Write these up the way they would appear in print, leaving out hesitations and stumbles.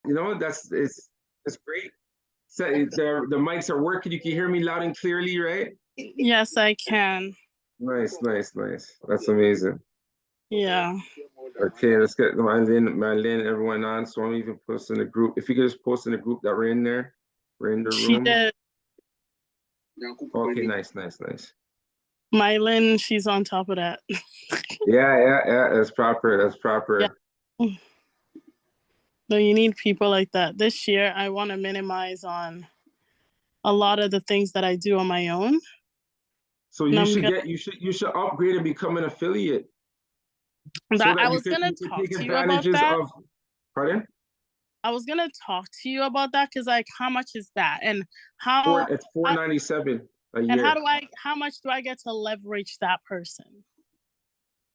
You know, it's great. So the mics are working. You can hear me loud and clearly, right? Yes, I can. Nice. That's amazing. Yeah. Okay, let's get Marlene, everyone on. So I'm even post in the group. If you could just post in the group that we're in there. We're in the room. She did. Okay, nice. Mylin, she's on top of that. Yeah. That's proper. Yeah. So you need people like that. This year, I want to minimize on a lot of the things that I do on my own. So you should upgrade and become an affiliate. I was gonna talk to you about that. Pardon? I was gonna talk to you about that because, like, how much is that, and how it's $497 a year. And how much do I get to leverage that person?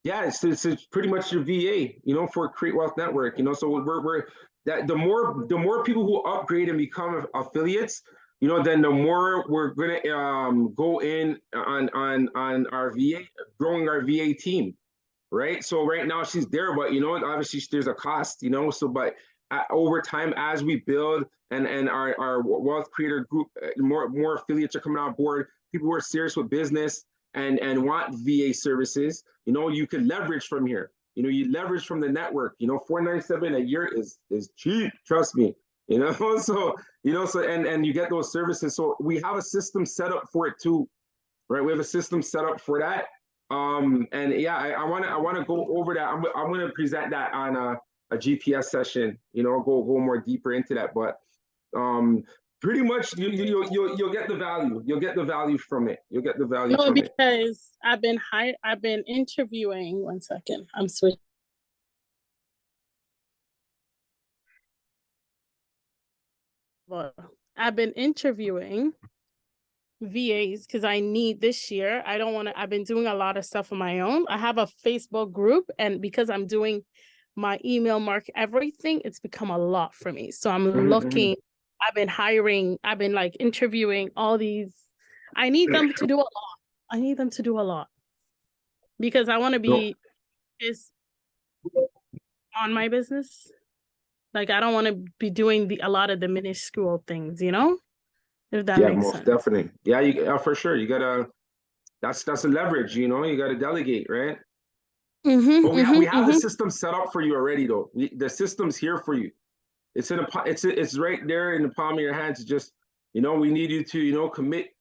Yeah, it's pretty much your VA, you know, for Create Wealth Network, you know. So we're that the more people who upgrade and become affiliates, you know, then the more we're gonna go in on our VA, growing our VA team, right? So right now she's there, but you know, obviously there's a cost, you know. So but over time, as we build and our wealth creator group, more affiliates are coming on board. People who are serious with business and want VA services, you know, you can leverage from here. You know, you leverage from the network. You know, $497 a year is cheap. Trust me. You know, so you know, and you get those services. So we have a system set up for it too, right? We have a system set up for that. And yeah, I want to go over that. I'm going to present that on a GPS session. You know, go more deeper into that, but pretty much you'll get the value. You'll get the value from it. You'll get the value from it. No, because I've been interviewing. One second, I'm switching. I've been interviewing VAs because I need this year. I've been doing a lot of stuff on my own. I have a Facebook group, and because I'm doing my email everything, it's become a lot for me. So I'm looking. I've been like interviewing all these. I need them to do a lot. Because I want to be on my business. Like, I don't want to be doing a lot of the minuscule things, you know? If that makes sense. Definitely. Yeah, for sure. You gotta. That's a leverage, you know. You gotta delegate, right? But we have a system set up for you already, though. The system's here for you. It's right there in the palm of your hands. It's just, you know, we need you to, you know, commit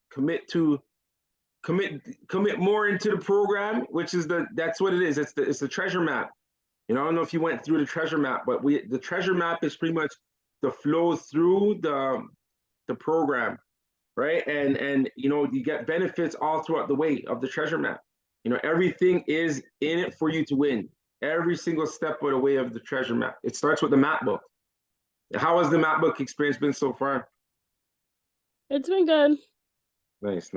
more into the program, which is that's what it is. It's the treasure map. You know, I don't know if you went through the treasure map, but the treasure map is pretty much the flow through the program, right? And you know, you get benefits all throughout the way of the treasure map. You know, everything is in it for you to win. Every single step of the way of the treasure map. It starts with the map book. How has the map book experience been so far? It's been good. Nice.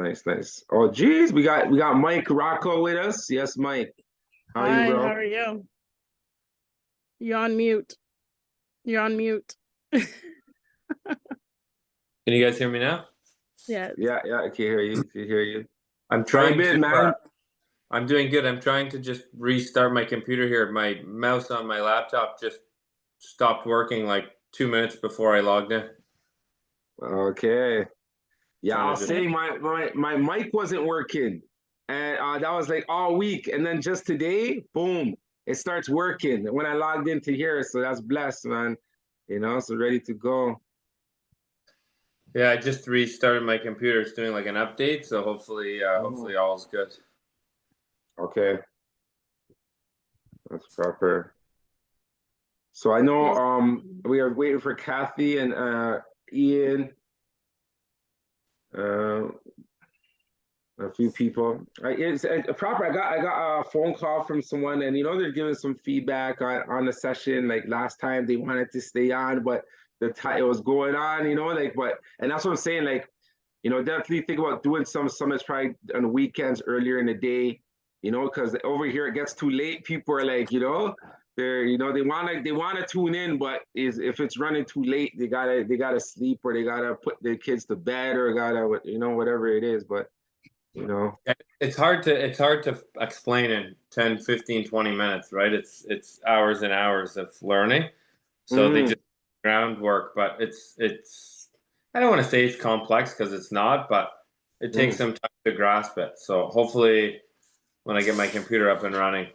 Oh, geez, we got Mike Rocco with us. Yes, Mike. Hi, are you, bro? How are you? You're on mute. Can you guys hear me now? Yeah. Yeah, I can hear you. I'm trying to, man. I'm doing good. I'm trying to just restart my computer here. My mouse on my laptop just stopped working like 2 minutes before I logged in. Okay. Yeah, I was saying my mic wasn't working, and that was like all week, and then just today, boom, it starts working when I logged into here. So that's blessed, man. You know, so ready to go. Yeah, I just restarted my computer. It's doing like an update, so hopefully all is good. Okay, that's proper. So I know we are waiting for Cathie and Ian. A few people. I got a phone call from someone, and you know, they're giving some feedback on the session. Like last time they wanted to stay on, but it was going on, you know, like, and that's what I'm saying, like, you know, definitely think about doing some summits probably on the weekends earlier in the day, you know, because over here it gets too late. People are like, you know, they want to tune in, but if it's running too late, they gotta sleep, or they gotta put their kids to bed, or gotta, you know, whatever it is. But you know, it's hard to explain in 10, 15, 20 minutes, right? It's hours and hours of learning. So they just groundwork, but it's I don't want to say it's complex because it's not, but it takes some time to grasp it. So hopefully when I get my computer up and running,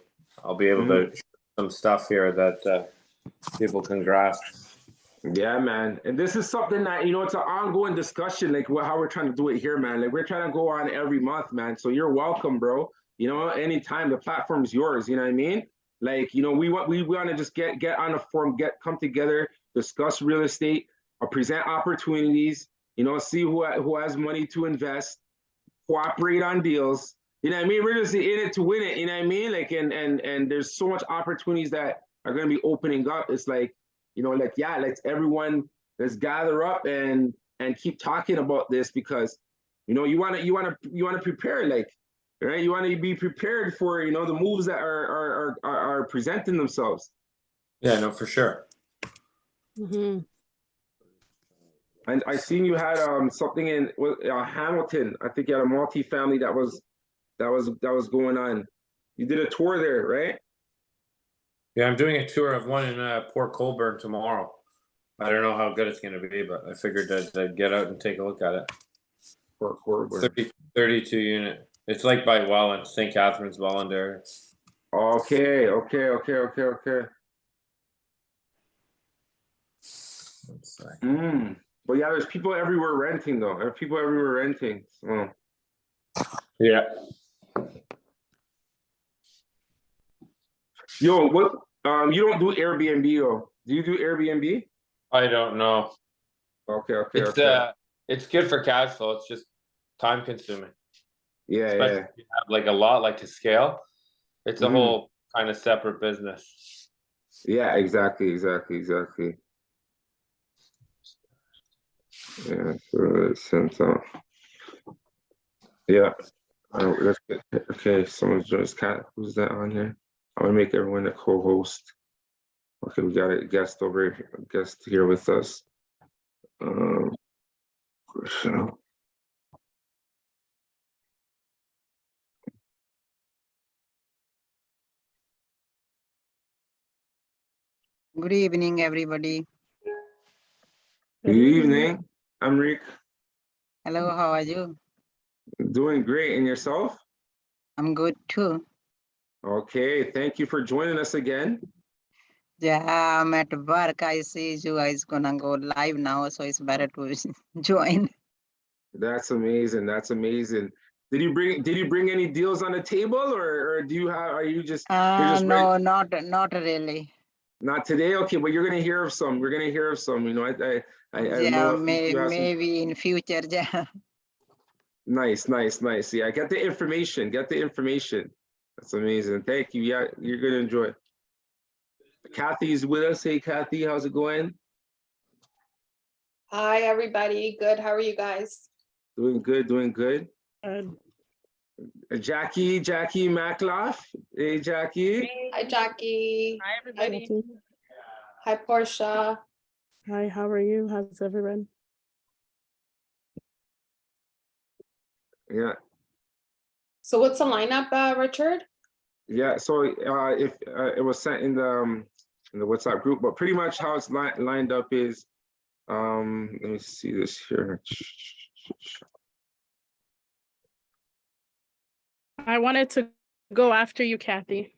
I'll be able to show some stuff here that people can grasp. Yeah, man. And this is something that, you know, it's an ongoing discussion, like how we're trying to do it here, man. Like we're trying to go on every month, man. So you're welcome, bro. You know, anytime, the platform's yours, you know what I mean? Like, you know, we want to just get on a forum, come together, discuss real estate, present opportunities, you know, see who has money to invest, cooperate on deals. You know what I mean? We're just in it to win it, you know what I mean? Like, and there's so much opportunities that are going to be opening up. It's like, you know, like, yeah, let's let's gather up and keep talking about this, because, you know, you want to prepare, like, right? You want to be prepared for, you know, the moves that are presenting themselves. Yeah, no, for sure. And I seen you had something in Hamilton. I think you had a multi-family that was going on. You did a tour there, right? Yeah, I'm doing a tour of one in 𝗿𝗃𝗀𝗃 tomorrow. I don't know how good it's going to be, but I figured I'd get out and take a look at it. 𝗿𝗃𝗀𝗃. 32 unit. It's like by Welland, St. Catharines, Welland area. Okay. But yeah, there's people everywhere renting, though. There are people everywhere renting. So. Yeah. Yo, what? You don't do Airbnb, though? Do you do Airbnb? I don't know. Okay. It's good for cash flow. It's just time consuming. Yeah, Especially if you have like a lot, like to scale. It's a whole kind of separate business. Yeah, exactly. Yeah, so since yeah. Let's get, okay, someone's joined. Cat, who's that on here? I'm gonna make everyone a co-host. Okay, we got a guest here with us. Good evening, everybody. Good evening. I'm Rick. Hello, how are you? Doing great, and yourself? I'm good too. Okay, thank you for joining us again. Yeah, I'm at work. I see you guys gonna go live now, so it's better to join. That's amazing. Did you bring any deals on the table, or are you just No, not really. Not today? Okay, but you're gonna hear of some. We're gonna hear of some. You know, I Yeah, know maybe in future. Yeah. Nice. Yeah, get the information. That's amazing. Thank you. Yeah, you're gonna enjoy it. Cathie's with us. Hey, Cathie, how's it going? Hi, everybody. Good. How are you guys? Doing good. Jackie 𝗥𝗲𝗃𝗀𝗃𝗀𝗃. Hey, Jackie. Hi, Jackie. Hi, everybody. Hi, Portia. Hi, how are you? How's everyone? Yeah. So what's the lineup, Richard? Yeah. So if it was sent in the WhatsApp group, but pretty much how it's lined up is, let me see this here. I wanted to go after you, Cathie.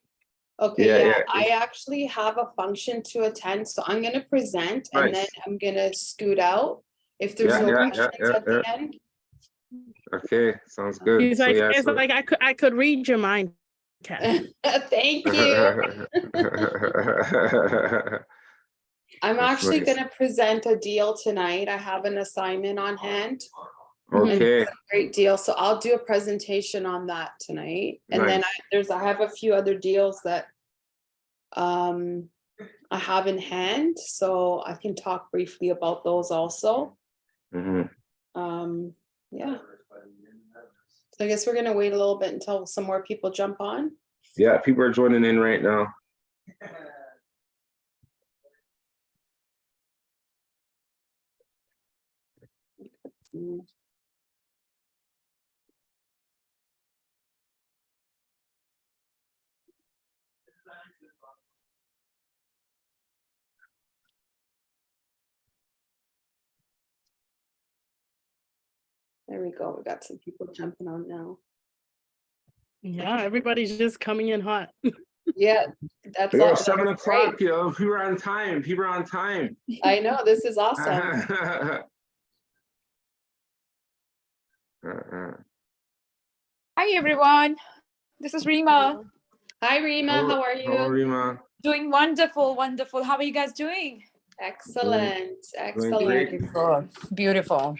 Okay, yeah. I actually have a function to attend, so I'm going to present and then I'm going to scoot out if there's no questions at the end. Okay, sounds good. He's like, I could read your mind, Cathie. Thank you. I'm actually going to present a deal tonight. I have an assignment on hand. Okay. It's a great deal. So I'll do a presentation on that tonight. And then I have a few other deals that I have in hand. So I can talk briefly about those also. Yeah. So I guess we're gonna wait a little bit until some more people jump on. Yeah, people are joining in right now. There we go. We got some people jumping on now. Yeah, everybody's just coming in hot. Yeah, that's Yeah, all. 7 That's o'clock, great. you know, people are on time. People are on time. I know, this is awesome. Hi everyone, this is Rima. Hi, Rima. How are Hello, you? Rima. Doing wonderful, wonderful. How are you guys doing? Excellent. Excellent. great. Beautiful, beautiful.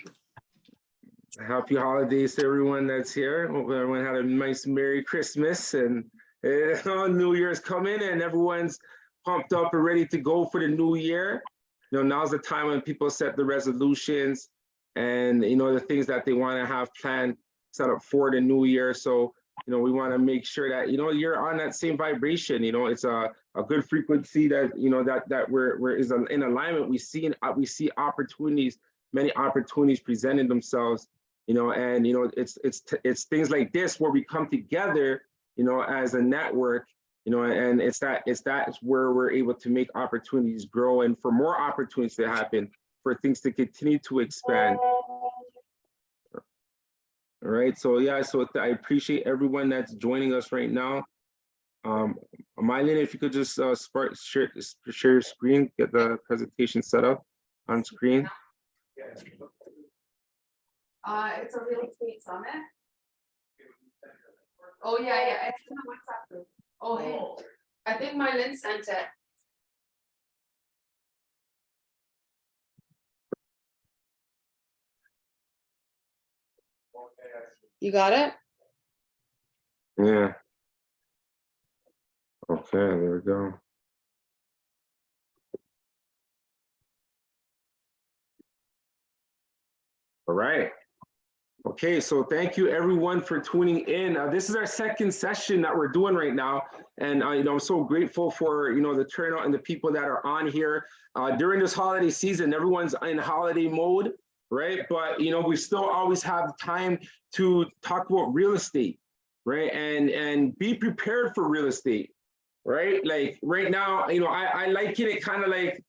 Happy holidays to everyone that's here. Hope everyone had a nice Merry Christmas, and New Year's coming and everyone's pumped up and ready to go for the new year. You know, now's the time when people set the resolutions and, you know, the things that they want to have planned, set up for the new year. So, you know, we want to make sure that, you know, you're on that same vibration. You know, it's a good frequency that, you know, that we're is in alignment. We see opportunities, many opportunities presenting themselves, you know, and, you know, it's things like this where we come together, you know, as a network, you know, and it's where we're able to make opportunities grow and for more opportunities to happen, for things to continue to expand. All right, so yeah, so I appreciate everyone that's joining us right now. Mylene, if you could just share your screen, get the presentation set up on screen. It's a really sweet summit. Oh yeah, it's in the WhatsApp group. Oh hey, I think my Lynn sent it. You got it? Yeah. Okay, there we go. All right. Okay, so thank you everyone for tuning in. This is our second session that we're doing right now, and you know, I'm so grateful for, you know, the turnout and the people that are on here during this holiday season. Everyone's in holiday mode, right? But you know, we still always have time to talk about real estate, right? And be prepared for real estate, right? Like right now, you know, I liken it kind of like,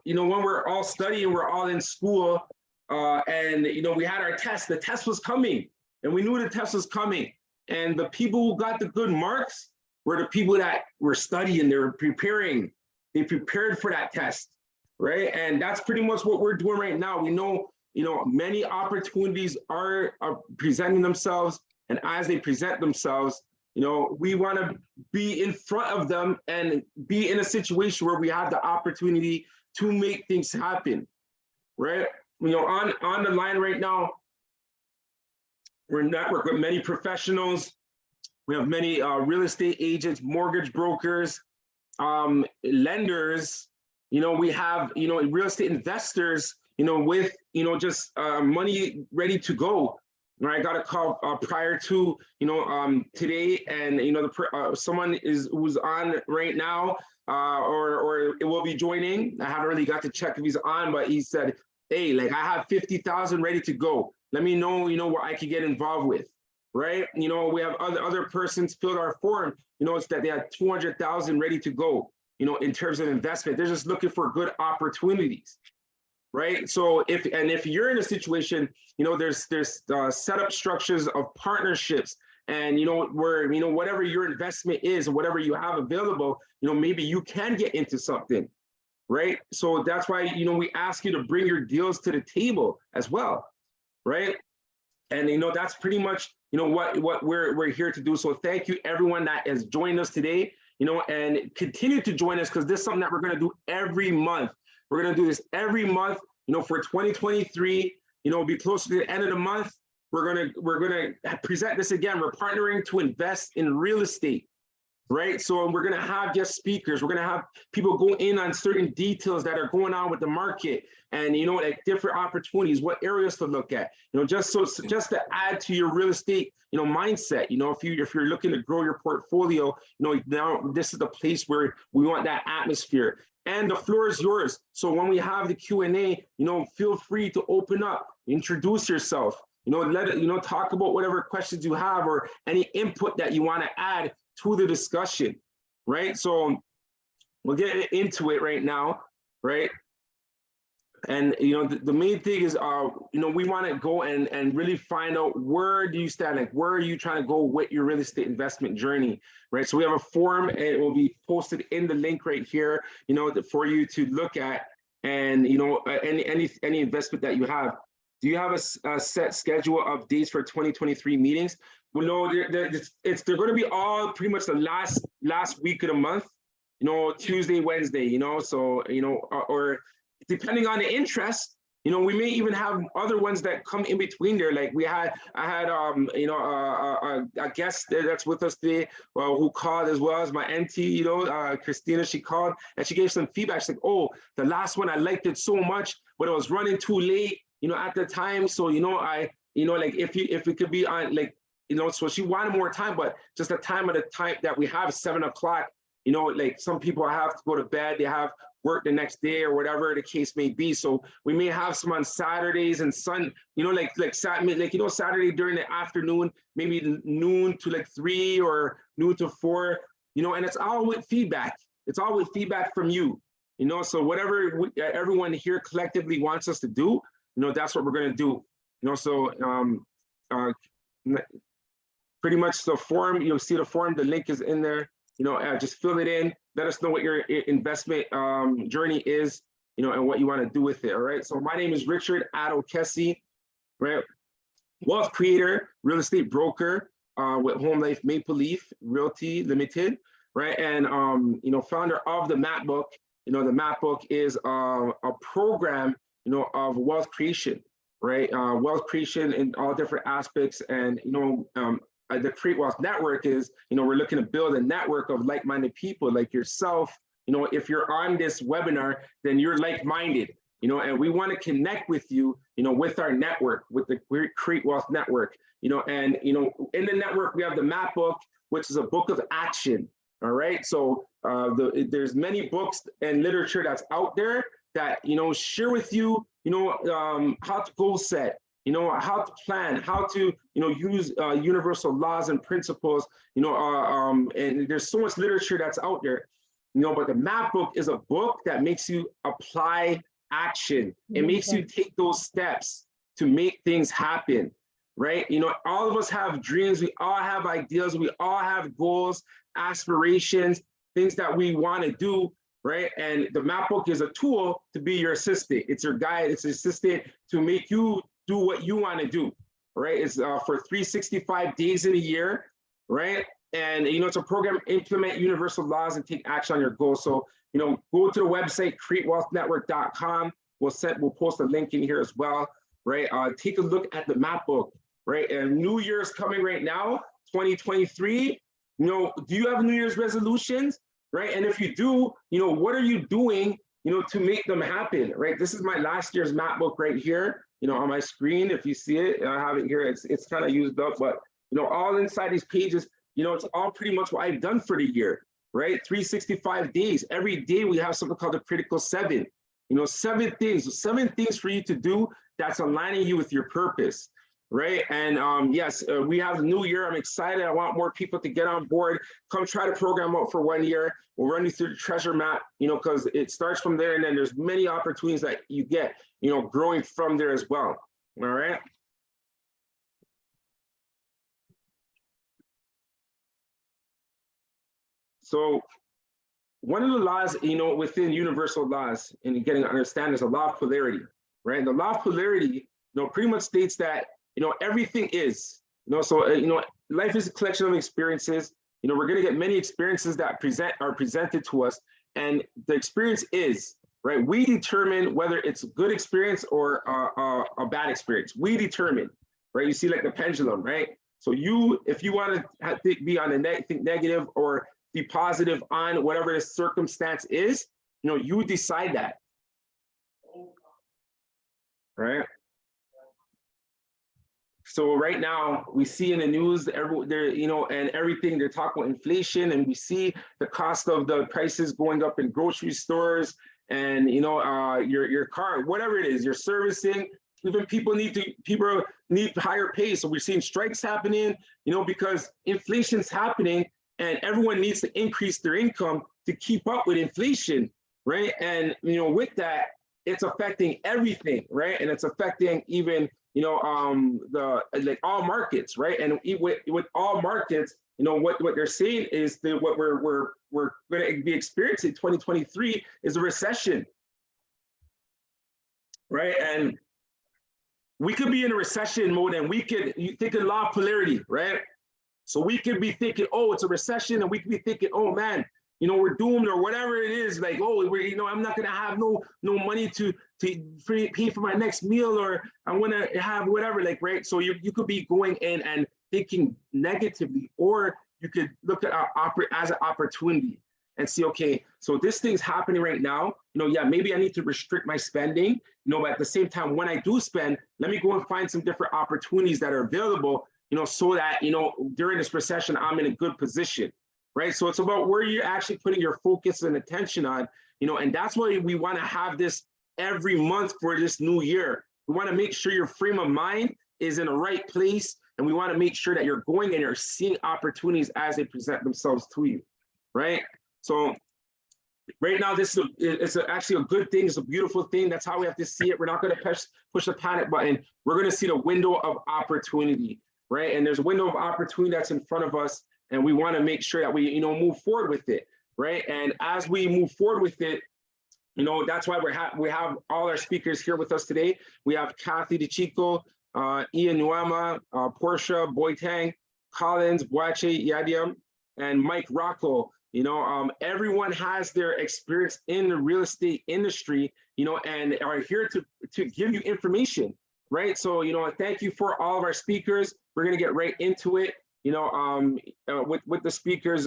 you know, when we're all studying, we're all in school. And, you know, we had our test, the test was coming and we knew the test was coming. And the people who got the good marks were the people that were studying, they were preparing, they prepared for that test, right? And that's pretty much what we're doing right now. We know, you know, many opportunities are presenting themselves, and as they present themselves, you know, we want to be in front of them and be in a situation where we have the opportunity to make things happen, right? You know, on the line right now, we're network with many professionals. We have many real estate agents, mortgage brokers, lenders. You know, we have, you know, real estate investors, you know, with, you know, just money ready to go. Right, I got a call prior to, you know, today, and you know, someone who's on right now, or it will be joining. I haven't really got to check if he's on, but he said, hey, like I have 50,000 ready to go. Let me know, you know, what I could get involved with, right? You know, we have other persons filled our form. You know, it's that they had 200,000 ready to go. You know, in terms of investment, they're just looking for good opportunities, right? So if you're in a situation, you know, there's setup structures of partnerships, and you know, where, you know, whatever your investment is, or whatever you have available, you know, maybe you can get into something. Right, so that's why, you know, we ask you to bring your deals to the table as well, right? And you know, that's pretty much, you know, what we're here to do. So thank you everyone that has joined us today, you know, and continue to join us, because this is something that we're going to do every month. We're going to do this every month, you know, for 2023. You know, it'll be closer to the end of the month. We're gonna present this again. We're partnering to invest in real estate. Right, so we're gonna have guest speakers. We're gonna have people go in on certain details that are going on with the market, and you know, like different opportunities, what areas to look at. You know, just to add to your real estate, you know, mindset. You know, if you're looking to grow your portfolio, you know, now this is the place where we want that atmosphere. And the floor is yours. So when we have the Q&A, you know, feel free to open up, introduce yourself. You know, talk about whatever questions you have or any input that you want to add to the discussion, right? So we'll get into it right now, right? And the main thing is we want to go and really find out, where do you stand, like where are you trying to go with your real estate investment journey, right? So we have a form, and it will be posted in the link right here, for you to look at. And any investment that you have. Do you have a set schedule of dates for 2023 meetings? Well, no, they're going to be all pretty much the last week of the month, Tuesday, Wednesday, so or depending on the interest, we may even have other ones that come in between there. Like I had a guest that's with us today, who called as well as my auntie, Christina. She called and she gave some feedback. She's like, oh, the last one, I liked it so much, but it was running too late, at the time. So like if it could be on, like, so she wanted more time, but just the time that we have, 7 o'clock. Like some people have to go to bed, they have work the next day or whatever the case may be. So we may have some on Saturdays and Saturday during the afternoon, maybe noon to like 3 or noon to 4, and it's all with feedback. It's all with feedback from you, so whatever everyone here collectively wants us to do, that's what we're going to do, so pretty much the form, you'll see the form, the link is in there. Just fill it in. Let us know what your investment journey is, and what you want to do with it. All right. So my name is 𝗥𝗲𝗀𝗁𝗂𝘀𝗁𝗏, right? Wealth creator, real estate broker with Home Life Maple Leaf Realty Limited, right? And founder of the Map Book. The Map Book is a program, of wealth creation, right? Wealth creation in all different aspects, and the 𝗂𝗽𝗏 Network is, we're looking to build a network of like-minded people like yourself. If you're on this webinar, then you're like-minded, and we want to connect with you, with our network, with the 𝗂𝗽𝗏 Network, and, in the network, we have the Map Book, which is a book of action. All right. So there's many books and literature that's out there that, share with you, how to goal set, how to plan, how to, use universal laws and principles, and there's so much literature that's out there, but the Map Book is a book that makes you apply action. It makes you take those steps to make things happen, right? All of us have dreams. We all have ideas. We all have goals, aspirations, things that we want to do, right? And the Map Book is a tool to be your assistant. It's your guide. It's an assistant to make you do what you want to do, right? It's for 365 days in a year, right? And, it's a program, implement universal laws and take action on your goals. So, go to the website, 𝗏𝗏𝑊ealthNetwork.com. We'll post a link in here as well, right? Take a look at the Map Book, right? And New Year's coming right now, 2023. Do you have New Year's resolutions, right? And if you do, what are you doing, to make them happen, right? This is my last year's Map Book right here, on my screen. If you see it, I have it here. It's kind of used up, but, all inside these pages, it's all pretty much what I've done for the year, right? 365 days. Every day we have something called the Critical 7. 7 things for you to do that's aligning you with your purpose, right? And yes, we have the new year. I'm excited. I want more people to get on board. Come try the program out for 1 year. We'll run you through the treasure map, because it starts from there, and then there's many opportunities that you get, growing from there as well. All right. So one of the laws, within universal laws and getting to understand is a law of polarity, right? The law of polarity, pretty much states that, everything is, so, life is a collection of experiences. We're going to get many experiences that are presented to us, and the experience is, right? We determine whether it's a good experience or a bad experience. We determine, right? You see, like the pendulum, right? So if you want to be on the think negative or be positive on whatever the circumstance is, you decide that, right? So right now we see in the news, and everything, they're talking about inflation, and we see the cost of the prices going up in grocery stores, and your car, whatever it is, you're servicing. Even people need higher pay. So we're seeing strikes happening, because inflation's happening, and everyone needs to increase their income to keep up with inflation, right? And with that, it's affecting everything, right? And it's affecting even, you know, like all markets, right? And with all markets, you know, what they're saying is that what we're going to be experiencing 2023 is a recession, right? And we could be in a recession mode, and you think of law of polarity, right? So we could be thinking, oh, it's a recession, and we could be thinking, oh man, you know, we're doomed or whatever it is. Like, oh, you know, I'm not gonna have no money to pay for my next meal, or I'm gonna have whatever, like, right? So you could be going in and thinking negatively, or you could look at as an opportunity and see, okay, so this thing's happening right now. You know, yeah, maybe I need to restrict my spending. You know, but at the same time, when I do spend, let me go and find some different opportunities that are available. You know, so that, you know, during this recession, I'm in a good position. Right. So it's about where you're actually putting your focus and attention on, you know, and that's why we want to have this every month for this new year. We want to make sure your frame of mind is in the right place. And we want to make sure that you're going and you're seeing opportunities as they present themselves to you. Right. So right now, this is actually a good thing. It's a beautiful thing. That's how we have to see it. We're not going to push the panic button. We're going to see the window of opportunity. Right. And there's a window of opportunity that's in front of us. And we want to make sure that we, you know, move forward with it, right? And as we move forward with it, you know, that's why we have all our speakers here with us today. We have Cathie Decicco, Nuamah, Porcia Boateng, Collins, Boakye-Yiadom, and Mike Rocco. You know, everyone has their experience in the real estate industry, you know, and are here to give you information, right? So, you know, thank you for all of our speakers. We're going to get right into it. You know, with the speakers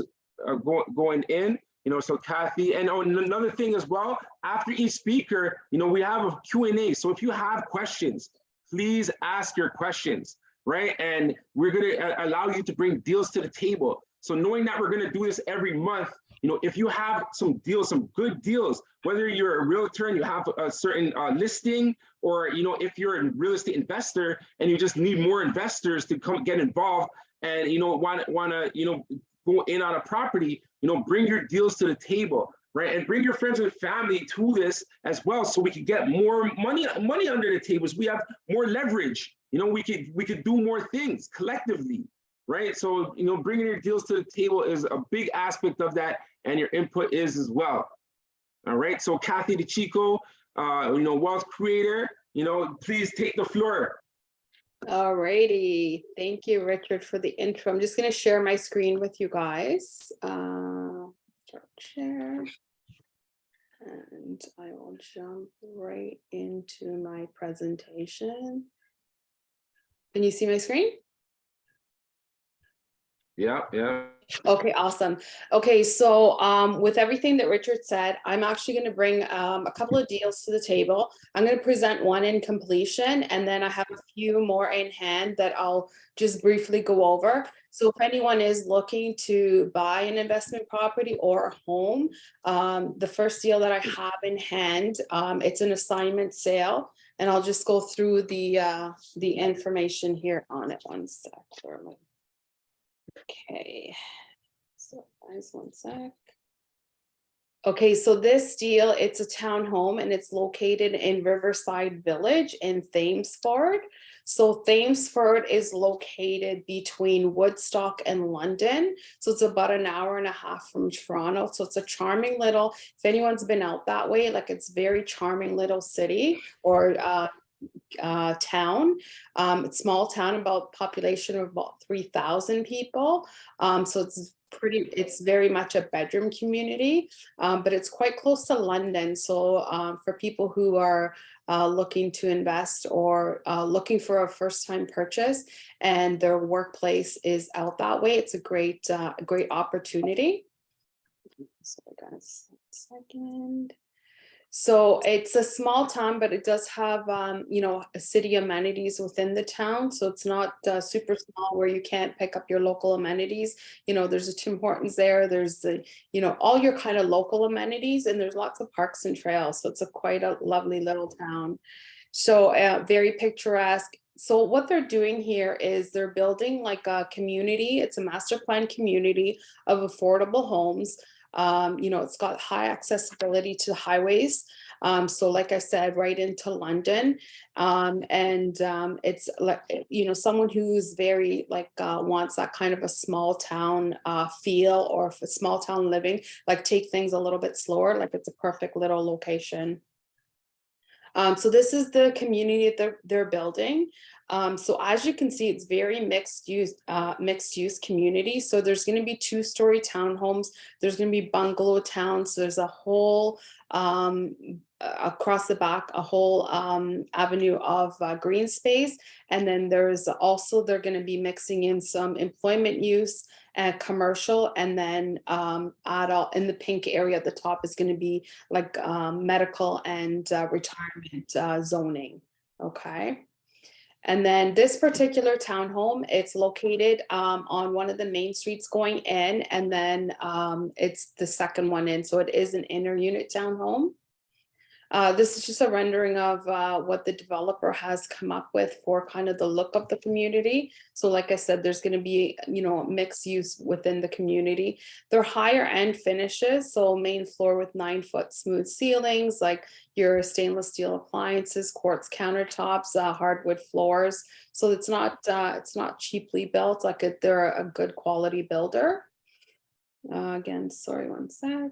going in, you know, so Cathie, and another thing as well, after each speaker, you know, we have a Q&A. So if you have questions, please ask your questions, right? And we're going to allow you to bring deals to the table. So knowing that we're going to do this every month, you know, if you have some deals, some good deals, whether you're a realtor and you have a certain listing, or, you know, if you're a real estate investor and you just need more investors to come get involved, and, you know, want to, you know, go in on a property, you know, bring your deals to the table, right? And bring your friends and family to this as well, so we can get more money under the tables. We have more leverage. You know, we could do more things collectively, right? So, you know, bringing your deals to the table is a big aspect of that, and your input is as well. All right. So Cathie Decicco, you know, wealth creator, you know, please take the floor. All righty. Thank you, Richard, for the intro. I'm just going to share my screen with you guys. Share. And I will jump right into my presentation. Can you see my screen? Yeah, yeah. Okay, awesome. Okay, so with everything that Richard said, I'm actually going to bring a couple of deals to the table. I'm going to present one in completion, and then I have a few more in hand that I'll just briefly go over. So if anyone is looking to buy an investment property or a home, the first deal that I have in hand, it's an assignment sale, and I'll just go through the information here on it. One sec. Okay, so guys, one sec. Okay, so this deal, it's a townhome and it's located in Riverside Village in 𝗱𝗏𝗄𝗏. So 𝗱𝗏𝗄𝗏 is located between Woodstock and London. So it's about an hour and a half from Toronto. So it's a charming little, if anyone's been out that way, like it's very charming little city or town. It's small town, about population of about 3,000 people. So it's very much a bedroom community, but it's quite close to London. So for people who are looking to invest or looking for a first-time purchase and their workplace is out that way, it's a great opportunity. So guys, 1 second. So it's a small town, but it does have, you know, city amenities within the town. So it's not super small where you can't pick up your local amenities. You know, there's a Tim Hortons there. There's the, you know, all your kind of local amenities, and there's lots of parks and trails. So it's quite a lovely little town. So very picturesque. So what they're doing here is they're building like a community. It's a master plan community of affordable homes. You know, it's got high accessibility to highways. So like I said, right into London. It's like, you know, someone who's very like wants that kind of a small town feel, or for small town living, like take things a little bit slower, like it's a perfect little location. So this is the community that they're building. So as you can see, it's very mixed use community. So there's going to be 2-story townhomes. There's going to be bungalow towns. There's a whole across the back, a whole avenue of green space. And then there's also, they're going to be mixing in some employment use and commercial, and then adult. In the pink area at the top is going to be like medical and retirement zoning. Okay. And then this particular townhome, it's located on one of the main streets going in, and then it's the second one in. So it is an inner unit townhome. This is just a rendering of what the developer has come up with for kind of the look of the community. So like I said, there's going to be, you know, mixed use within the community. They're higher end finishes. So main floor with 9-foot smooth ceilings, like your stainless steel appliances, quartz countertops, hardwood floors. So it's not cheaply built. Like they're a good quality builder. Again, sorry, one sec.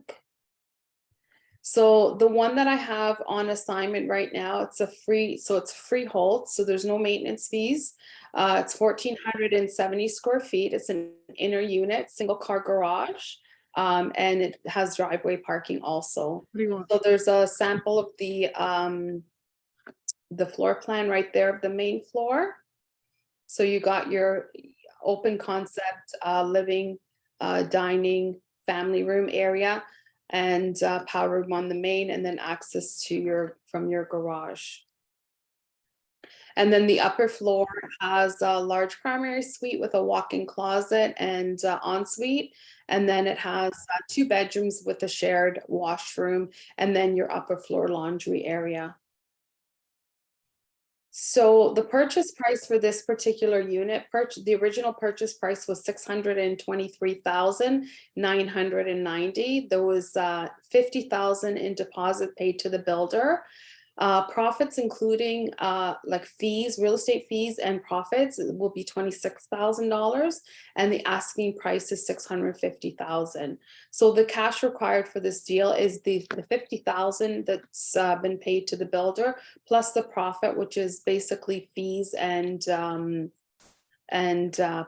So the one that I have on assignment right now, it's freehold, so there's no maintenance fees. It's 1,470 square feet. It's an inner unit, single car garage, and it has driveway parking also. So there's a sample of the floor plan right there of the main floor. So you got your open concept living, dining, family room area, and power room on the main, and then access to from your garage. And then the upper floor has a large primary suite with a walk-in closet and ensuite. And then it has 2 bedrooms with a shared washroom, and then your upper floor laundry area. So the purchase price for this particular unit, the original purchase price was $623,990. There was $50,000 in deposit paid to the builder. Profits, including like fees, real estate fees and profits, will be $26,000, and the asking price is $650,000. So the cash required for this deal is the $50,000 that's been paid to the builder, plus the profit, which is basically fees and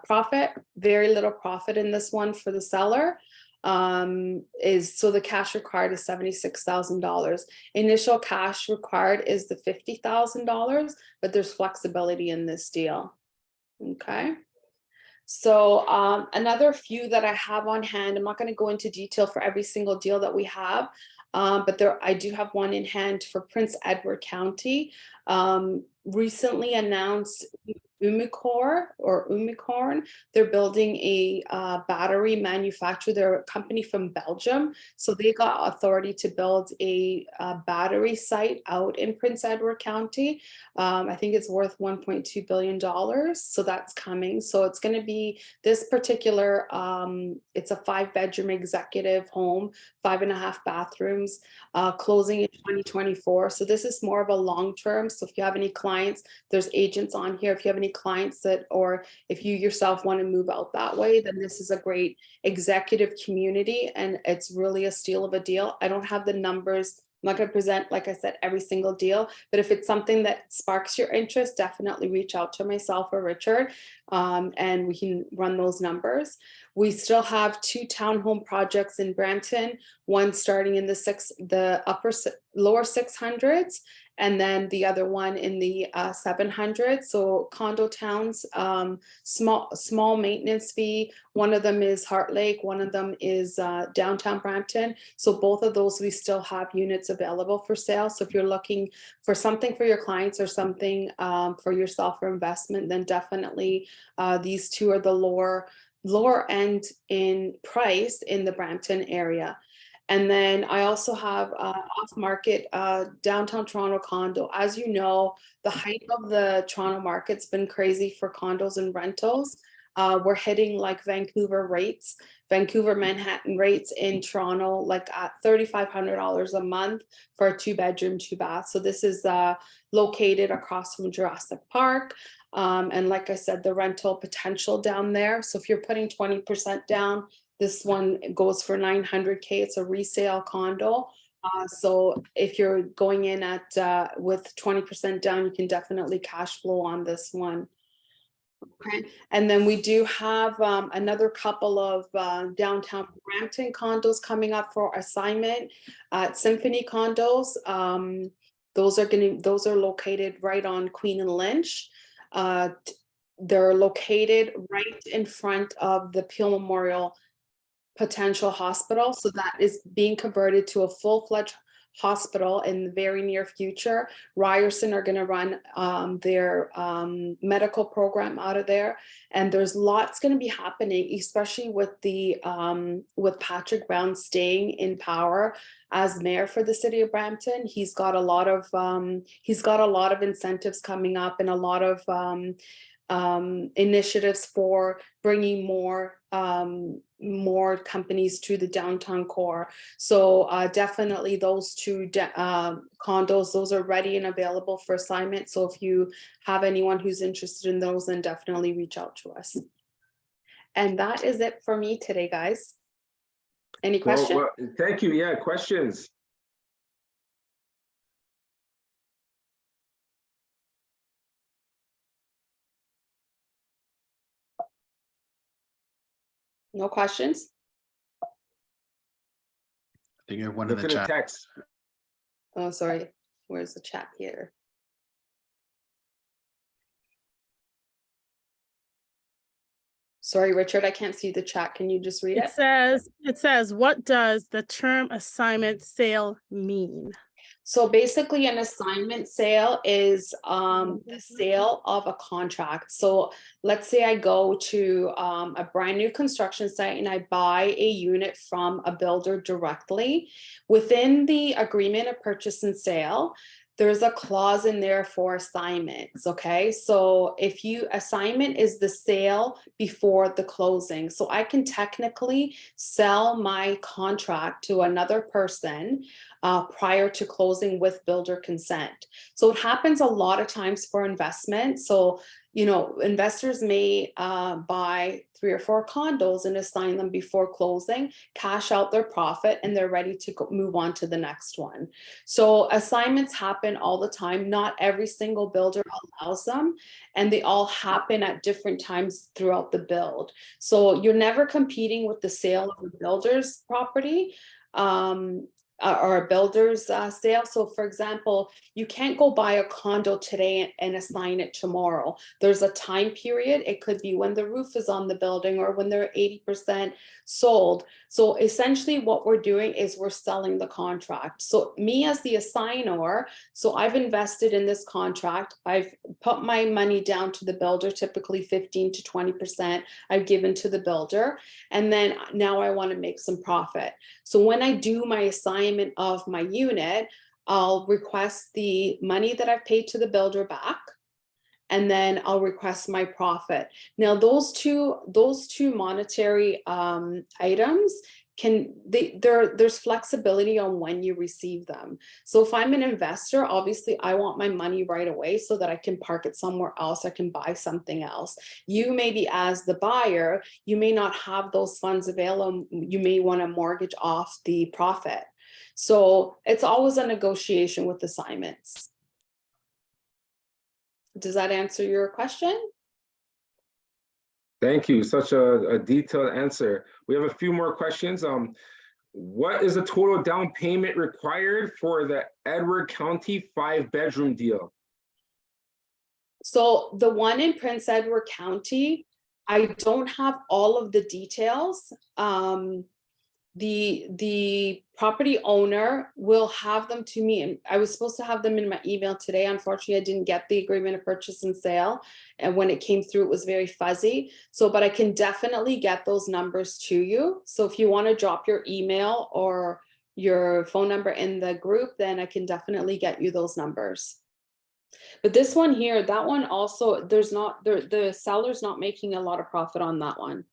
profit. Very little profit in this one for the seller. So the cash required is $76,000. Initial cash required is the $50,000, but there's flexibility in this deal. Okay. So another few that I have on hand, I'm not going to go into detail for every single deal that we have, but I do have one in hand for Prince Edward County. Recently announced 𝗤𝗄𝗄𝗏. They're building a battery manufacturer. They're a company from Belgium. So they got authority to build a battery site out in Prince Edward County. I think it's worth $1.2 billion. So that's coming. So it's going to be this particular, it's a 5-bedroom executive home, 5.5 bathrooms, closing in 2024. So this is more of a long-term. So if you have any clients, there's agents on here. If you have any clients that, or if you yourself want to move out that way, then this is a great executive community, and it's really a steal of a deal. I don't have the numbers. I'm not going to present, like I said, every single deal, but if it's something that sparks your interest, definitely reach out to myself or Richard, and we can run those numbers. We still have 2 townhome projects in Brampton, one starting in the lower 600s, and then the other one in the 700s. So condo towns, small maintenance fee. One of them is Heart Lake, one of them is downtown Brampton. So both of those, we still have units available for sale. So if you're looking for something for your clients or something for yourself for investment, then definitely these 2 are the lower end in price in the Brampton area. And then I also have off-market downtown Toronto condo. As you know, the height of the Toronto market's been crazy for condos and rentals. We're hitting like Vancouver rates, Vancouver Manhattan rates in Toronto, like at $3,500 a month for a 2-bedroom, 2-bath. So this is located across from Jurassic Park. And like I said, the rental potential down there. So if you're putting 20% down, this one goes for $900K. It's a resale condo. So if you're going in at with 20% down, you can definitely cash flow on this one. Okay, and then we do have another couple of downtown Brampton condos coming up for assignment at Symphony Condos. Those are located right on Queen and Lynch. They're located right in front of the Peel Memorial Potential Hospital. So that is being converted to a full-fledged hospital in the very near future. Ryerson are going to run their medical program out of there, and there's lots going to be happening, especially with the with Patrick Brown staying in power as mayor for the city of Brampton. He's got a lot of incentives coming up, and a lot of initiatives for bringing more companies to the downtown core. So definitely those two condos, those are ready and available for assignment. So if you have anyone who's interested in those, then definitely reach out to us. And that is it for me today, guys. Any questions? Well, thank you. Yeah, questions. No questions? I think you have one in Look the at the chat. text. Oh, sorry. Where's the chat here? Sorry, Richard, I can't see the chat. Can you just read it? It says, what does the term assignment sale mean? So basically an assignment sale is the sale of a contract. So let's say I go to a brand new construction site and I buy a unit from a builder directly. Within the agreement of purchase and sale, there's a clause in there for assignments, okay? So if assignment is the sale before the closing. So I can technically sell my contract to another person prior to closing with builder consent. So it happens a lot of times for investment. So, you know, investors may buy 3 or 4 condos and assign them before closing, cash out their profit, and they're ready to move on to the next one. So assignments happen all the time. Not every single builder allows them, and they all happen at different times throughout the build. So you're never competing with the sale of a builder's property. Or a builder's sale. So for example, you can't go buy a condo today and assign it tomorrow. There's a time period. It could be when the roof is on the building or when they're 80% sold. So essentially what we're doing is we're selling the contract. So me as the assigner, so I've invested in this contract. I've put my money down to the builder, typically 15 to 20% I've given to the builder. And then now I want to make some profit. So when I do my assignment of my unit, I'll request the money that I've paid to the builder back, and then I'll request my profit. Now, those two monetary items there's flexibility on when you receive them. So if I'm an investor, obviously I want my money right away so that I can park it somewhere else. I can buy something else. You maybe as the buyer, you may not have those funds available. You may want to mortgage off the profit. So it's always a negotiation with assignments. Does that answer your question? Thank you. Such a detailed answer. We have a few more questions. What is the total down payment required for the Edward County 5-bedroom deal? So the one in Prince Edward County, I don't have all of the details. The property owner will have them to me, and I was supposed to have them in my email today. Unfortunately, I didn't get the agreement of purchase and sale, and when it came through, it was very fuzzy. So, but I can definitely get those numbers to you. So if you want to drop your email or your phone number in the group, then I can definitely get you those numbers. But this one here, that one also, the seller's not making a lot of profit on that one.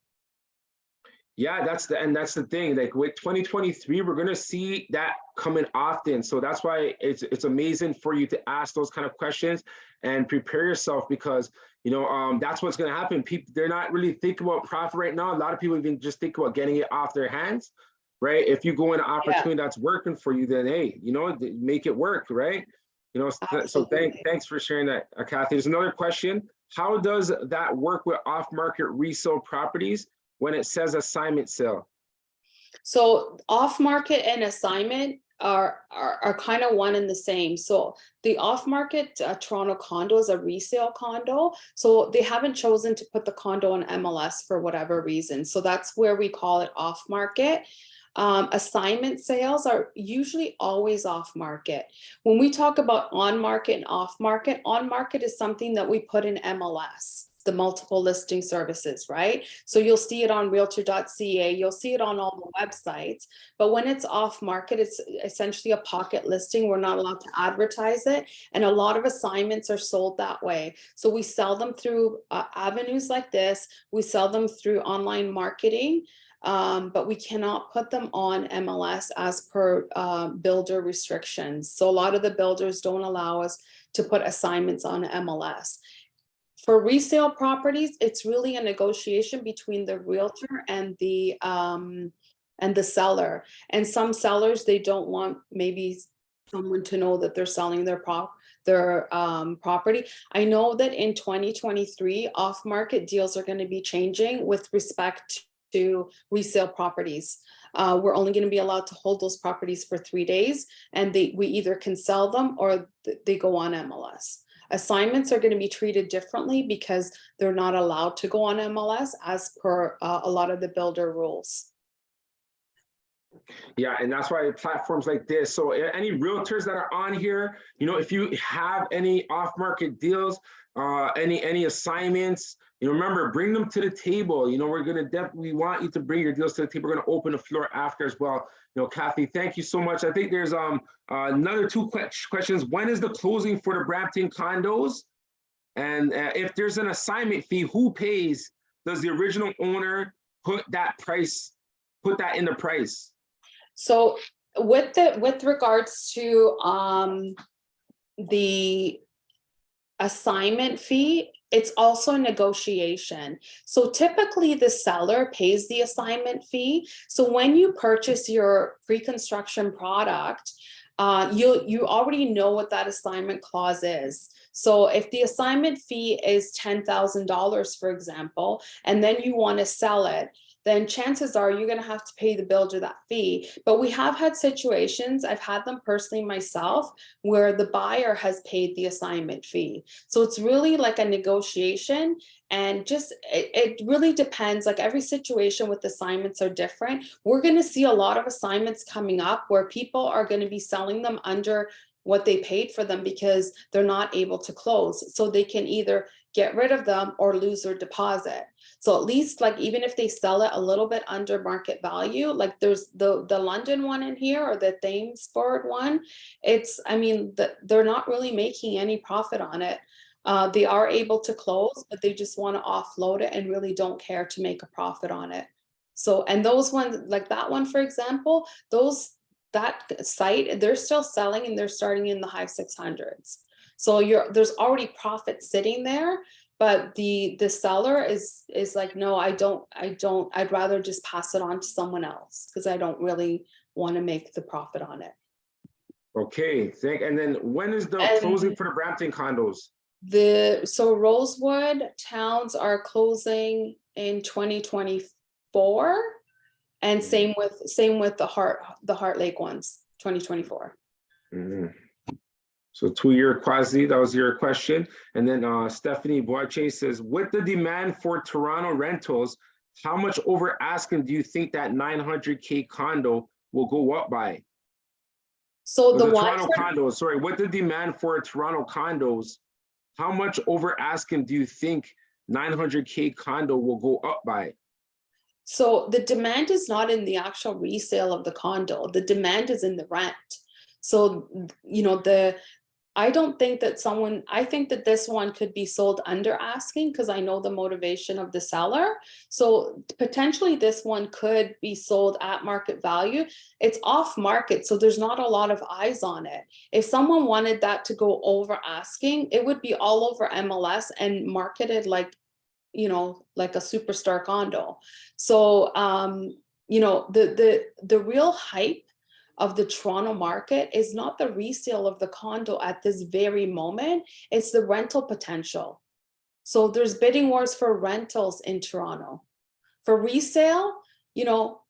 Yeah, that's the thing. Like with 2023, we're gonna see that coming often. So that's why it's amazing for you to ask those kind of questions and prepare yourself, because that's what's gonna happen. People, they're not really thinking about profit right now. A lot of people even just think about getting it off their hands, right? If you go in an opportunity that's working for you, then hey, make it work, right? So thanks for sharing that, Cathie. There's another question. How does that work with off-market resale properties when it says assignment sale? So off-market and assignment are kind of one and the same. So the off-market Toronto condo is a resale condo. So they haven't chosen to put the condo on MLS for whatever reason. So that's where we call it off-market. Assignment sales are usually always off market. When we talk about on market and off market is something that we put in MLS, the multiple listing services, right? So you'll see it on realtor.ca, you'll see it on all the websites, but when it's off market, it's essentially a pocket listing. We're not allowed to advertise it. And a lot of assignments are sold that way. So we sell them through avenues like this. We sell them through online marketing. But we cannot put them on MLS as per builder restrictions. So a lot of the builders don't allow us to put assignments on MLS. For resale properties, it's really a negotiation between the realtor and the seller. And some sellers, they don't want maybe someone to know that they're selling their property. I know that in 2023, off-market deals are going to be changing with respect to resale properties. We're only going to be allowed to hold those properties for 3 days, and we either can sell them or they go on MLS. Assignments are going to be treated differently because they're not allowed to go on MLS as per a lot of the builder rules. Yeah, and that's why platforms like this. So any realtors that are on here, if you have any off-market deals, any assignments, remember, bring them to the table. We're gonna definitely want you to bring your deals to the table. We're gonna open the floor after as well. Cathie, thank you so much. I think there's another two questions. When is the closing for the Brampton condos? And if there's an assignment fee, who pays? Does the original owner put that in the price? So with regards to the assignment fee, it's also a negotiation. So typically the seller pays the assignment fee. So when you purchase your pre-construction product, you already know what that assignment clause is. So if the assignment fee is $10,000, for example, and then you want to sell it, then chances are you're going to have to pay the builder that fee. But we have had situations, I've had them personally myself, where the buyer has paid the assignment fee. So it's really like a negotiation, and just it really depends. Like every situation with assignments are different. We're going to see a lot of assignments coming up where people are going to be selling them under what they paid for them because they're not able to close. So they can either get rid of them or lose their deposit. So at least, like, even if they sell it a little bit under market value, like there's the London one in here, or the 𝗍𝗿 one, they're not really making any profit on it. They are able to close, but they just want to offload it and really don't care to make a profit on it. So, and those ones, like that one, for example, that site, they're still selling and they're starting in the high 600s. So there's already profit sitting there, but the seller is like, no, I'd rather just pass it on to someone else because I don't really want to make the profit on it. Okay, and then when is the closing for the Brampton condos? So Rosewood towns are closing in 2024, and same with the Heart Lake ones, 2024. Mm-hmm. So 𝗂𝗽𝗏, that was your question. And then Stephanie Boakye says, with the demand for Toronto rentals, how much over asking do you think that 900K condo will go up by? So the Toronto condos, sorry, with the demand for Toronto condos, how much over asking do you think 900K condo will go up by? So the demand is not in the actual resale of the condo. The demand is in the rent. So, I don't think that I think that this one could be sold under asking because I know the motivation of the seller. So potentially this one could be sold at market value. It's off market, so there's not a lot of eyes on it. If someone wanted that to go over asking, it would be all over MLS and marketed like, you know, like a superstar condo. So, you know, the real hype of the Toronto market is not the resale of the condo at this very moment, it's the rental potential. So there's bidding wars for rentals in Toronto. For resale, you know,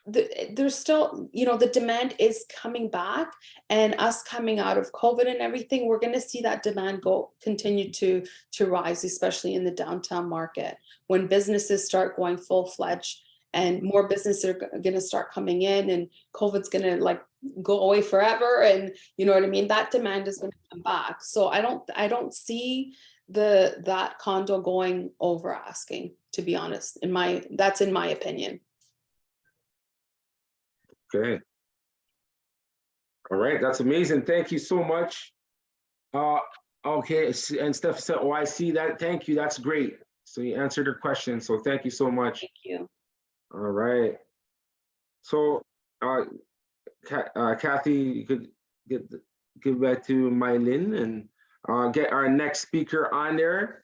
there's still, you know, the demand is coming back, and us coming out of COVID and everything, we're going to see that demand continue to rise, especially in the downtown market. When businesses start going full-fledged and more businesses are going to start coming in, and COVID's going to like go away forever, and you know what I mean, that demand is going to come back. So I don't see that condo going over asking, to be honest. That's in my opinion. Okay. All right, that's amazing. Thank you so much. Okay, and Steph said, oh, I see that. Thank you. That's great. So you answered her question. So thank you so much. Thank you. All right. So, Cathie, you could give back to Mylin and get our next speaker on there.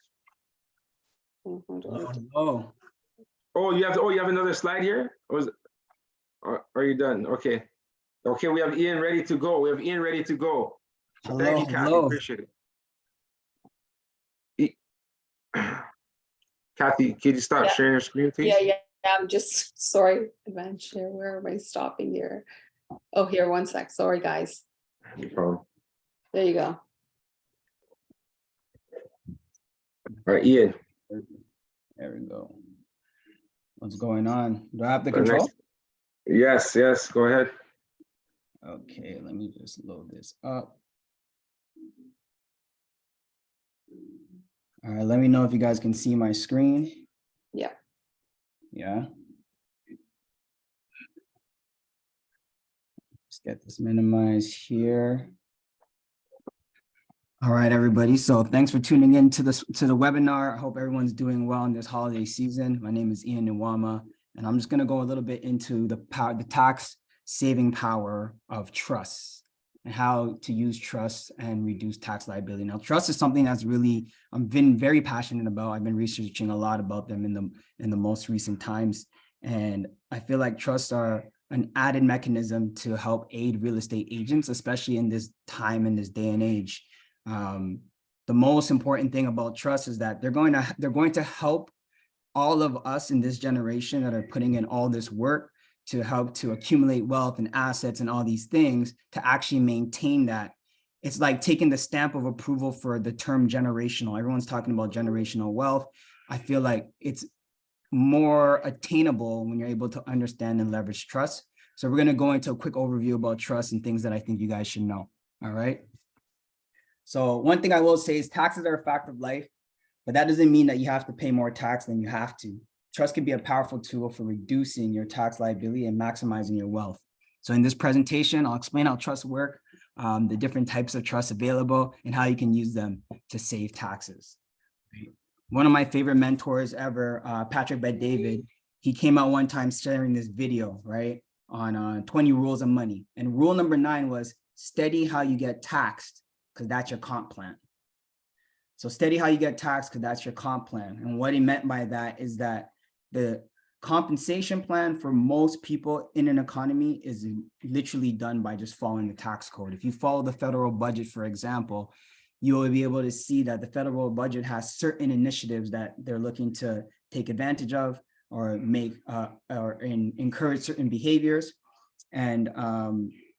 Oh, Oh, you have another slide here? Or are you done? Okay. Okay, we have Ian ready to go. We have Ian ready to go. So thank you, Cathie. Appreciate it. Cathie, can you stop sharing your screen, please? Yeah. I'm just sorry. Advanced share. Where am I stopping here? Oh, here, 1 sec. Sorry, guys. No problem. There you go. All right, Ian. there we go. What's going on? Do I have the control? Yes, go ahead. Okay, let me just load this up. All right, let me know if you guys can see my screen. Yeah. Yeah. Let's get this minimized here. All right, everybody. So thanks for tuning in to the webinar. I hope everyone's doing well in this holiday season. My name is Ian Nuamah, and I'm just going to go a little bit into the tax saving power of trust and how to use trust and reduce tax liability. Now, trust is something that's really I've been very passionate about. I've been researching a lot about them in the most recent times, and I feel like trusts are an added mechanism to help aid real estate agents, especially in this time, in this day and age. The most important thing about trust is that they're going to help all of us in this generation that are putting in all this work to help to accumulate wealth and assets and all these things to actually maintain that. It's like taking the stamp of approval for the term generational. Everyone's talking about generational wealth. I feel like it's more attainable when you're able to understand and leverage trust. So we're going to go into a quick overview about trust and things that I think you guys should know. All right. So one thing I will say is taxes are a fact of life, but that doesn't mean that you have to pay more tax than you have to. Trust can be a powerful tool for reducing your tax liability and maximizing your wealth. So in this presentation, I'll explain how trusts work, the different types of trusts available, and how you can use them to save taxes. One of my favorite mentors ever, Patrick Bet-David, he came out one time sharing this video, right, on 20 rules of money. And rule number 9 was study how you get taxed, because that's your comp plan. So study how you get taxed, because that's your comp plan. And what he meant by that is that the compensation plan for most people in an economy is literally done by just following the tax code. If you follow the federal budget, for example, you will be able to see that the federal budget has certain initiatives that they're looking to take advantage of or make or encourage certain behaviors. And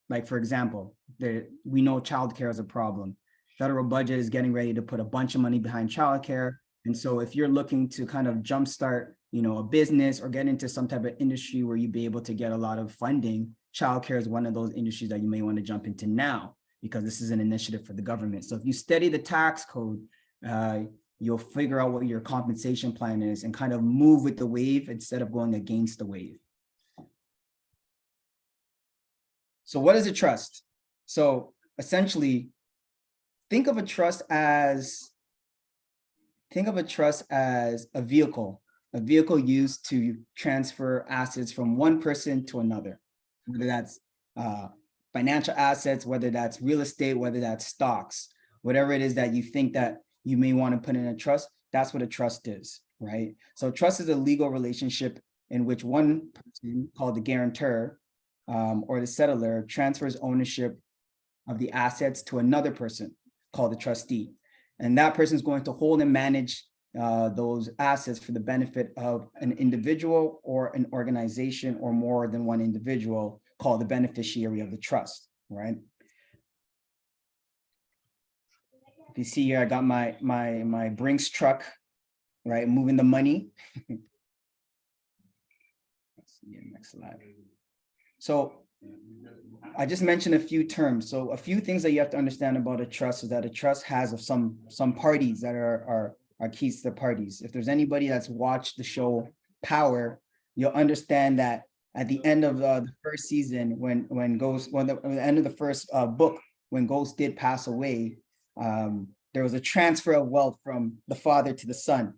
like, for example, we know childcare is a problem. Federal budget is getting ready to put a bunch of money behind childcare. And so if you're looking to kind of jumpstart, a business or get into some type of industry where you'd be able to get a lot of funding, childcare is one of those industries that you may want to jump into now, because this is an initiative for the government. So if you study the tax code, you'll figure out what your compensation plan is and kind of move with the wave instead of going against the wave. So what is a trust? So essentially, think of a trust as a vehicle used to transfer assets from one person to another, whether that's financial assets, whether that's real estate, whether that's stocks, whatever it is that you think that you may want to put in a trust, that's what a trust is, right? So trust is a legal relationship in which one person called the guarantor or the settlor transfers ownership of the assets to another person called the trustee. And that person is going to hold and manage those assets for the benefit of an individual or an organization or more than one individual called the beneficiary of the trust, right? If you see here, I got my Brinks truck, right, moving the money. Let's see, next slide. So I just mentioned a few terms. So a few things that you have to understand about a trust is that a trust has some parties that are keys to the parties. If there's anybody that's watched the show Power, you'll understand that at the end of the first season, when the end of the first book, when Ghost did pass away, there was a transfer of wealth from the father to the son.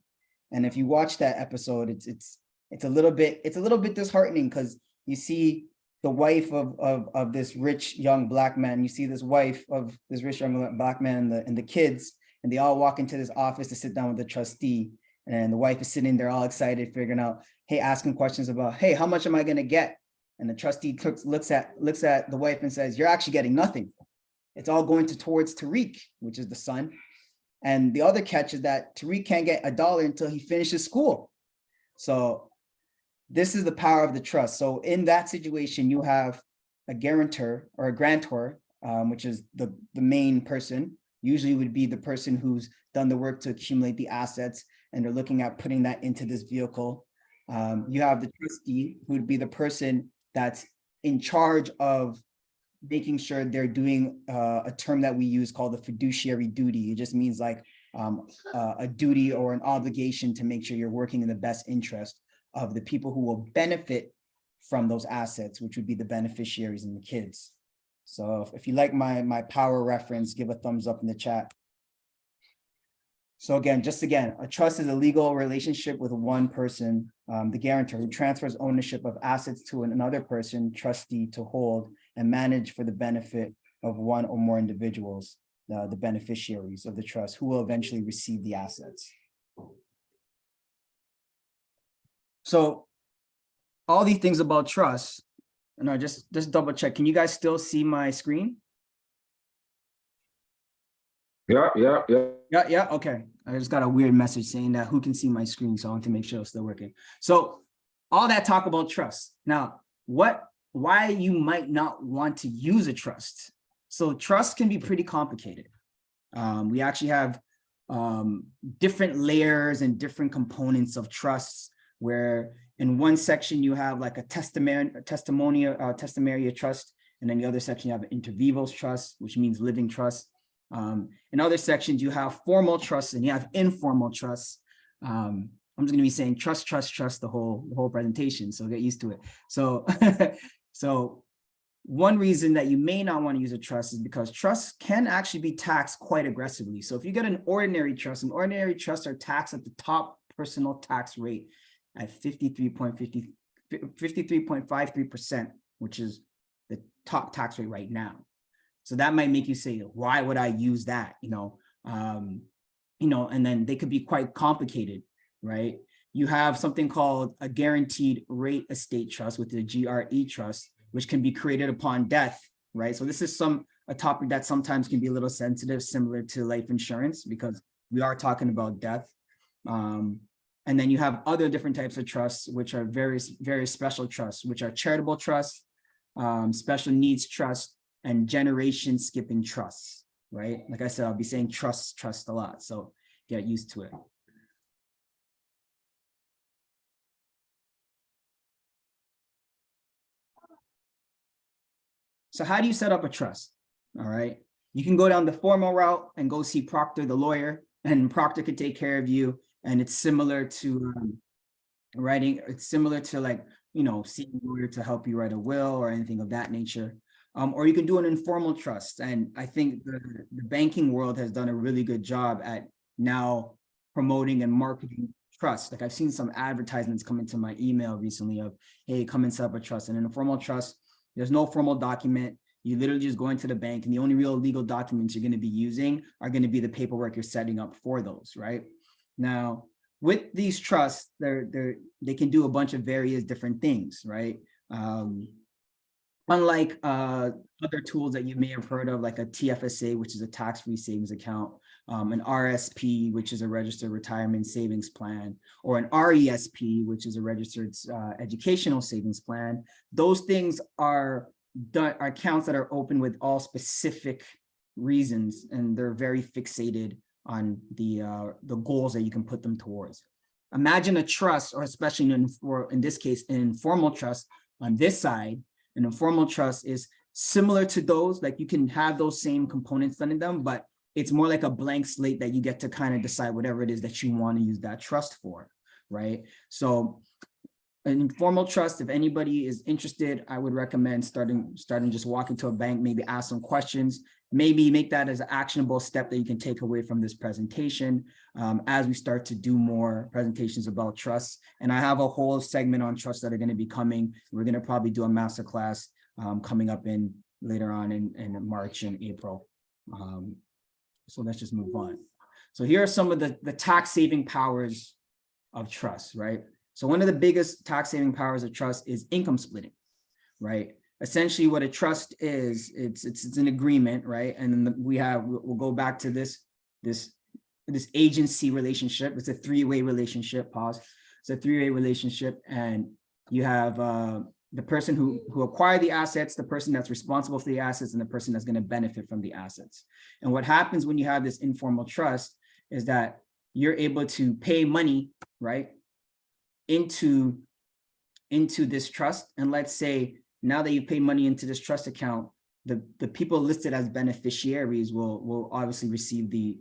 And if you watch that episode, it's a little bit disheartening, because you see the wife of this rich young black man, you see this wife of this rich young black man and the kids, and they all walk into this office to sit down with the trustee. And the wife is sitting there all excited, figuring out, hey, asking questions about, hey, how much am I gonna get? And the trustee looks at the wife and says, you're actually getting nothing. It's all going towards Tariq, which is the son. And the other catch is that Tariq can't get $1 until he finishes school. So this is the power of the trust. So in that situation, you have a guarantor or a grantor, which is the main person, usually would be the person who's done the work to accumulate the assets, and they're looking at putting that into this vehicle. You have the trustee, who would be the person that's in charge of making sure they're doing a term that we use called the fiduciary duty. It just means like a duty or an obligation to make sure you're working in the best interest of the people who will benefit from those assets, which would be the beneficiaries and the kids. So if you like my power reference, give a thumbs up in the chat. So again, a trust is a legal relationship with one person, the guarantor, who transfers ownership of assets to another person, trustee, to hold and manage for the benefit of one or more individuals, the beneficiaries of the trust, who will eventually receive the assets. So all these things about trust, and I just double check. Can you guys still see my screen? Yeah. Yeah, okay. I just got a weird message saying that who can see my screen, so I want to make sure it's still working. So all that talk about trust. Now, why you might not want to use a trust. So trust can be pretty complicated. We actually have different layers and different components of trusts, where in one section you have like a testamentary trust, and then the other section you have an inter vivos trust, which means living trust. In other sections you have formal trusts and you have informal trusts. I'm just going to be saying trust the whole presentation, so get used to it. So so one reason that you may not want to use a trust is because trusts can actually be taxed quite aggressively. So if you get an ordinary trust, trusts are taxed at the top personal tax rate at 53.53%, which is the top tax rate right now. So that might make you say, why would I use that? And then they could be quite complicated, right? You have something called a guaranteed rate estate trust with the GRE trust, which can be created upon death, right? So this is a topic that sometimes can be a little sensitive, similar to life insurance, because we are talking about death. And then you have other different types of trusts, which are very special trusts, which are charitable trusts, special needs trusts, and generation skipping trusts, right? Like I said, I'll be saying trust a lot, so get used to it. So how do you set up a trust? All right, you can go down the formal route and go see Proctor, the lawyer, and Proctor could take care of you. And it's similar to seeing a lawyer to help you write a will or anything of that nature. Or you can do an informal trust. And I think the banking world has done a really good job at now promoting and marketing trust. Like I've seen some advertisements come into my email recently of, hey, come and set up a trust. And an informal trust, there's no formal document. You literally just go into the bank, and the only real legal documents you're going to be using are going to be the paperwork you're setting up for those, right? Now, with these trusts, they can do a bunch of various different things, right? Unlike other tools that you may have heard of, like a TFSA, which is a tax-free savings account, an RSP, which is a registered retirement savings plan, or an RESP, which is a registered educational savings plan. Those things are accounts that are open with all specific reasons, and they're very fixated on the goals that you can put them towards. Imagine a trust, or especially in this case, an informal trust on this side. An informal trust is similar to those, like you can have those same components done in them, but it's more like a blank slate that you get to kind of decide whatever it is that you want to use that trust for, right? So an informal trust, if anybody is interested, I would recommend starting just walking to a bank, maybe ask some questions, maybe make that as an actionable step that you can take away from this presentation as we start to do more presentations about trusts. And I have a whole segment on trusts that are going to be coming. We're going to probably do a masterclass coming up later on in March and April. So let's just move on. So here are some of the tax saving powers of trust, right? So one of the biggest tax saving powers of trust is income splitting, right? Essentially what a trust is, it's an agreement, right? And then we'll go back to this agency relationship. It's a three-way relationship, pause. It's a three-way relationship, and you have the person who acquired the assets, the person that's responsible for the assets, and the person that's going to benefit from the assets. And what happens when you have this informal trust is that you're able to pay money, right, into this trust. And let's say now that you pay money into this trust account, the people listed as beneficiaries will obviously receive the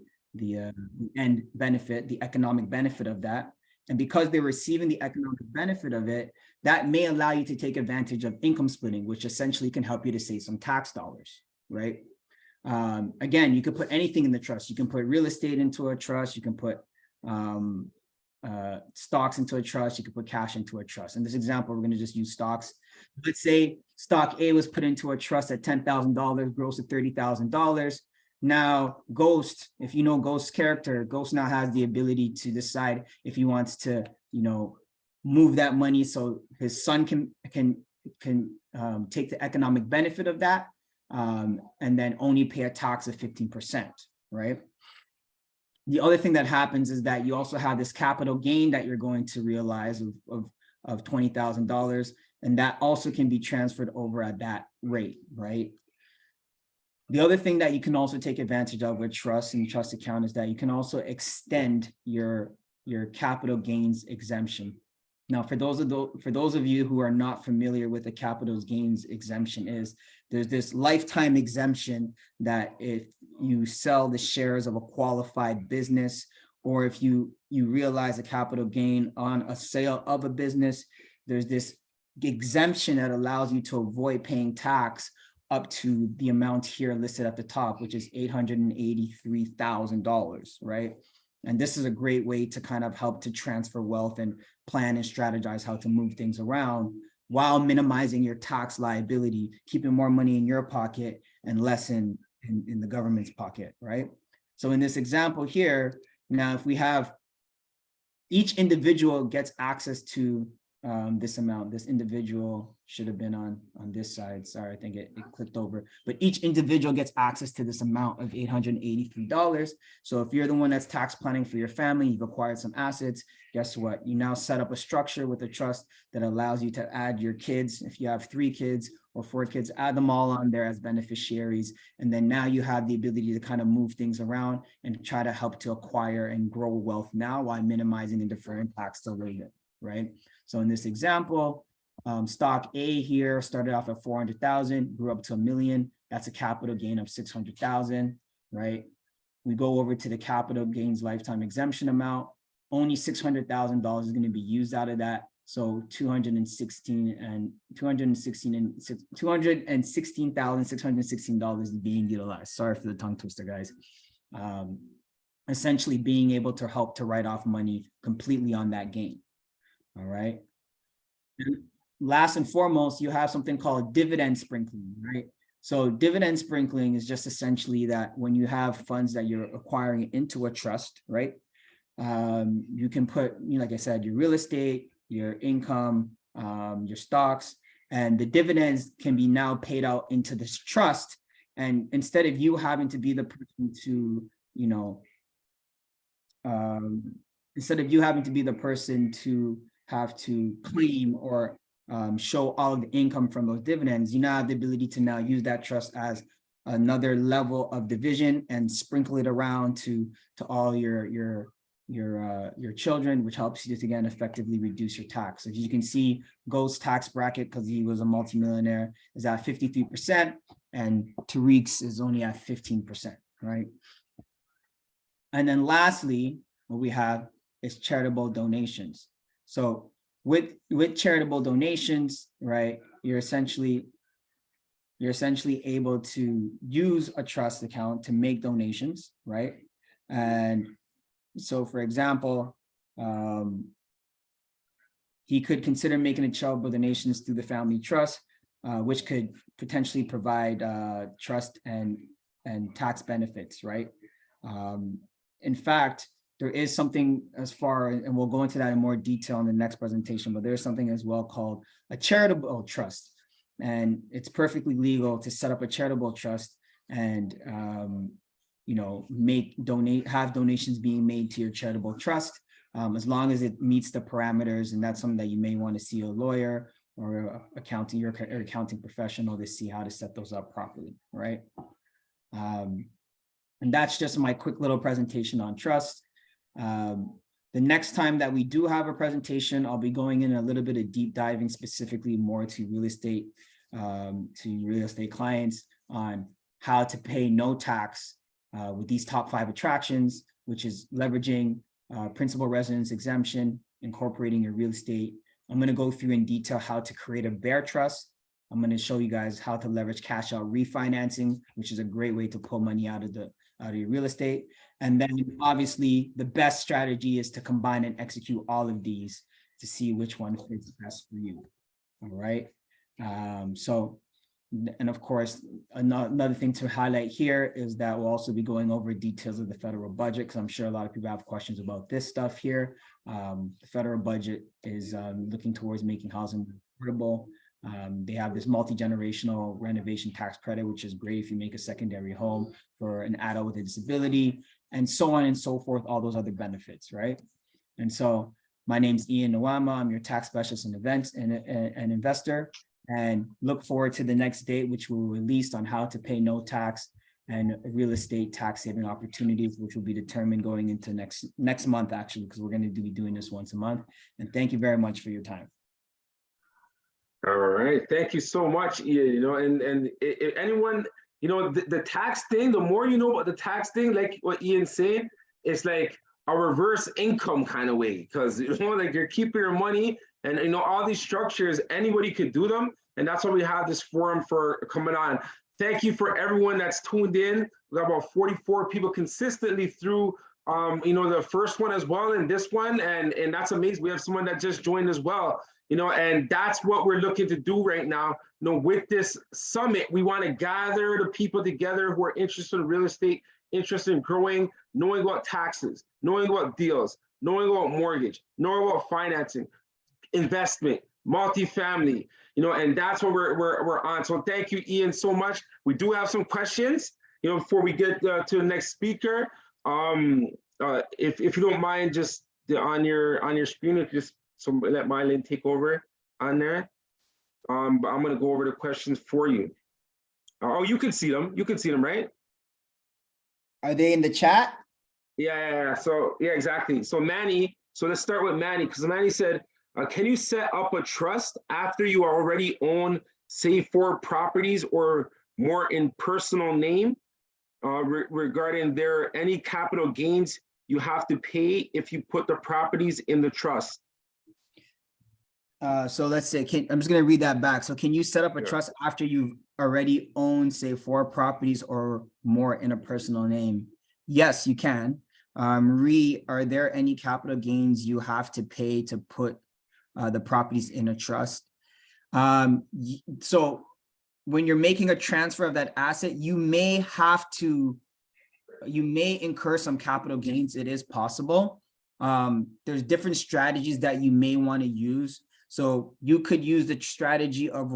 end benefit, the economic benefit of that. And because they're receiving the economic benefit of it, that may allow you to take advantage of income splitting, which essentially can help you to save some tax dollars, right? Again, you could put anything in the trust. You can put real estate into a trust. You can put stocks into a trust. You can put cash into a trust. In this example, we're going to just use stocks. Let's say stock A was put into a trust at $10,000, gross at $30,000. Now, Ghost, if you know Ghost's character, Ghost now has the ability to decide if he wants to, move that money so his son can take the economic benefit of that, and then only pay a tax of 15%, right? The other thing that happens is that you also have this capital gain that you're going to realize of $20,000, and that also can be transferred over at that rate, right? The other thing that you can also take advantage of with trust and trust account is that you can also extend your capital gains exemption. Now, for those of you who are not familiar with the capital gains exemption there's this lifetime exemption that if you sell the shares of a qualified business, or if you realize a capital gain on a sale of a business, there's this exemption that allows you to avoid paying tax up to the amount here listed at the top, which is $883,000, right? And this is a great way to kind of help to transfer wealth and plan and strategize how to move things around while minimizing your tax liability, keeping more money in your pocket and less in the government's pocket, right? So in this example here, now if we have each individual gets access to this amount. This individual should have been on this side. Sorry, I think it clicked over. But each individual gets access to this amount of $883. So if you're the one that's tax planning for your family, you've acquired some assets, guess what? You now set up a structure with a trust that allows you to add your kids. If you have 3 kids or 4 kids, add them all on there as beneficiaries. And then now you have the ability to kind of move things around and try to help to acquire and grow wealth now while minimizing and deferring tax to later, right? So in this example, stock A here started off at 400,000, grew up to $1 million. That's a capital gain of 600,000, right? We go over to the capital gains lifetime exemption amount. Only $600,000 is going to be used out of that. So $216,616 is being utilized. Sorry for the tongue twister, guys. Essentially being able to help to write off money completely on that gain. All right. And last and foremost, you have something called dividend sprinkling, right? So dividend sprinkling is just essentially that when you have funds that you're acquiring into a trust, right? You can put, like I said, your real estate, your income, your stocks, and the dividends can be now paid out into this trust. And instead of you having to be the person to, instead of you having to be the person to have to claim or show all of the income from those dividends, you now have the ability to now use that trust as another level of division and sprinkle it around to all your children, which helps you to, again, effectively reduce your tax. As you can see, 𝗂𝗲𝗃𝗀𝗁 tax bracket, because he was a multimillionaire, is at 53%, and 𝗂𝗽𝗃𝗃𝗀𝗁 is only at 15%, right? And then lastly, what we have is charitable donations. So with charitable donations, right, you're essentially able to use a trust account to make donations, right? And so, for example, he could consider making a charitable donations through the family trust, which could potentially provide trust and tax benefits, right? In fact, there is something as far, and we'll go into that in more detail in the next presentation, but there's something as well called a charitable trust. And it's perfectly legal to set up a charitable trust and have donations being made to your charitable trust, as long as it meets the parameters. And that's something that you may want to see a lawyer or your accounting professional to see how to set those up properly, right? And that's just my quick little presentation on trust. The next time that we do have a presentation, I'll be going in a little bit of deep diving specifically more to real estate clients on how to pay no tax with these top 5 attractions, which is leveraging principal residence exemption, incorporating your real estate. I'm going to go through in detail how to create a bear trust. I'm going to show you guys how to leverage cash out refinancing, which is a great way to pull money out of your real estate. And then obviously the best strategy is to combine and execute all of these to see which one fits best for you. All right. And of course, another thing to highlight here is that we'll also be going over details of the federal budget, because I'm sure a lot of people have questions about this stuff here. The federal budget is looking towards making housing affordable. They have this multi-generational renovation tax credit, which is great if you make a secondary home for an adult with a disability, and so on and so forth, all those other benefits, right? And so my name's 𝗂𝗍𝗏. I'm your tax specialist and an investor, and look forward to the next date, which will release on how to pay no tax and real estate tax saving opportunities, which will be determined going into next month, actually, because we're going to be doing this once a month. And thank you very much for your time. All right, thank you so much, Ian. And if anyone, the tax thing, the more you know about the tax thing, like what Ian's saying, it's like a reverse income kind of way, because like you're keeping your money, and all these structures, anybody could do them, and that's why we have this forum for coming on. Thank you for everyone that's tuned in. We got about 44 people consistently through the first one as well, and this one, and that's amazing. We have someone that just joined as well. And that's what we're looking to do right now. With this summit, we want to gather the people together who are interested in real estate, interested in growing, knowing about taxes, knowing about deals, knowing about mortgage, knowing about financing, investment, multifamily, and that's what we're on. So thank you, Ian, so much. We do have some questions, before we get to the next speaker. If you don't mind, just on your screen, just so let Mylin take over on there. But I'm going to go over the questions for you. Oh, you can see them. You can see them, right? Are they in the chat? Yeah. So yeah, exactly. So Manny. So let's start with Manny, because Manny said, can you set up a trust after you already own, say, 4 properties or more in personal name, regarding any capital gains you have to pay if you put the properties in the trust? So let's say, I'm just going to read that back. So can you set up a Sure. trust after you've already owned, say, 4 properties or more in a personal name? Yes, you can. Are there any capital gains you have to pay to put the properties in a trust? So when you're making a transfer of that asset, you may incur some capital gains. It is possible. There's different strategies that you may want to use. So you could use the strategy of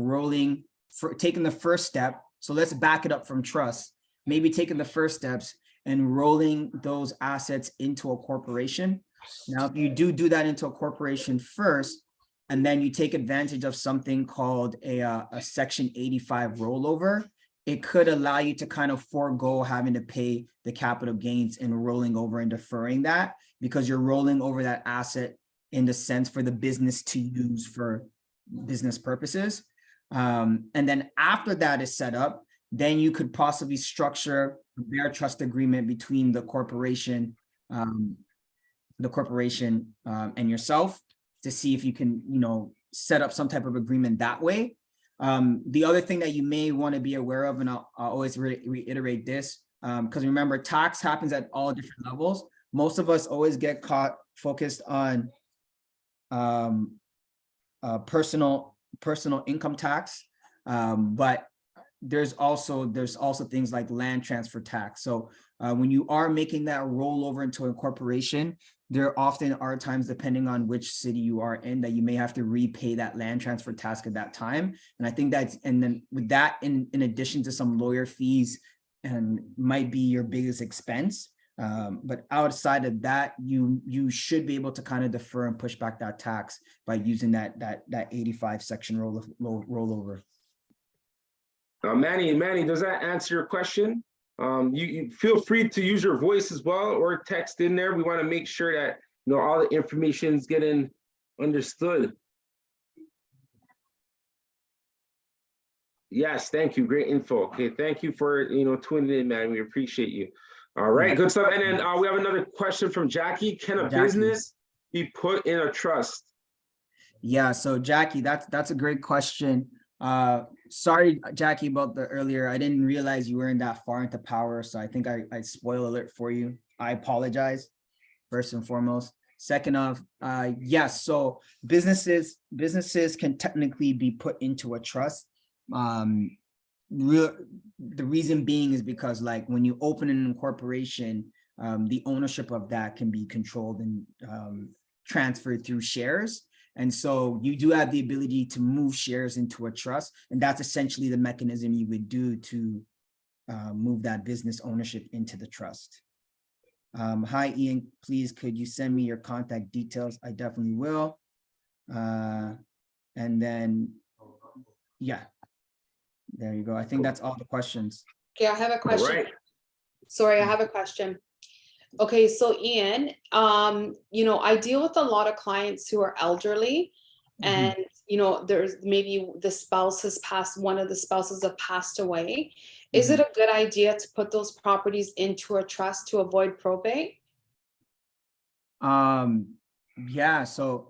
taking the first step. So let's back it up from trust, maybe taking the first steps and rolling those assets into a corporation. Now, if you do that into a corporation first, and then you take advantage of something called a Section 85 rollover, it could allow you to kind of forego having to pay the capital gains and rolling over and deferring that, because you're rolling over that asset in the sense for the business to use for business purposes. And then after that is set up, then you could possibly structure a bare trust agreement between the corporation and yourself to see if you can, set up some type of agreement that way. The other thing that you may want to be aware of, and I'll always reiterate this, because remember, tax happens at all different levels. Most of us always get caught focused on personal income tax, but there's also things like land transfer tax. So when you are making that rollover into a corporation, there often are times, depending on which city you are in, that you may have to repay that land transfer tax at that time. And I think and then with that, in addition to some lawyer fees, and might be your biggest expense. But outside of that, you should be able to kind of defer and push back that tax by using that 85 section rollover. Manny, does that answer your question? You feel free to use your voice as well, or text in there. We want to make sure that all the information is getting understood. Yes, thank you. Great info. Okay, thank you for tuning in, man. We appreciate you. All right, good stuff. And then we have another question from Jackie. Can a business be put in a trust? Yeah, so Jackie, that's a great question. Sorry, Jackie, about the earlier. I didn't realize you weren't that far into power, so I think I spoil alert for you. I apologize, first and foremost. Second off, yes, so businesses can technically be put into a trust. The reason being is because, like, when you open an incorporation, the ownership of that can be controlled and transferred through shares. And so you do have the ability to move shares into a trust, and that's essentially the mechanism you would do to move that business ownership into the trust. Hi, Ian, please, could you send me your contact details? I definitely will. And then, yeah, there you go. I think that's all the questions. Okay, I have a question. All right. Sorry, I have a question. Okay, so Ian, I deal with a lot of clients who are elderly, and there's maybe one of the spouses have passed away. Is it a good idea to put those properties into a trust to avoid probate? Yeah, so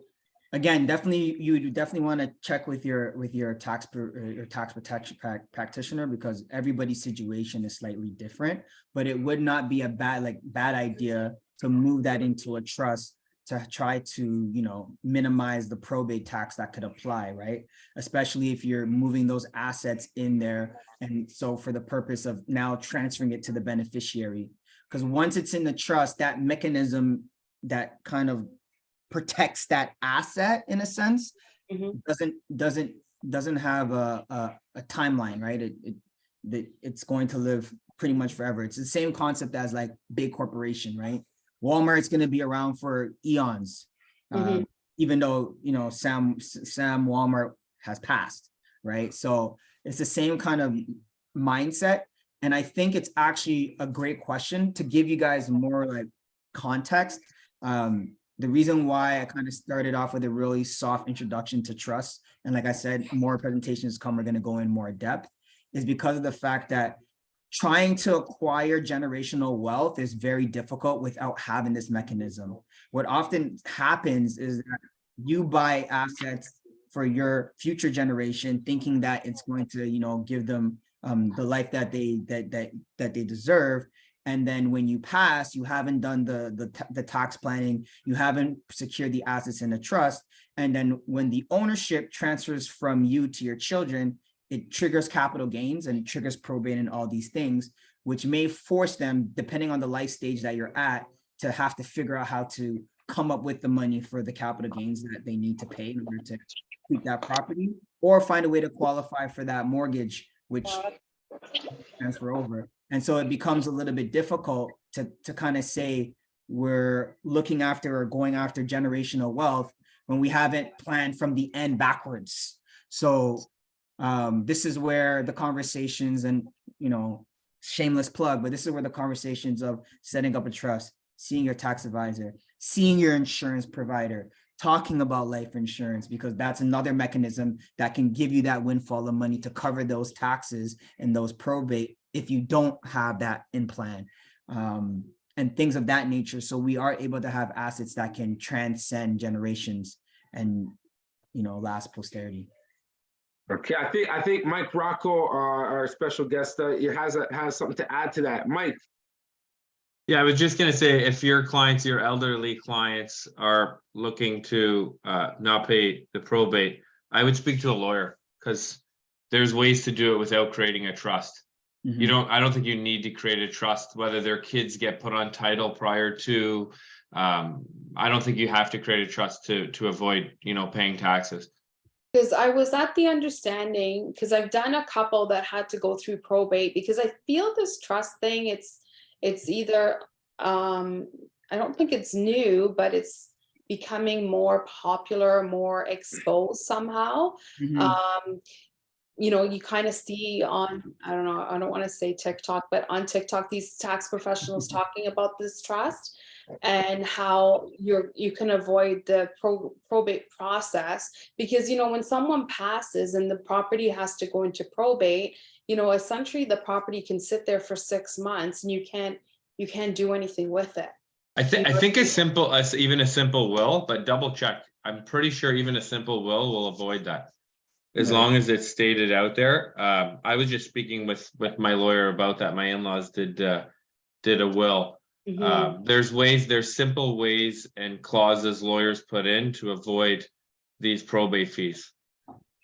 again, you definitely want to check with your tax protection practitioner, because everybody's situation is slightly different. But it would not be a bad idea to move that into a trust to try to minimize the probate tax that could apply, right? Especially if you're moving those assets in there, and so for the purpose of now transferring it to the beneficiary. Because once it's in the trust, that mechanism that kind of protects that asset in a sense doesn't have a timeline, right? It's going to live pretty much forever. It's the same concept as like big corporation, right? Walmart's going to be around for eons, even though Sam Walmart has passed, right? So it's the same kind of mindset. And I think it's actually a great question to give you guys more like context. The reason why I kind of started off with a really soft introduction to trust, and like I said, more presentations come, we're going to go in more depth, is because of the fact that trying to acquire generational wealth is very difficult without having this mechanism. What often happens is that you buy assets for your future generation, thinking that it's going to, you know, give them the life that they deserve. And then when you pass, you haven't done the tax planning, you haven't secured the assets in a trust. And then when the ownership transfers from you to your children, it triggers capital gains and triggers probate and all these things, which may force them, depending on the life stage that you're at, to have to figure out how to come up with the money for the capital gains that they need to pay in order to keep that property, or find a way to qualify for that mortgage, which transfer over. And so it becomes a little bit difficult to kind of say we're looking after or going after generational wealth when we haven't planned from the end backwards. So this is where the conversations, and, you know, shameless plug, but this is where the conversations of setting up a trust, seeing your tax advisor, seeing your insurance provider, talking about life insurance, because that's another mechanism that can give you that windfall of money to cover those taxes and those probate if you don't have that in plan, and things of that nature. So we are able to have assets that can transcend generations and, you know, last posterity. Okay, I think Mike Rocco, our special guest, has something to add to that. Mike. Yeah, I was just going to say, if your clients, your elderly clients, are looking to not pay the probate, I would speak to a lawyer, because there's ways to do it without creating a trust. I don't think you need to create a trust, whether their kids get put on title prior to, I don't think you have to create a trust to avoid, you know, paying taxes. Because I was at the understanding, because I've done a couple that had to go through probate, because I feel this trust thing, it's either, I don't think it's new, but it's becoming more popular, more exposed somehow. You know, you kind of see on, I don't know, I don't want to say TikTok, but on TikTok, these tax professionals talking about this trust and how you can avoid the probate process, because, you know, when someone passes and the property has to go into probate, you know, essentially the property can sit there for 6 months and you can't do anything with it. I think as simple as even a simple will, but double check. I'm pretty sure even a simple will avoid that, as long as it's stated out there. I was just speaking with my lawyer about that. My in-laws did a will. There's simple ways and clauses lawyers put in to avoid these probate fees.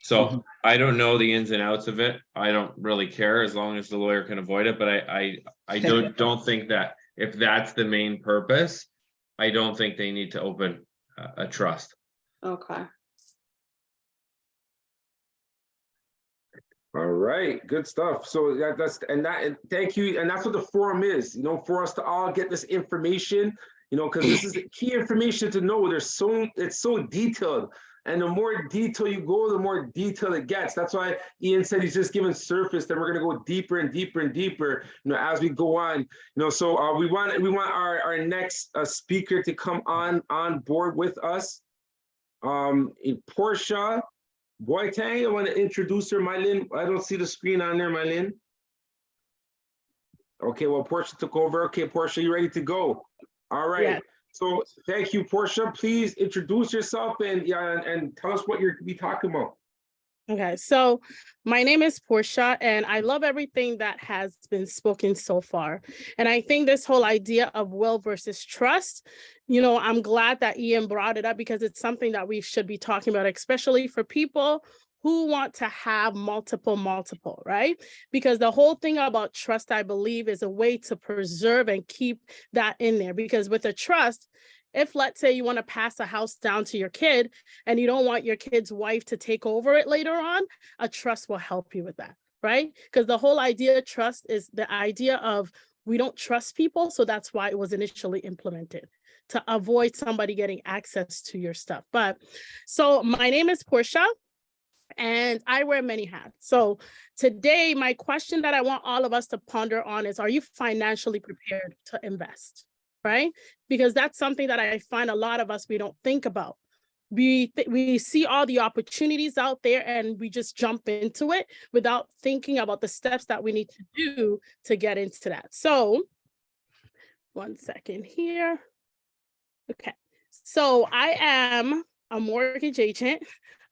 So I don't know the ins and outs of it. I don't really care, as long as the lawyer can avoid it. But I don't think that if that's the main purpose, I don't think they need to open a trust. Okay. All right, good stuff. So thank you. And that's what the forum is, you know, for us to all get this information, you know, because this is key information to know. It's so detailed. And the more detail you go, the more detail it gets. That's why Ian said he's just giving surface, then we're going to go deeper and deeper and deeper, you know, as we go on. You know, so we want our next speaker to come on board with us. Porcia Boateng, I want to introduce her, Mylin. I don't see the screen on there, Mylin. Okay, well, Porcia took over. Okay, Porcia, you ready to go? All right. Yeah. So thank you, Porcia. Please introduce yourself and tell us what you're be talking about. Okay, so my name is Porcia, and I love everything that has been spoken so far. And I think this whole idea of will versus trust, you know, I'm glad that Ian brought it up, because it's something that we should be talking about, especially for people who want to have multiple, right? Because the whole thing about trust, I believe, is a way to preserve and keep that in there. Because with a trust, if, let's say, you want to pass a house down to your kid and you don't want your kid's wife to take over it later on, a trust will help you with that, right? Because the whole idea of trust is the idea of we don't trust people. So that's why it was initially implemented, to avoid somebody getting access to your stuff. But so my name is Porcia, and I wear many hats. So today, my question that I want all of us to ponder on is, are you financially prepared to invest? Right? Because that's something that I find a lot of us, we don't think about. We see all the opportunities out there and we just jump into it without thinking about the steps that we need to do to get into that. So 1 second here. Okay. So I am a mortgage agent.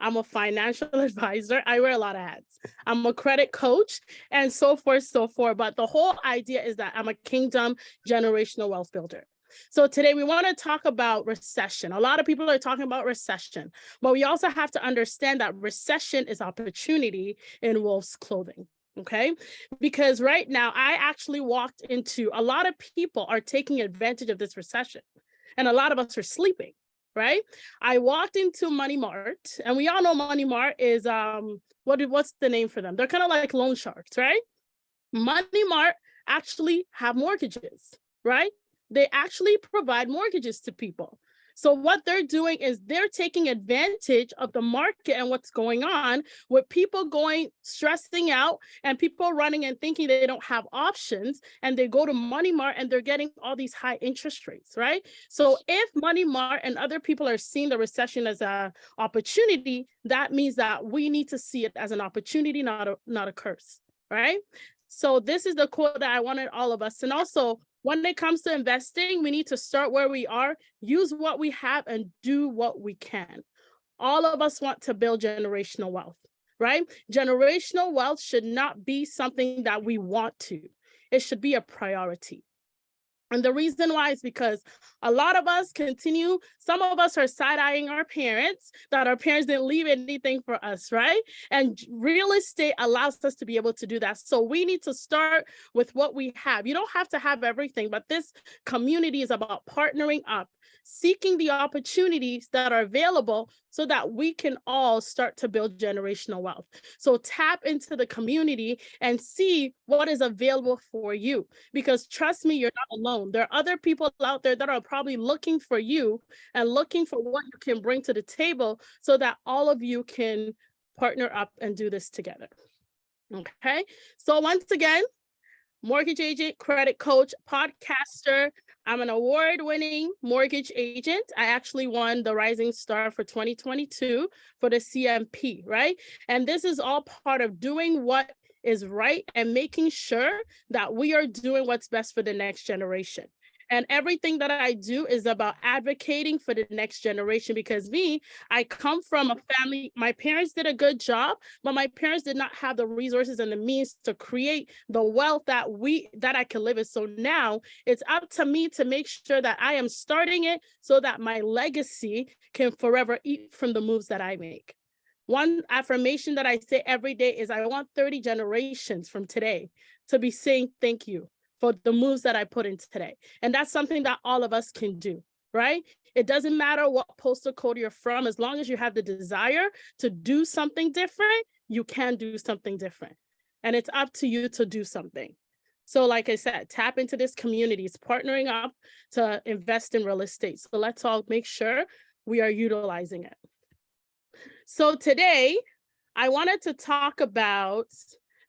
I'm a financial advisor. I wear a lot of hats. I'm a credit coach and so forth, so forth. But the whole idea is that I'm a kingdom generational wealth builder. So today we want to talk about recession. A lot of people are talking about recession, but we also have to understand that recession is opportunity in wolf's clothing. Okay, because right now I actually walked into, a lot of people are taking advantage of this recession and a lot of us are sleeping, right? I walked into Money Mart, and we all know Money Mart is, what's the name for them? They're kind of like loan sharks, right? Money Mart actually have mortgages, right? They actually provide mortgages to people. So what they're doing is they're taking advantage of the market and what's going on with people stressing out and people running and thinking they don't have options, and they go to Money Mart and they're getting all these high interest rates, right? So if Money Mart and other people are seeing the recession as an opportunity, that means that we need to see it as an opportunity, not a curse, right? So this is the quote that I wanted all of us. And also, when it comes to investing, we need to start where we are, use what we have, and do what we can. All of us want to build generational wealth, right? Generational wealth should not be something that we want to. It should be a priority. And the reason why is because a lot of us some of us are side-eyeing our parents, that our parents didn't leave anything for us, right? And real estate allows us to be able to do that. So we need to start with what we have. You don't have to have everything, but this community is about partnering up, seeking the opportunities that are available so that we can all start to build generational wealth. So tap into the community and see what is available for you, because trust me, you're not alone. There are other people out there that are probably looking for you and looking for what you can bring to the table so that all of you can partner up and do this together. Okay, so once again, mortgage agent, credit coach, podcaster. I'm an award-winning mortgage agent. I actually won the Rising Star for 2022 for the CMP, right? And this is all part of doing what is right and making sure that we are doing what's best for the next generation. And everything that I do is about advocating for the next generation, because I come from a family, my parents did a good job, but my parents did not have the resources and the means to create the wealth that I can live in. So now it's up to me to make sure that I am starting it so that my legacy can forever eat from the moves that I make. One affirmation that I say every day is I want 30 generations from today to be saying thank you for the moves that I put in today. And that's something that all of us can do, right? It doesn't matter what postal code you're from, as long as you have the desire to do something different, you can do something different. And it's up to you to do something. So like I said, tap into this community. It's partnering up to invest in real estate. So let's all make sure we are utilizing it. So today, I wanted to talk about,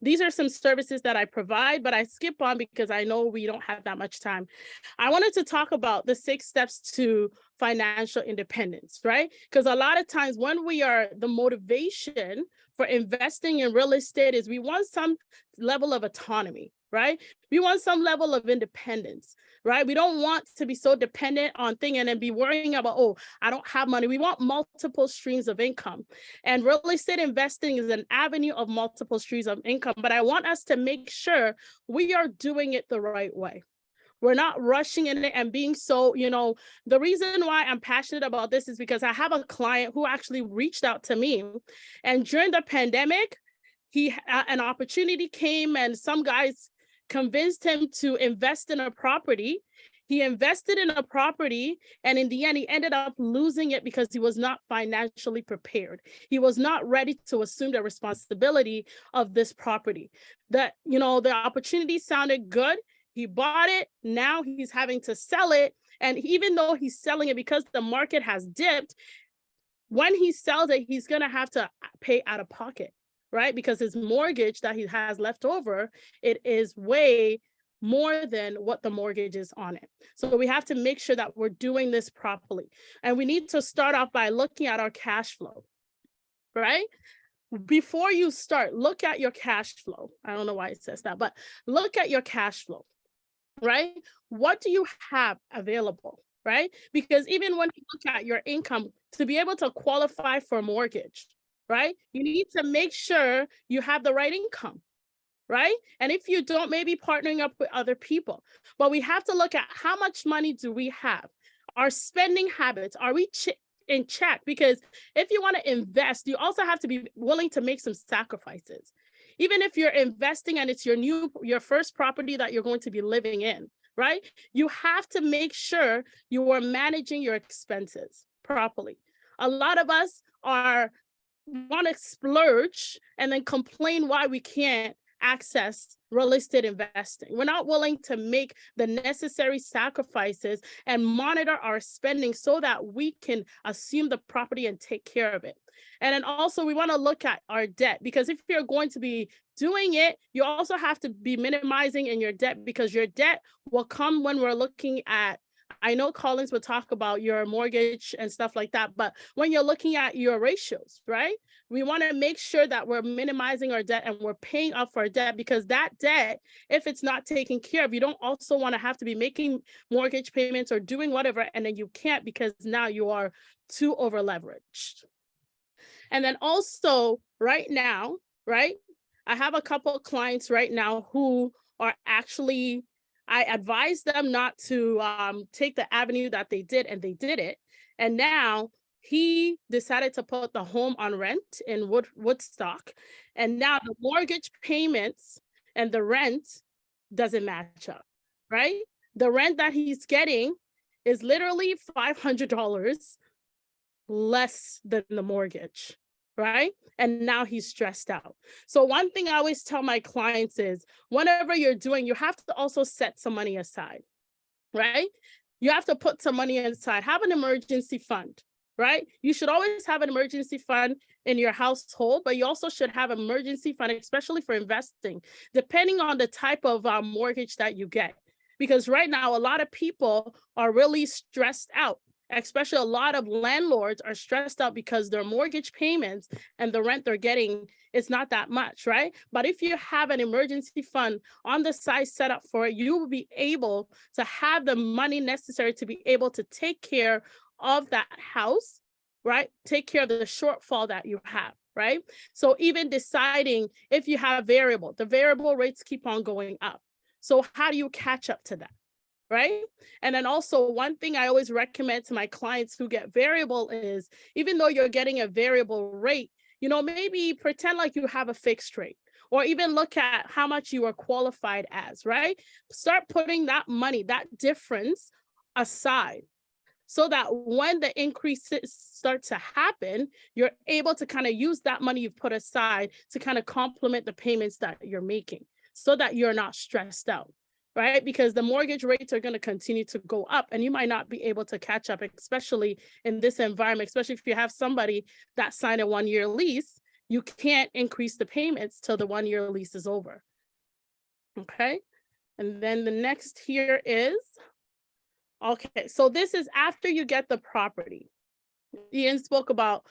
these are some services that I provide, but I skip on because I know we don't have that much time. I wanted to talk about the 6 steps to financial independence, right? Because a lot of times when the motivation for investing in real estate is we want some level of autonomy, right? We want some level of independence, right? We don't want to be so dependent on things and then be worrying about, oh, I don't have money. We want multiple streams of income. And real estate investing is an avenue of multiple streams of income. But I want us to make sure we are doing it the right way. We're not rushing in it and being so, the reason why I'm passionate about this is because I have a client who actually reached out to me. And during the pandemic, an opportunity came and some guys convinced him to invest in a property. He invested in a property, and in the end, he ended up losing it because he was not financially prepared. He was not ready to assume the responsibility of this property. The opportunity sounded good. He bought it. Now he's having to sell it. And even though he's selling it because the market has dipped, when he sells it, he's going to have to pay out of pocket, right? Because his mortgage that he has left over, it is way more than what the mortgage is on it. So we have to make sure that we're doing this properly. And we need to start off by looking at our cash flow, right? Before you start, look at your cash flow. I don't know why it says that, but look at your cash flow, right? What do you have available, right? Because even when you look at your income, to be able to qualify for a mortgage, right? You need to make sure you have the right income, right? And if you don't, maybe partnering up with other people. But we have to look at how much money do we have? Our spending habits, are we in check? Because if you want to invest, you also have to be willing to make some sacrifices. Even if you're investing and it's your first property that you're going to be living in, right? You have to make sure you are managing your expenses properly. A lot of us want to splurge and then complain why we can't access real estate investing. We're not willing to make the necessary sacrifices and monitor our spending so that we can assume the property and take care of it. And then also we want to look at our debt, because if you're going to be doing it, you also have to be minimizing in your debt, because your debt will come when we're looking at, I know Collins would talk about your mortgage and stuff like that, but when you're looking at your ratios, right? We want to make sure that we're minimizing our debt and we're paying up for our debt, because that debt, if it's not taken care of, you don't also want to have to be making mortgage payments or doing whatever, and then you can't because now you are too over leveraged. And then also right now, right? I have a couple of clients right now who are actually, I advised them not to take the avenue that they did, and they did it. And now he decided to put the home on rent in Woodstock. And now the mortgage payments and the rent doesn't match up, right? The rent that he's getting is literally $500 less than the mortgage, right? And now he's stressed out. So one thing I always tell my clients is, whatever you're doing, you have to also set some money aside, right? You have to put some money aside, have an emergency fund, right? You should always have an emergency fund in your household, but you also should have an emergency fund, especially for investing, depending on the type of mortgage that you get. Because right now, a lot of people are really stressed out. Especially a lot of landlords are stressed out because their mortgage payments and the rent they're getting is not that much, right? But if you have an emergency fund on the side set up for it, you will be able to have the money necessary to be able to take care of that house, right? Take care of the shortfall that you have, right? So even deciding if you have the variable rates keep on going up. So how do you catch up to that? Right? And then also one thing I always recommend to my clients who get variable is, even though you're getting a variable rate, maybe pretend like you have a fixed rate, or even look at how much you are qualified as, right? Start putting that money, that difference aside, so that when the increases start to happen, you're able to kind of use that money you've put aside to kind of complement the payments that you're making, so that you're not stressed out. Right? Because the mortgage rates are going to continue to go up, and you might not be able to catch up, especially in this environment, especially if you have somebody that signed a 1-year lease. You can't increase the payments till the 1-year lease is over. Okay. And then the next here is, okay, so this is after you get the property. Ian spoke about,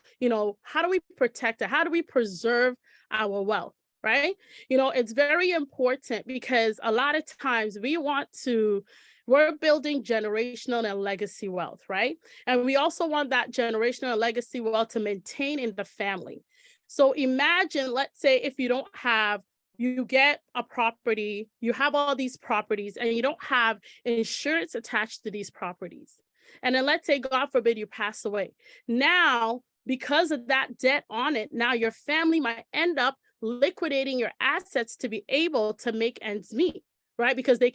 how do we protect it? How do we preserve our wealth? Right? It's very important, because a lot of times we're building generational and legacy wealth, right? And we also want that generational and legacy wealth to maintain in the family. So imagine, let's say if you get a property, you have all these properties, and you don't have insurance attached to these properties. And then let's say, God forbid, you pass away. Now, because of that debt on it, now your family might end up liquidating your assets to be able to make ends meet, right? Because they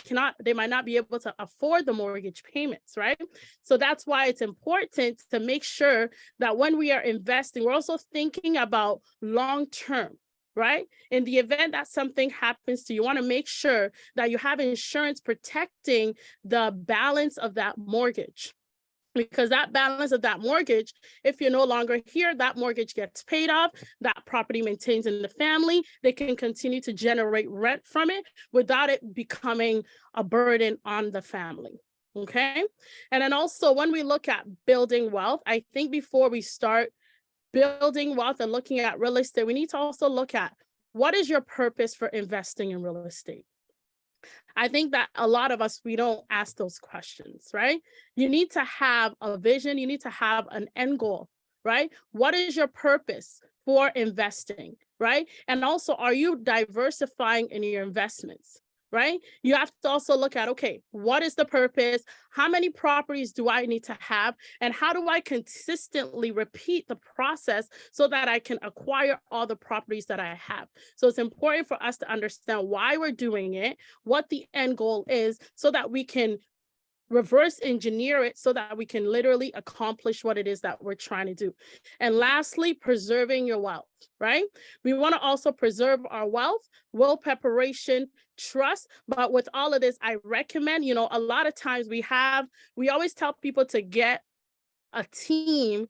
might not be able to afford the mortgage payments, right? So that's why it's important to make sure that when we are investing, we're also thinking about long-term, right? In the event that something happens to you, you want to make sure that you have insurance protecting the balance of that mortgage. Because that balance of that mortgage, if you're no longer here, that mortgage gets paid off, that property maintains in the family, they can continue to generate rent from it without it becoming a burden on the family, okay? And then also when we look at building wealth, I think before we start building wealth and looking at real estate, we need to also look at, what is your purpose for investing in real estate? I think that a lot of us, we don't ask those questions, right? You need to have a vision. You need to have an end goal, right? What is your purpose for investing, right? And also, are you diversifying in your investments, right? You have to also look at, okay, what is the purpose? How many properties do I need to have? And how do I consistently repeat the process so that I can acquire all the properties that I have? So it's important for us to understand why we're doing it, what the end goal is, so that we can reverse engineer it so that we can literally accomplish what it is that we're trying to do. And lastly, preserving your wealth, right? We want to also preserve our wealth, will preparation, trust. But with all of this, I recommend, you know, a lot of times we always tell people to get a team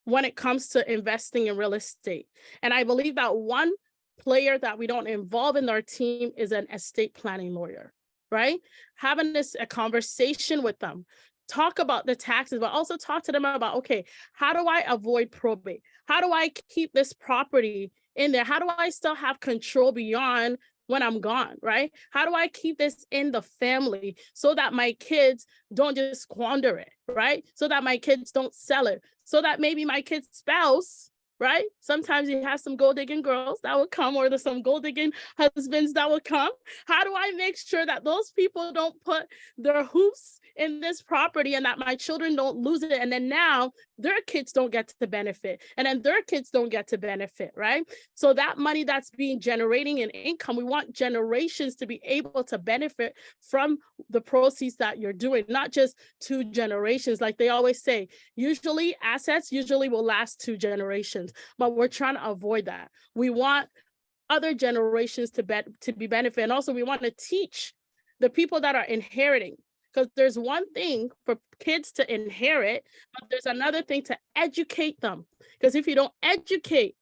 when it comes to investing in real estate. And I believe that one player that we don't involve in our team is an estate planning lawyer, right? Having a conversation with them, talk about the taxes, but also talk to them about, okay, how do I avoid probate? How do I keep this property in there? How do I still have control beyond when I'm gone, right? How do I keep this in the family so that my kids don't just squander it, right? So that my kids don't sell it, so that maybe my kid's spouse, right? Sometimes you have some gold digging girls that will come, or there's some gold digging husbands that will come. How do I make sure that those people don't put their hoops in this property and that my children don't lose it? And then now their kids don't get to benefit, and then their kids don't get to benefit, right? So that money that's being generating in income, we want generations to be able to benefit from the proceeds that you're doing, not just 2 generations. Like they always say, usually assets will last 2 generations, but we're trying to avoid that. We want other generations to be benefit. And also we want to teach the people that are inheriting, because there's one thing for kids to inherit, but there's another thing to educate them. Because if you don't educate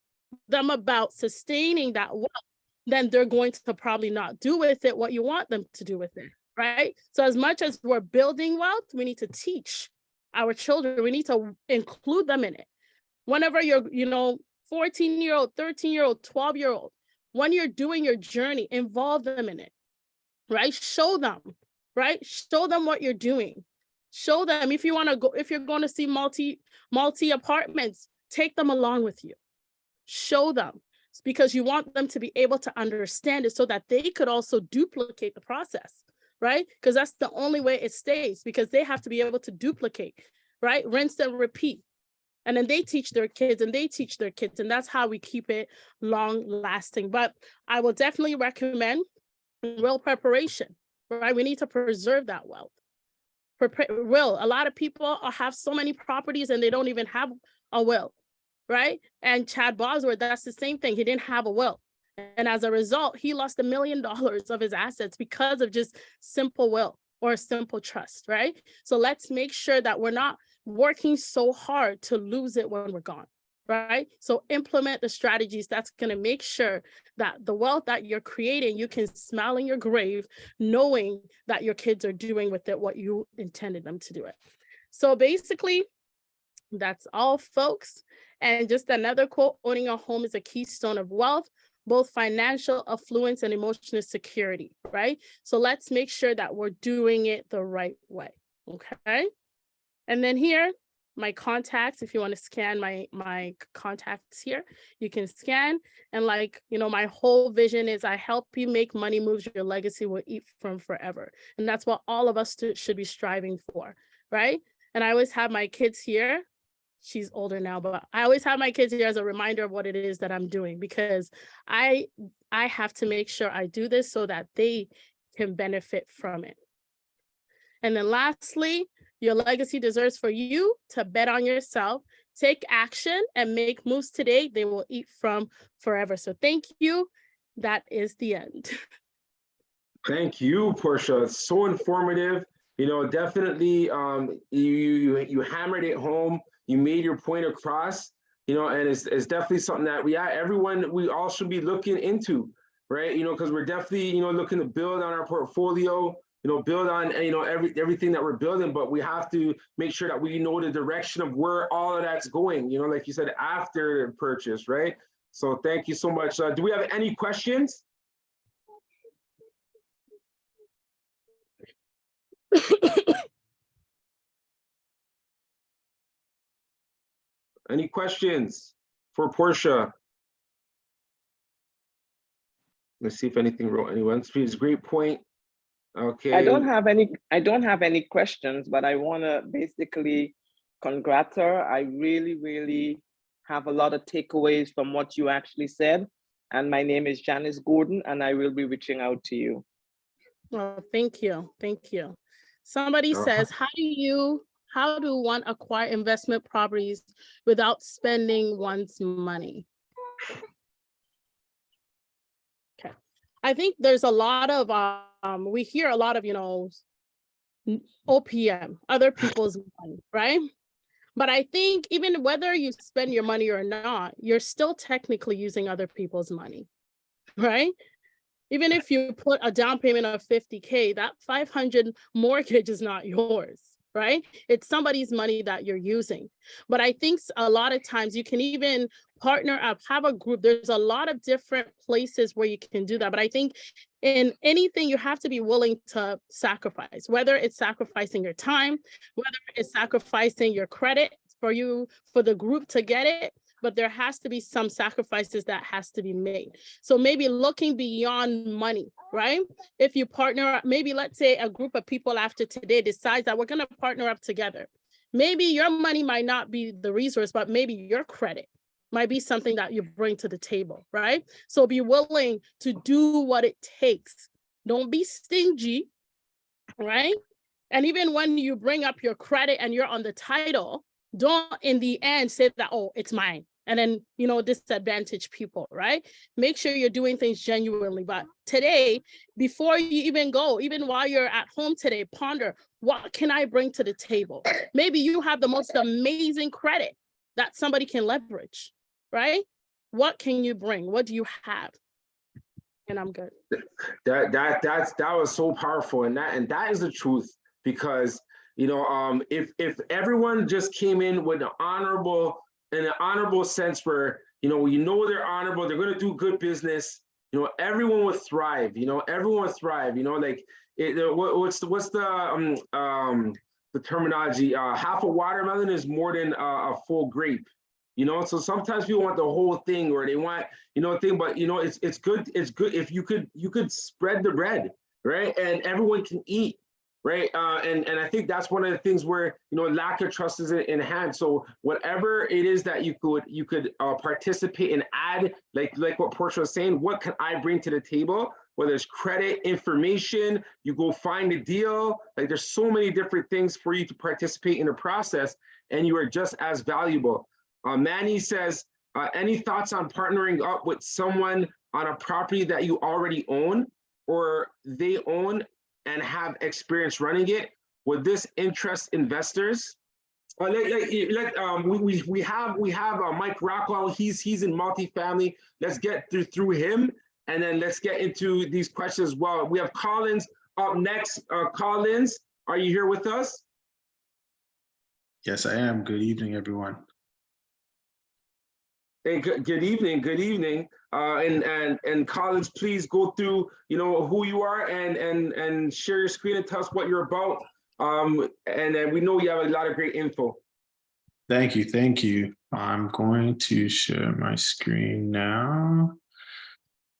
them about sustaining that wealth, then they're going to probably not do with it what you want them to do with it, right? So as much as we're building wealth, we need to teach our children. We need to include them in it. Whenever you're, 14-year-old, 13-year-old, 12-year-old, when you're doing your journey, involve them in it, right? Show them, right? Show them what you're doing. Show them if you're going to see multi apartments, take them along with you. Show them, because you want them to be able to understand it so that they could also duplicate the process, right? Because that's the only way it stays, because they have to be able to duplicate, right? Rinse and repeat. And then they teach their kids and they teach their kids. And that's how we keep it long lasting. But I will definitely recommend will preparation, right? We need to preserve that wealth. Will. A lot of people have so many properties and they don't even have a will, right? And Chad Bosworth, that's the same thing. He didn't have a will. And as a result, he lost $1 million of his assets because of just simple will or simple trust, right? So let's make sure that we're not working so hard to lose it when we're gone, right? So implement the strategies that's going to make sure that the wealth that you're creating, you can smile in your grave knowing that your kids are doing with it what you intended them to do it. So basically, that's all, folks. And just another quote, owning a home is a keystone of wealth, both financial affluence and emotional security, right? So let's make sure that we're doing it the right way, okay? And then here, my contacts, if you want to scan my contacts here, you can scan. And my whole vision is I help you make money moves your legacy will eat from forever. And that's what all of us should be striving for, right? And I always have my kids here. She's older now, but I always have my kids here as a reminder of what it is that I'm doing, because I have to make sure I do this so that they can benefit from it. And then lastly, your legacy deserves for you to bet on yourself, take action, and make moves today they will eat from forever. So thank you. That is the end. Thank you, Portia. It's so informative. Definitely you hammered it home. You made your point across, and it's definitely something that we all should be looking into, right? Because we're definitely, looking to build on our portfolio, build on, everything that we're building, but we have to make sure that we know the direction of where all of that's going, like you said, after purchase, right? So thank you so much. Do we have any questions? Any questions for Portia. Let's see if anything wrote anyone. It's a great point. Okay. I don't have any questions, but I want to basically congratulate her. I really have a lot of takeaways from what you actually said. And my name is Janice Gordon, and I will be reaching out to you. Well, thank you. Thank you. Somebody says, how do one acquire investment properties without spending one's money? Okay. I think there's a lot of, we hear a lot of, OPM, other people's money, right? But I think even whether you spend your money or not, you're still technically using other people's money, right? Even if you put a down payment of $50K, that 500 mortgage is not yours, right? It's somebody's money that you're using. But I think a lot of times you can even partner up, have a group. There's a lot of different places where you can do that. But I think in anything, you have to be willing to sacrifice, whether it's sacrificing your time, whether it's sacrificing your credit for the group to get it. But there has to be some sacrifices that has to be made. So maybe looking beyond money, right? If you partner up, maybe let's say a group of people after today decides that we're going to partner up together. Maybe your money might not be the resource, but maybe your credit might be something that you bring to the table, right? So be willing to do what it takes. Don't be stingy, right? And even when you bring up your credit and you're on the title, don't in the end say that, oh, it's mine. And then, disadvantage people, right? Make sure you're doing things genuinely. But today, before you even go, even while you're at home today, ponder, what can I bring to the table? Maybe you have the most amazing credit that somebody can leverage, right? What can you bring? What do you have? And I'm good. That was so powerful. And that is the truth, because if everyone just came in with an honorable sense where, they're honorable, they're going to do good business, everyone would thrive, everyone would thrive, what's the terminology? Half a watermelon is more than a full grape, so sometimes people want the whole thing, or they want, thing, but it's good if you could spread the bread, right? And everyone can eat. Right. And I think that's one of the things where, lack of trust is enhanced. So whatever it is that you could participate and add, like what Portia was saying, what can I bring to the table? Whether it's credit, information, you go find a deal. Like there's so many different things for you to participate in the process, and you are just as valuable. Manny says, any thoughts on partnering up with someone on a property that you already own or they own and have experience running it? Would this interest investors? We have Mike Rockwell. He's in multifamily. Let's get through him, and then let's get into these questions as well. We have Collins up next. Collins, are you here with us? Yes, I am. Good evening, everyone. Hey, good evening. Good evening. And Collins, please go through, who you are and share your screen and tell us what you're about. And then we know you have a lot of great info. Thank you. Thank you. I'm going to share my screen now.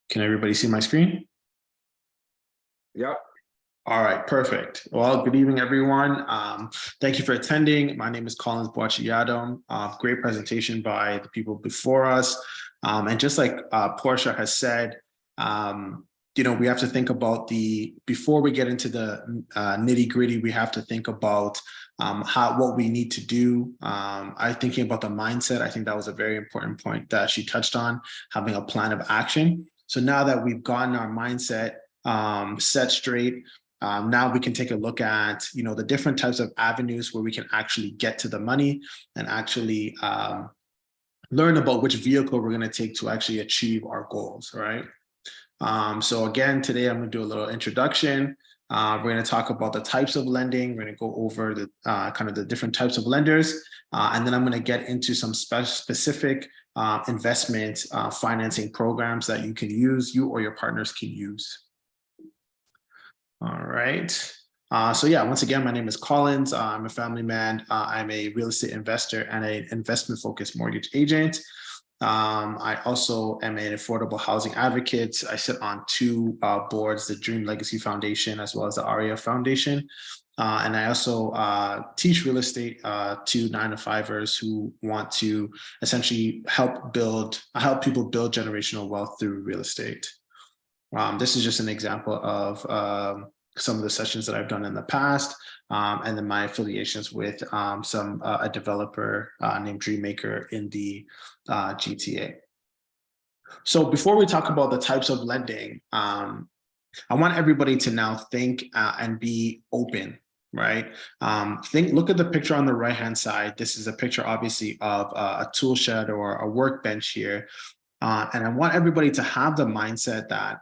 Can everybody see my screen? Yep. All right, perfect. Well, good evening, everyone. Thank you for attending. My name is Boakye-Yiadom. Great presentation by the people before us. And just like Portia has said, we have to think about before we get into the nitty gritty, we have to think about what we need to do. Thinking about the mindset, I think that was a very important point that she touched on, having a plan of action. So now that we've gotten our mindset set straight, now we can take a look at, the different types of avenues where we can actually get to the money and actually learn about which vehicle we're going to take to actually achieve our goals, right? So again, today I'm going to do a little introduction. We're going to talk about the types of lending. We're going to go over the kind of the different types of lenders, and then I'm going to get into some specific investment financing programs that you can use, you or your partners can use. All right. So yeah, once again, my name is Collins. I'm a family man. I'm a real estate investor and an investment-focused mortgage agent. I also am an affordable housing advocate. I sit on 2 boards, the Dream Legacy Foundation, as well as the ARIA Foundation. And I also teach real estate to 9-to-5ers who want to essentially help people build generational wealth through real estate. This is just an example of some of the sessions that I've done in the past, and then my affiliations with a developer named Dreammaker in the GTA. So before we talk about the types of lending, I want everybody to now think and be open, right? Look at the picture on the right-hand side. This is a picture, obviously, of a tool shed or a workbench here. And I want everybody to have the mindset that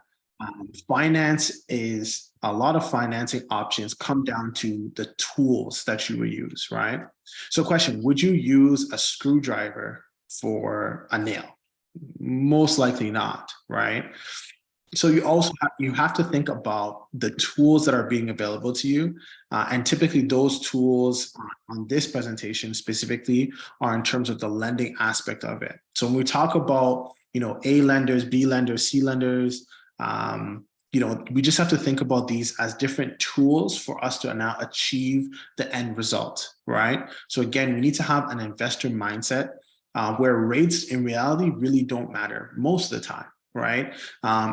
a lot of financing options come down to the tools that you will use, right? So question, would you use a screwdriver for a nail? Most likely not, right? So you have to think about the tools that are being available to you. And typically those tools on this presentation specifically are in terms of the lending aspect of it. So when we talk about, A lenders, B lenders, C lenders, we just have to think about these as different tools for us to now achieve the end result, right? So again, we need to have an investor mindset where rates in reality really don't matter most of the time, right?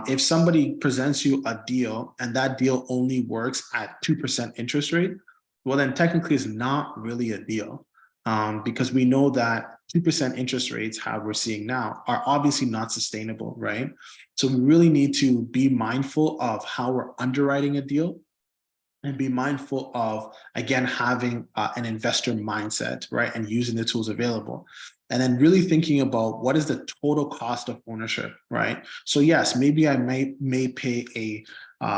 If somebody presents you a deal and that deal only works at 2% interest rate, well, then technically it's not really a deal, because we know that 2% interest rates, how we're seeing now, are obviously not sustainable, right? So we really need to be mindful of how we're underwriting a deal and be mindful of, again, having an investor mindset, right? And using the tools available. And then really thinking about what is the total cost of ownership, right? So yes, maybe I may pay a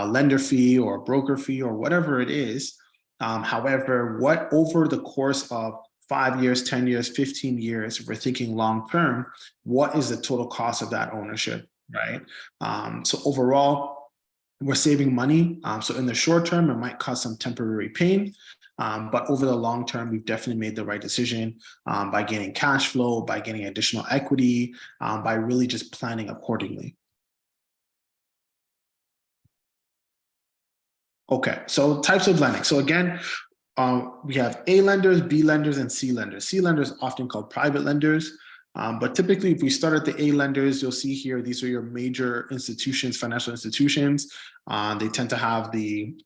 lender fee or a broker fee or whatever it is. However, what over the course of 5 years, 10 years, 15 years, if we're thinking long-term, what is the total cost of that ownership, right? So overall, we're saving money. So in the short term, it might cause some temporary pain, but over the long term, we've definitely made the right decision by gaining cash flow, by getting additional equity, by really just planning accordingly. Okay, so types of lending. So again, we have A lenders, B lenders, and C lenders. C lenders are often called private lenders, but typically if we start at the A lenders, you'll see here, these are your major institutions, financial institutions. They tend to have the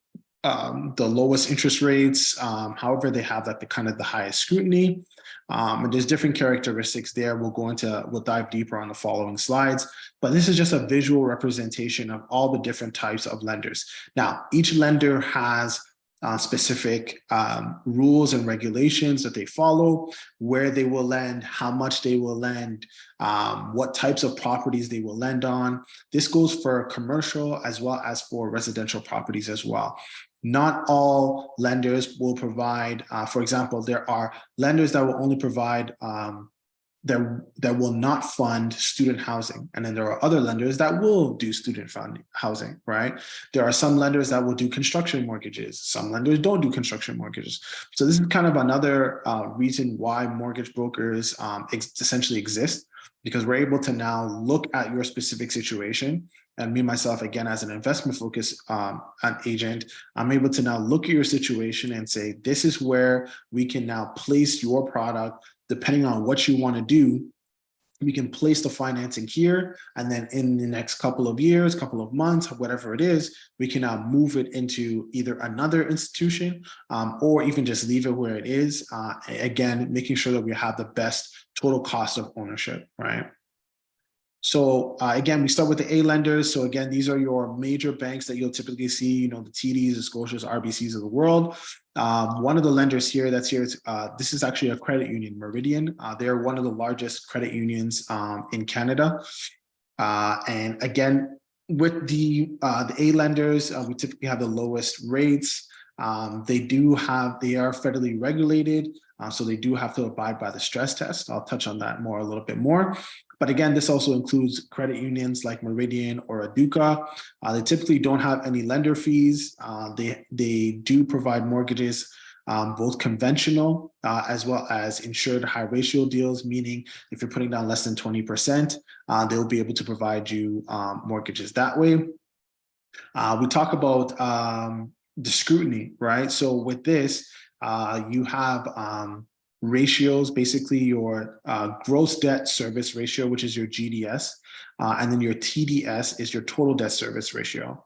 lowest interest rates. However, they have like the highest scrutiny. And there's different characteristics there. We'll dive deeper on the following slides, but this is just a visual representation of all the different types of lenders. Now, each lender has specific rules and regulations that they follow, where they will lend, how much they will lend, what types of properties they will lend on. This goes for commercial as well as for residential properties as well. Not all lenders will provide, for example, there are lenders that will only provide that will not fund student housing. And then there are other lenders that will do student housing, right? There are some lenders that will do construction mortgages. Some lenders don't do construction mortgages. So this is kind of another reason why mortgage brokers essentially exist, because we're able to now look at your specific situation. And me, myself, again, as an investment focused agent, I'm able to now look at your situation and say, this is where we can now place your product. Depending on what you want to do, we can place the financing here, and then in the next couple of years, couple of months, whatever it is, we can now move it into either another institution or even just leave it where it is. Again, making sure that we have the best total cost of ownership, right? So again, we start with the A lenders. So again, these are your major banks that you'll typically see, the TDs, the Scotias, RBCs of the world. One of the lenders here that's here, this is actually a credit union, Meridian. They're one of the largest credit unions in Canada. And again, with the A lenders, we typically have the lowest rates. They are federally regulated, so they do have to abide by the stress test. I'll touch on that a little bit more. But again, this also includes credit unions like Meridian or Aduca. They typically don't have any lender fees. They do provide mortgages both conventional as well as insured high ratio deals, meaning if you're putting down less than 20%, they'll be able to provide you mortgages that way. We talk about the scrutiny, right? So with this, you have ratios, basically your gross debt service ratio, which is your GDS, and then your TDS is your total debt service ratio.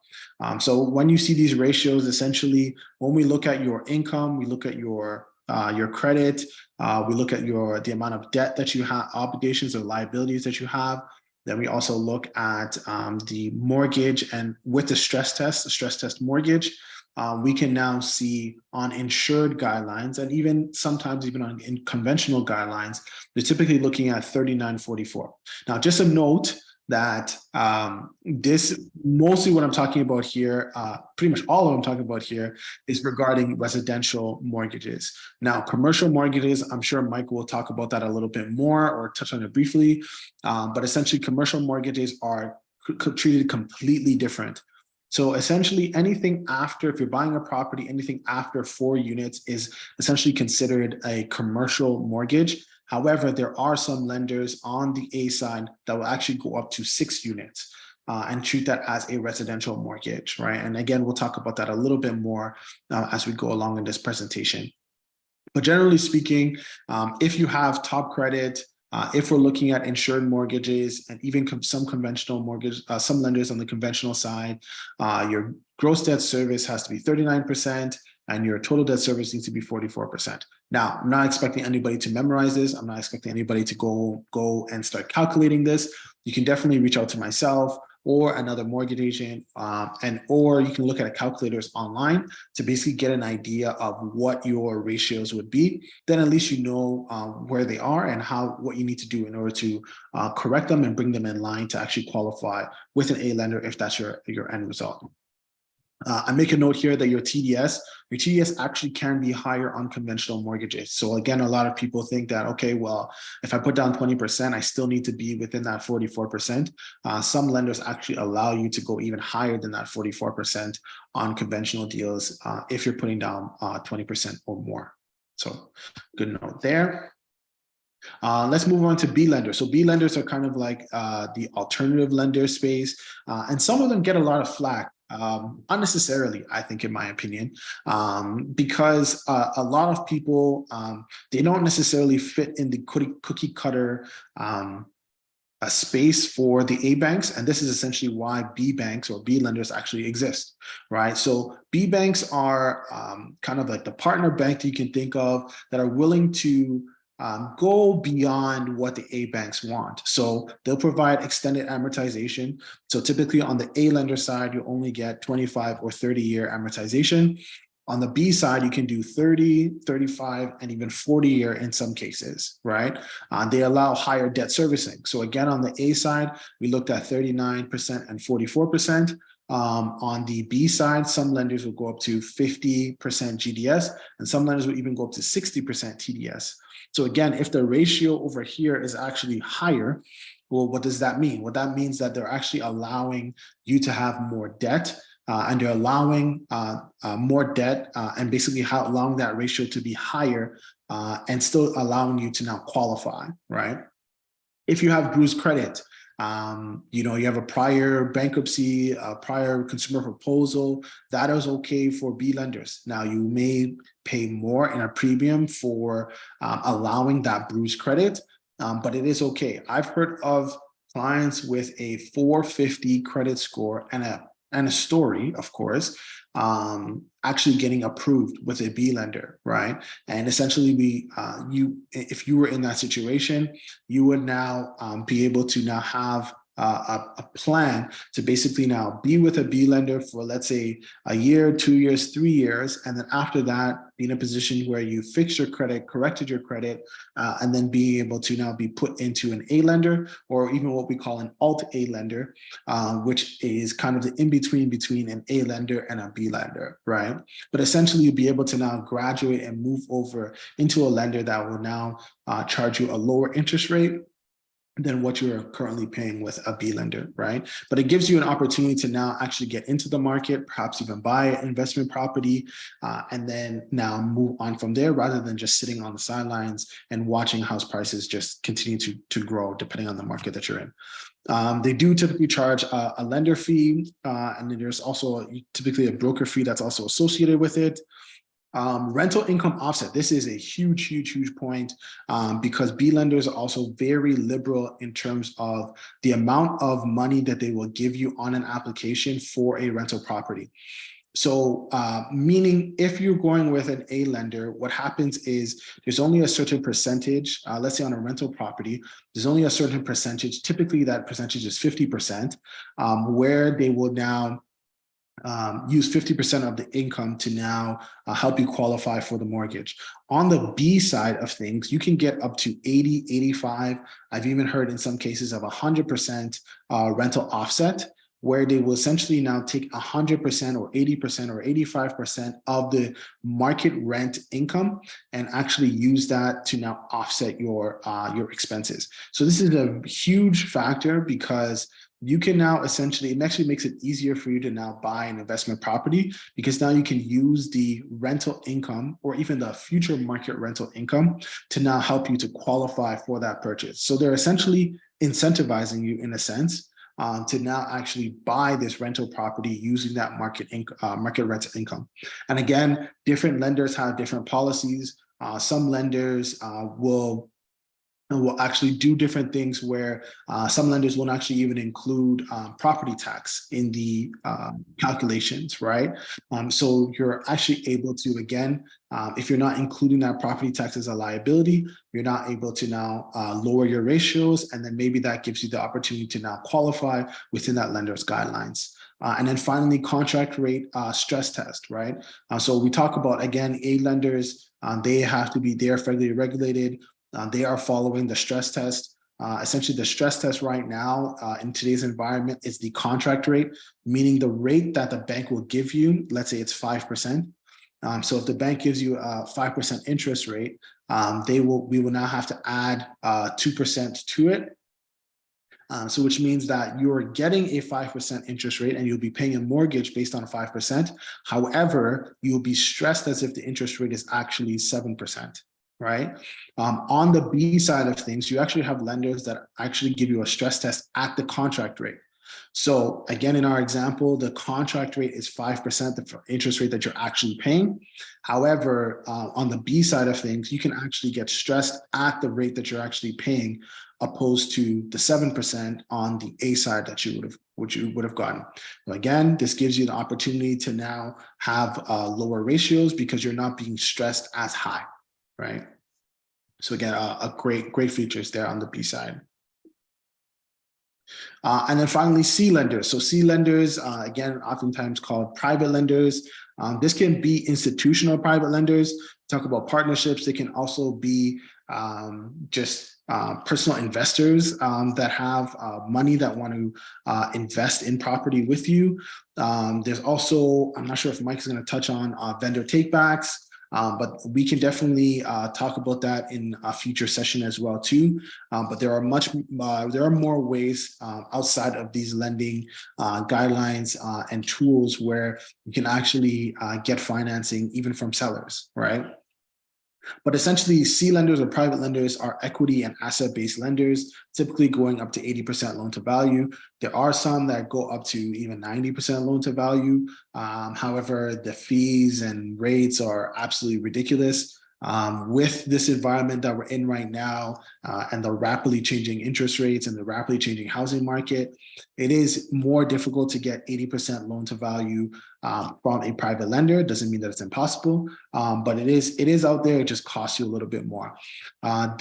So when you see these ratios, essentially, when we look at your income, we look at your credit, we look at the amount of debt that you have, obligations or liabilities that you have. Then we also look at the mortgage, and with the stress test mortgage, we can now see on insured guidelines, and even sometimes even on conventional guidelines, they're typically looking at 3944. Now, just a note that this, mostly what I'm talking about here, pretty much all of what I'm talking about here is regarding residential mortgages. Now, commercial mortgages, I'm sure Mike will talk about that a little bit more or touch on it briefly, but essentially commercial mortgages are treated completely different. So essentially anything after, if you're buying a property, anything after 4 units is essentially considered a commercial mortgage. However, there are some lenders on the A side that will actually go up to 6 units and treat that as a residential mortgage, right? And again, we'll talk about that a little bit more as we go along in this presentation. But generally speaking, if you have top credit, if we're looking at insured mortgages and even some conventional mortgage, some lenders on the conventional side, your gross debt service has to be 39%. And your total debt service needs to be 44%. Now, I'm not expecting anybody to memorize this. I'm not expecting anybody to go and start calculating this. You can definitely reach out to myself or another mortgage agent, or you can look at calculators online to basically get an idea of what your ratios would be. Then at least you know where they are and what you need to do in order to correct them and bring them in line to actually qualify with an A lender if that's your end result. I make a note here that your TDS actually can be higher on conventional mortgages. So again, a lot of people think that, okay, well, if I put down 20%, I still need to be within that 44%. Some lenders actually allow you to go even higher than that 44% on conventional deals if you're putting down 20% or more. So good note there. Let's move on to B lenders. So B lenders are kind of like the alternative lender space, and some of them get a lot of flack. Unnecessarily, I think, in my opinion, because a lot of people, they don't necessarily fit in the cookie cutter a space for the A banks, and this is essentially why B banks or B lenders actually exist, right? So B banks are kind of like the partner bank that you can think of that are willing to go beyond what the A banks want. So they'll provide extended amortization. So typically on the A lender side, you only get 25 or 30-year amortization. On the B side, you can do 30, 35, and even 40-year in some cases, right? They allow higher debt servicing. So again, on the A side, we looked at 39% and 44%. On the B side, some lenders will go up to 50% GDS, and some lenders will even go up to 60% TDS. So again, if the ratio over here is actually higher, well, what does that mean? Well, that means that they're actually allowing you to have more debt, and they're allowing more debt and basically allowing that ratio to be higher and still allowing you to now qualify, right? If you have bruised credit, you have a prior bankruptcy, a prior consumer proposal, that is okay for B lenders. Now, you may pay more in a premium for allowing that bruised credit, but it is okay. I've heard of clients with a 450 credit score and a story, of course, actually getting approved with a B lender, right? And essentially, if you were in that situation, you would now be able to now have a plan to basically now be with a B lender for, let's say, a year, 2 years, 3 years, and then after that, be in a position where you fixed your credit, corrected your credit, and then be able to now be put into an A lender, or even what we call an alt A lender, which is kind of the in-between between an A lender and a B lender, right? But essentially, you'll be able to now graduate and move over into a lender that will now charge you a lower interest rate, than what you're currently paying with a B lender, right? But it gives you an opportunity to now actually get into the market, perhaps even buy an investment property, and then now move on from there rather than just sitting on the sidelines and watching house prices just continue to grow depending on the market that you're in. They do typically charge a lender fee, and then there's also typically a broker fee that's also associated with it. Rental income offset. This is a huge, huge, huge point because B lenders are also very liberal in terms of the amount of money that they will give you on an application for a rental property. So meaning if you're going with an A lender, what happens is there's only a certain percentage, let's say on a rental property, there's only a certain percentage, typically that percentage is 50%, where they will now use 50% of the income to now help you qualify for the mortgage. On the B side of things, you can get up to 80, 85. I've even heard in some cases of 100% rental offset, where they will essentially now take 100% or 80% or 85% of the market rent income and actually use that to now offset your expenses. So this is a huge factor because you can now essentially, it actually makes it easier for you to now buy an investment property because now you can use the rental income or even the future market rental income to now help you to qualify for that purchase. So they're essentially incentivizing you in a sense to now actually buy this rental property using that market rental income. And again, different lenders have different policies. Some lenders will actually do different things where some lenders won't actually even include property tax in the calculations, right? So you're actually able to, again, if you're not including that property tax as a liability, you're not able to now lower your ratios, and then maybe that gives you the opportunity to now qualify within that lender's guidelines. And then finally, contract rate stress test, right? So we talk about, again, A lenders, they have to be, they're federally regulated. They are following the stress test. Essentially, the stress test right now in today's environment is the contract rate, meaning the rate that the bank will give you. Let's say it's 5%. So if the bank gives you a 5% interest rate, we will now have to add 2% to it. So which means that you're getting a 5% interest rate and you'll be paying a mortgage based on 5%. However, you'll be stressed as if the interest rate is actually 7%. Right? On the B side of things, you actually have lenders that actually give you a stress test at the contract rate. So again, in our example, the contract rate is 5%, the interest rate that you're actually paying. However, on the B side of things, you can actually get stressed at the rate that you're actually paying, opposed to the 7% on the A side that you would have gotten. So again, this gives you the opportunity to now have lower ratios because you're not being stressed as high. Right. So again, a great features there on the B side. And then finally, C lenders. So C lenders, again, oftentimes called private lenders. This can be institutional private lenders. Talk about partnerships. They can also be just personal investors that have money that want to invest in property with you. There's also, I'm not sure if Mike is going to touch on vendor takebacks. But we can definitely talk about that in a future session as well too. But there are more ways outside of these lending guidelines and tools where you can actually get financing even from sellers, right? But essentially, C lenders or private lenders are equity and asset-based lenders, typically going up to 80% loan to value. There are some that go up to even 90% loan to value. However, the fees and rates are absolutely ridiculous. With this environment that we're in right now and the rapidly changing interest rates and the rapidly changing housing market, it is more difficult to get 80% loan to value from a private lender. Doesn't mean that it's impossible, but it is out there. It just costs you a little bit more. Out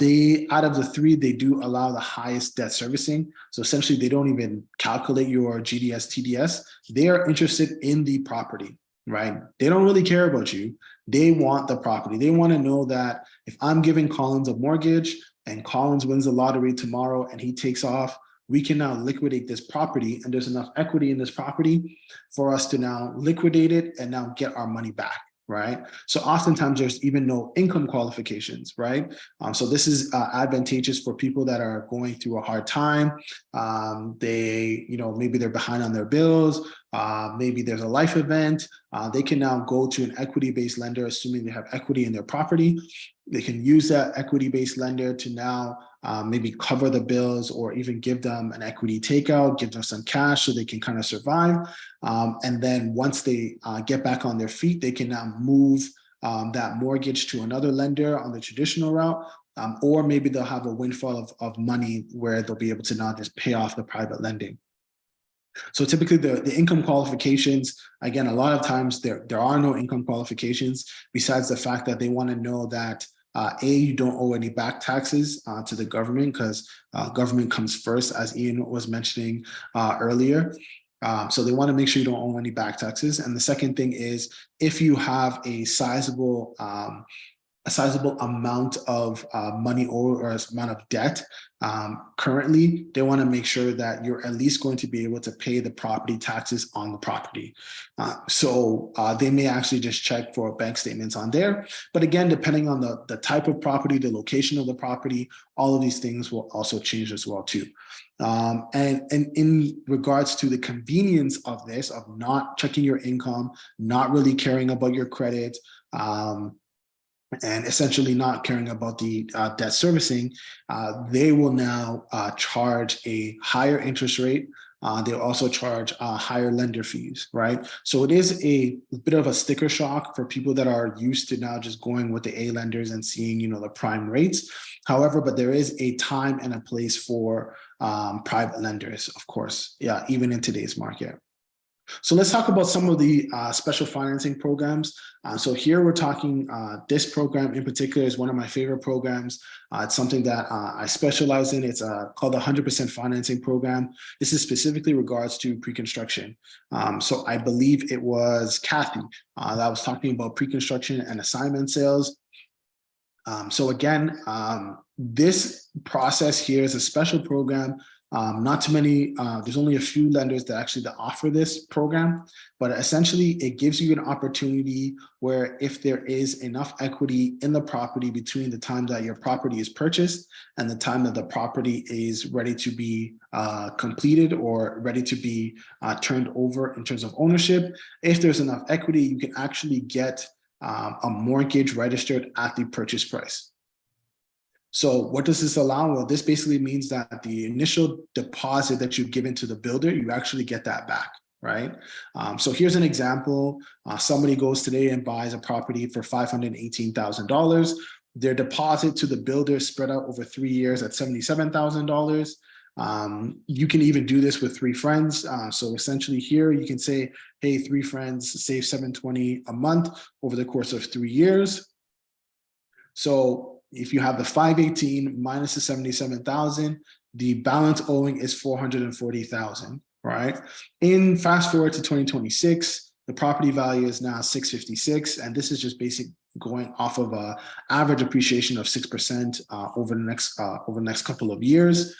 of the three, they do allow the highest debt servicing. So essentially, they don't even calculate your GDS, TDS. They are interested in the property, right? They don't really care about you. They want the property. They want to know that if I'm giving Collins a mortgage and Collins wins the lottery tomorrow and he takes off, we can now liquidate this property, and there's enough equity in this property for us to now liquidate it and now get our money back, right? So oftentimes there's even no income qualifications, right? So this is advantageous for people that are going through a hard time. They, maybe they're behind on their bills. Maybe there's a life event. They can now go to an equity-based lender, assuming they have equity in their property. They can use that equity-based lender to now maybe cover the bills or even give them an equity takeout, give them some cash so they can kind of survive. And then once they get back on their feet, they can now move that mortgage to another lender on the traditional route, or maybe they'll have a windfall of money where they'll be able to now just pay off the private lending. So typically the income qualifications, again, a lot of times there are no income qualifications besides the fact that they want to know that you don't owe any back taxes to the government, because government comes first, as Ian was mentioning earlier. So they want to make sure you don't owe any back taxes. And the second thing is, if you have a sizable amount of money or amount of debt currently, they want to make sure that you're at least going to be able to pay the property taxes on the property. So they may actually just check for bank statements on there. But again, depending on the type of property, the location of the property, all of these things will also change as well too. And in regards to the convenience of this, of not checking your income, not really caring about your credit, and essentially not caring about the debt servicing, they will now charge a higher interest rate. They'll also charge higher lender fees, right? So it is a bit of a sticker shock for people that are used to now just going with the A lenders and seeing, the prime rates. However, but there is a time and a place for private lenders, of course, yeah, even in today's market. So let's talk about some of the special financing programs. So here we're talking, this program in particular is one of my favorite programs. It's something that I specialize in. It's called the 100% financing program. This is specifically regards to pre-construction. So I believe it was Cathie that was talking about pre-construction and assignment sales. So again, this process here is a special program. Not too many, there's only a few lenders that actually offer this program, but essentially it gives you an opportunity where if there is enough equity in the property between the time that your property is purchased and the time that the property is ready to be completed or ready to be turned over in terms of ownership, if there's enough equity, you can actually get a mortgage registered at the purchase price. So what does this allow? Well, this basically means that the initial deposit that you've given to the builder, you actually get that back, right? So here's an example. Somebody goes today and buys a property for $518,000. Their deposit to the builder is spread out over 3 years at $77,000. You can even do this with 3 friends. So essentially here you can say, hey, 3 friends save $720 a month over the course of 3 years. So if you have the 518 minus the 77,000, the balance owing is 440,000, right? In fast forward to 2026, the property value is now 656, and this is just basic going off of a average appreciation of 6% over the next couple of years.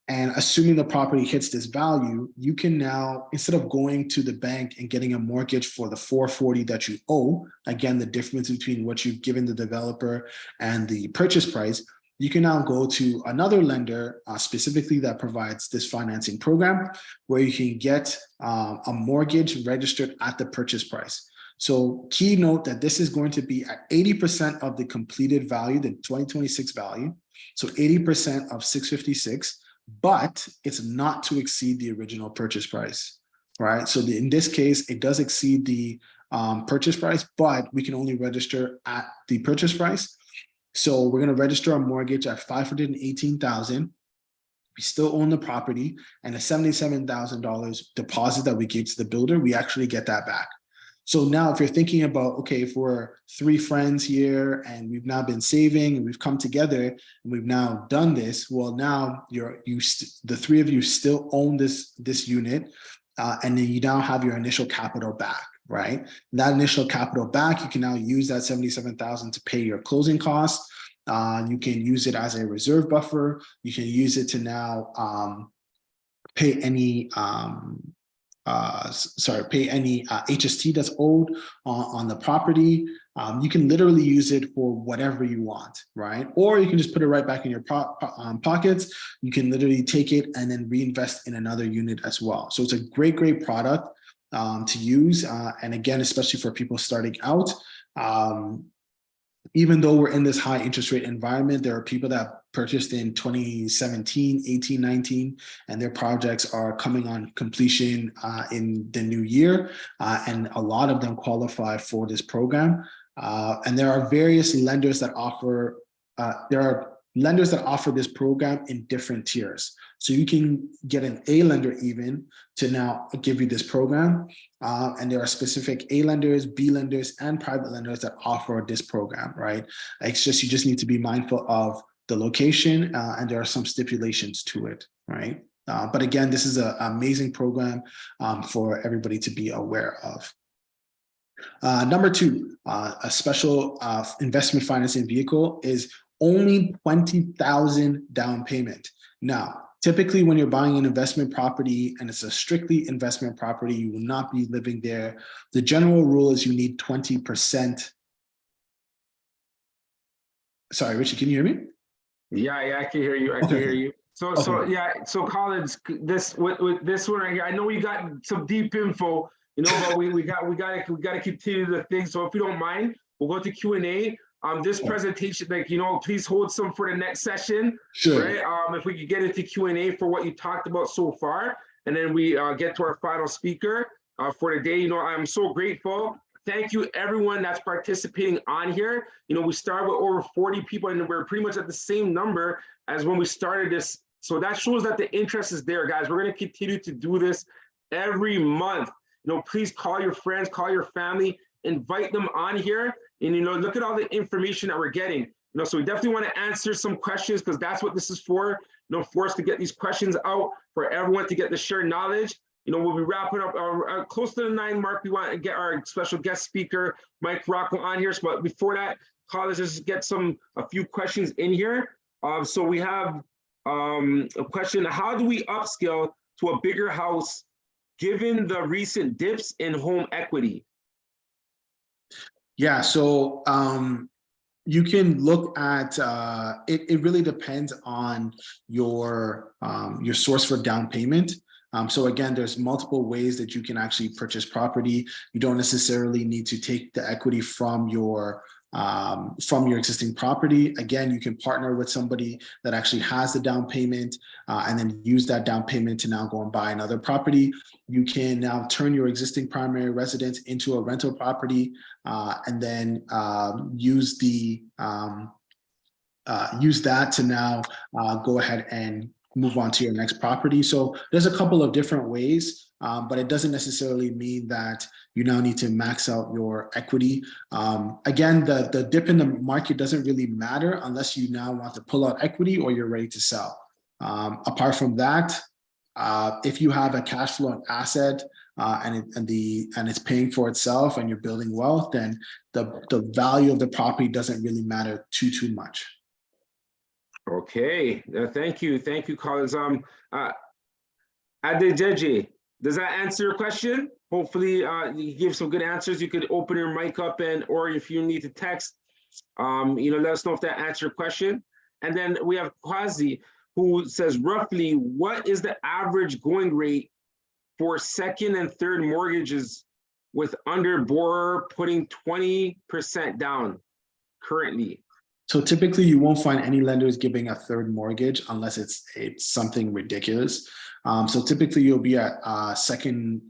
And assuming the property hits this value, you can now, instead of going to the bank and getting a mortgage for the 440 that you owe, again, the difference between what you've given the developer and the purchase price, you can now go to another lender specifically that provides this financing program where you can get a mortgage registered at the purchase price. So key note that this is going to be at 80% of the completed value, the 2026 value. So 80% of 656, but it's not to exceed the original purchase price, right? So in this case, it does exceed the purchase price, but we can only register at the purchase price. So we're going to register a mortgage at $518,000. We still own the property, and the $77,000 deposit that we gave to the builder, we actually get that back. So now if you're thinking about, okay, if we're 3 friends here and we've now been saving and we've come together and we've now done this, well, now the 3 of you still own this unit, and then you now have your initial capital back, right? And that initial capital back, you can now use that $77,000 to pay your closing costs. You can use it as a reserve buffer. You can use it to now pay any pay any HST that's owed on the property. You can literally use it for whatever you want, right? Or you can just put it right back in your pockets. You can literally take it and then reinvest in another unit as well. So it's a great, great product to use. And again, especially for people starting out, even though we're in this high interest rate environment, there are people that purchased in 2017, 18, 19, and their projects are coming on completion in the new year. And a lot of them qualify for this program. And there are various lenders that offer, this program in different tiers. So you can get an A lender even to now give you this program. And there are specific A lenders, B lenders, and private lenders that offer this program, right? It's just, you just need to be mindful of the location, and there are some stipulations to it, right? But again, this is an amazing program for everybody to be aware of. Number two, a special investment financing vehicle is only $20,000 down payment. Now, typically when you're buying an investment property and it's a strictly investment property, you will not be living there. The general rule is you need 20%. Sorry, Richie, can you hear me? Yeah, I can hear you. I can hear you. So Collins, with this one right here, I know we got some deep info, but we got to continue the thing. So if you don't mind, we'll go to Q&A. This presentation, please hold some for the next session. Sure. Right? If we could get into Q&A for what you talked about so far, and then we get to our final speaker for the day. I'm so grateful. Thank you everyone that's participating on here. We started with over 40 people and we're pretty much at the same number as when we started this. So that shows that the interest is there, guys. We're going to continue to do this every month. Please call your friends, call your family, invite them on here, and look at all the information that we're getting. So we definitely want to answer some questions because that's what this is for. For us to get these questions out, for everyone to get the shared knowledge. We'll be wrapping up close to the 9 mark. We want to get our special guest speaker, Mike Rocco, on here. But before that, let's just get a few questions in here. So we have a question: how do we upscale to a bigger house given the recent dips in home equity? Yeah, so you can look at it really depends on your source for down payment. So again, there's multiple ways that you can actually purchase property. You don't necessarily need to take the equity from your existing property. Again, you can partner with somebody that actually has the down payment and then use that down payment to now go and buy another property. You can now turn your existing primary residence into a rental property and then use that to now go ahead and move on to your next property. So there's a couple of different ways, but it doesn't necessarily mean that you now need to max out your equity. Again, the dip in the market doesn't really matter unless you now want to pull out equity or you're ready to sell. Apart from that, if you have a cash flow asset and it's paying for itself and you're building wealth, then the value of the property doesn't really matter too much. Okay, thank you, Collins. Adejeje, does that answer your question? Hopefully, you give some good answers. You could open your mic up or if you need to text, let us know if that answered your question. And then we have Quasi, who says roughly, what is the average going rate for second and third mortgages with under borrower putting 20% down currently? So typically you won't find any lenders giving a third mortgage unless it's something ridiculous. So typically you'll be at second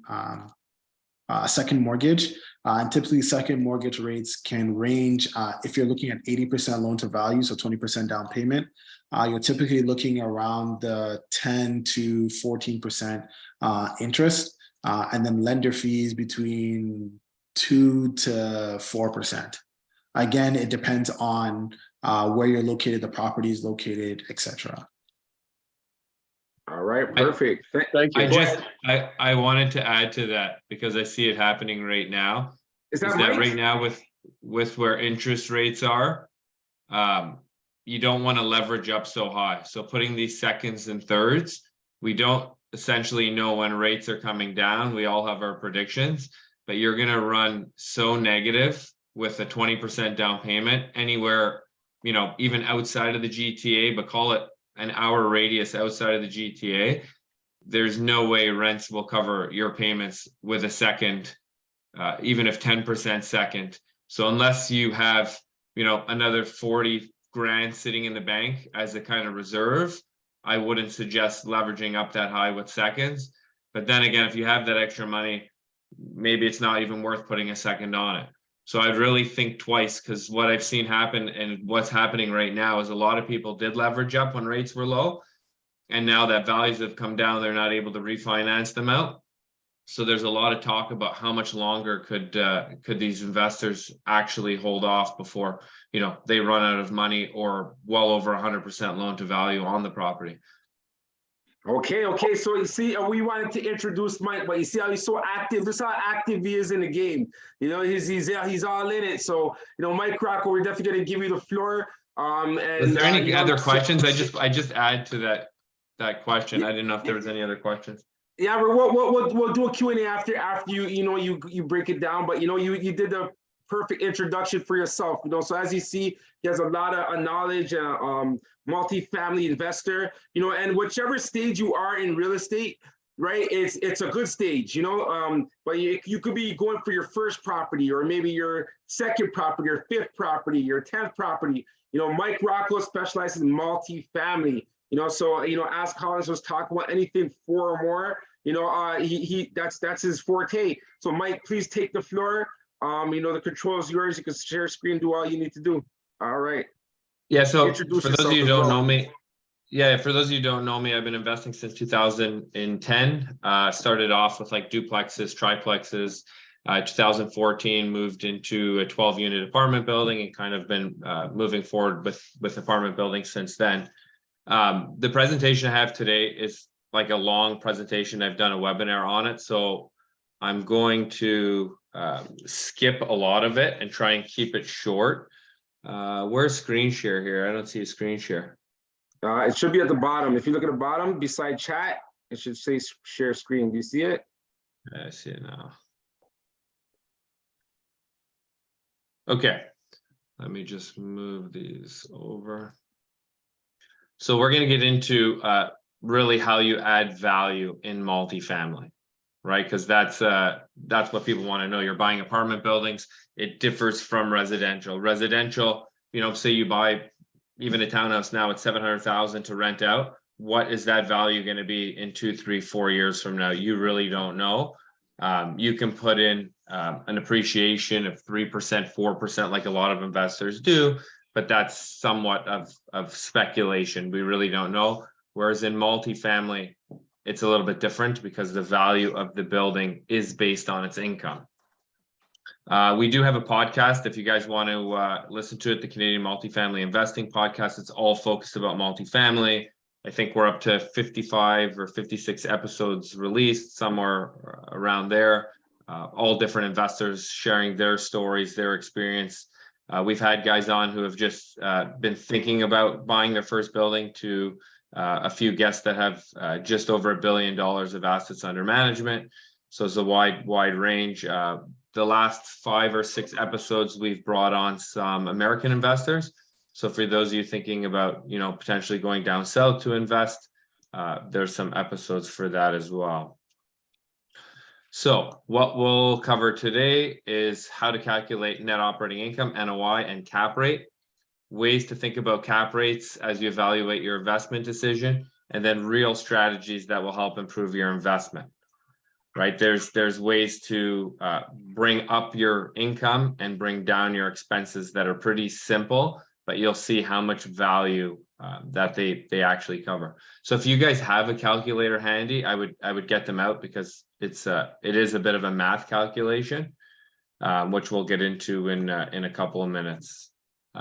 mortgage. And typically second mortgage rates can range, if you're looking at 80% loan to value, so 20% down payment, you're typically looking around the 10 to 14% interest, and then lender fees between 2 to 4%. Again, it depends on where you're located, the property is located, etc. All right, perfect. Thank you. I wanted to add to that because I see it happening right now. Is that right? Right now with where interest rates are, you don't want to leverage up so high. So putting these seconds and thirds, we don't essentially know when rates are coming down. We all have our predictions, but you're going to run so negative with a 20% down payment anywhere, you know, even outside of the GTA, but call it an hour radius outside of the GTA. There's no way rents will cover your payments with a second, even if 10% second. So unless you have, you know, another 40 grand sitting in the bank as a kind of reserve, I wouldn't suggest leveraging up that high with seconds. But then again, if you have that extra money, maybe it's not even worth putting a second on it. So I'd really think twice, because what I've seen happen and what's happening right now is a lot of people did leverage up when rates were low. And now that values have come down, they're not able to refinance them out. So there's a lot of talk about how much longer could these investors actually hold off before, you know, they run out of money or well over 100% loan to value on the property. Okay. So you see, we wanted to introduce Mike, but you see how he's so active. This is how active he is in the game. You know, he's all in it. So, you know, Mike Rocco, we're definitely going to give you the floor. And is there any other know, questions? I just add to that question. I didn't know if there was any other questions. Yeah, we'll do a Q&A after you break it down. But you know, you did the perfect introduction for yourself. You know, so as you see, he has a lot of knowledge, multi-family investor. You know, and whichever stage you are in real estate, right? It's a good stage. You know, but you could be going for your first property, or maybe your second property, or fifth property, your 10th property. You know, Mike Rocco specializes in multi-family. You know, so, you know, as Collins was talking about, anything 4 or more, you know, that's his forte. So Mike, please take the floor. You know, the control is yours. You can share screen, do all you need to do. All right. Yeah. So Introduce for those of you who yourself don't as well. know me, for those of you who don't know me, I've been investing since 2010. Started off with like duplexes, triplexes. 2014 moved into a 12-unit apartment building and kind of been moving forward with apartment buildings since then. The presentation I have today is like a long presentation. I've done a webinar on it, so I'm going to skip a lot of it and try and keep it short. Where's screen share here? I don't see a screen share. It should be at the bottom. If you look at the bottom beside chat, it should say share screen. Do you see it? I see it now. Okay, let me just move these over. So we're going to get into really how you add value in multifamily, right? Because that's what people want to know. You're buying apartment buildings. It differs from residential. Residential, you know, say you buy even a townhouse now at $700,000 to rent out. What is that value going to be in 2, 3, 4 years from now? You really don't know. You can put in an appreciation of 3%, 4%, like a lot of investors do, but that's somewhat of speculation. We really don't know. Whereas in multifamily, it's a little bit different because the value of the building is based on its income. We do have a podcast. If you guys want to listen to it, the Canadian Multifamily Investing Podcast, it's all focused about multifamily. I think we're up to 55 or 56 episodes released, somewhere around there. All different investors sharing their stories, their experience. We've had guys on who have just been thinking about buying their first building, to a few guests that have just over $1 billion of assets under management. So it's a wide range. The last 5 or 6 episodes, we've brought on some American investors. So for those of you thinking about, you know, potentially going down south to invest, there's some episodes for that as well. So what we'll cover today is how to calculate net operating income, NOI, and cap rate, ways to think about cap rates as you evaluate your investment decision, and then real strategies that will help improve your investment, right? There's ways to bring up your income and bring down your expenses that are pretty simple, but you'll see how much value that they actually cover. So if you guys have a calculator handy, I would get them out, because it is a bit of a math calculation, which we'll get into in a couple of minutes.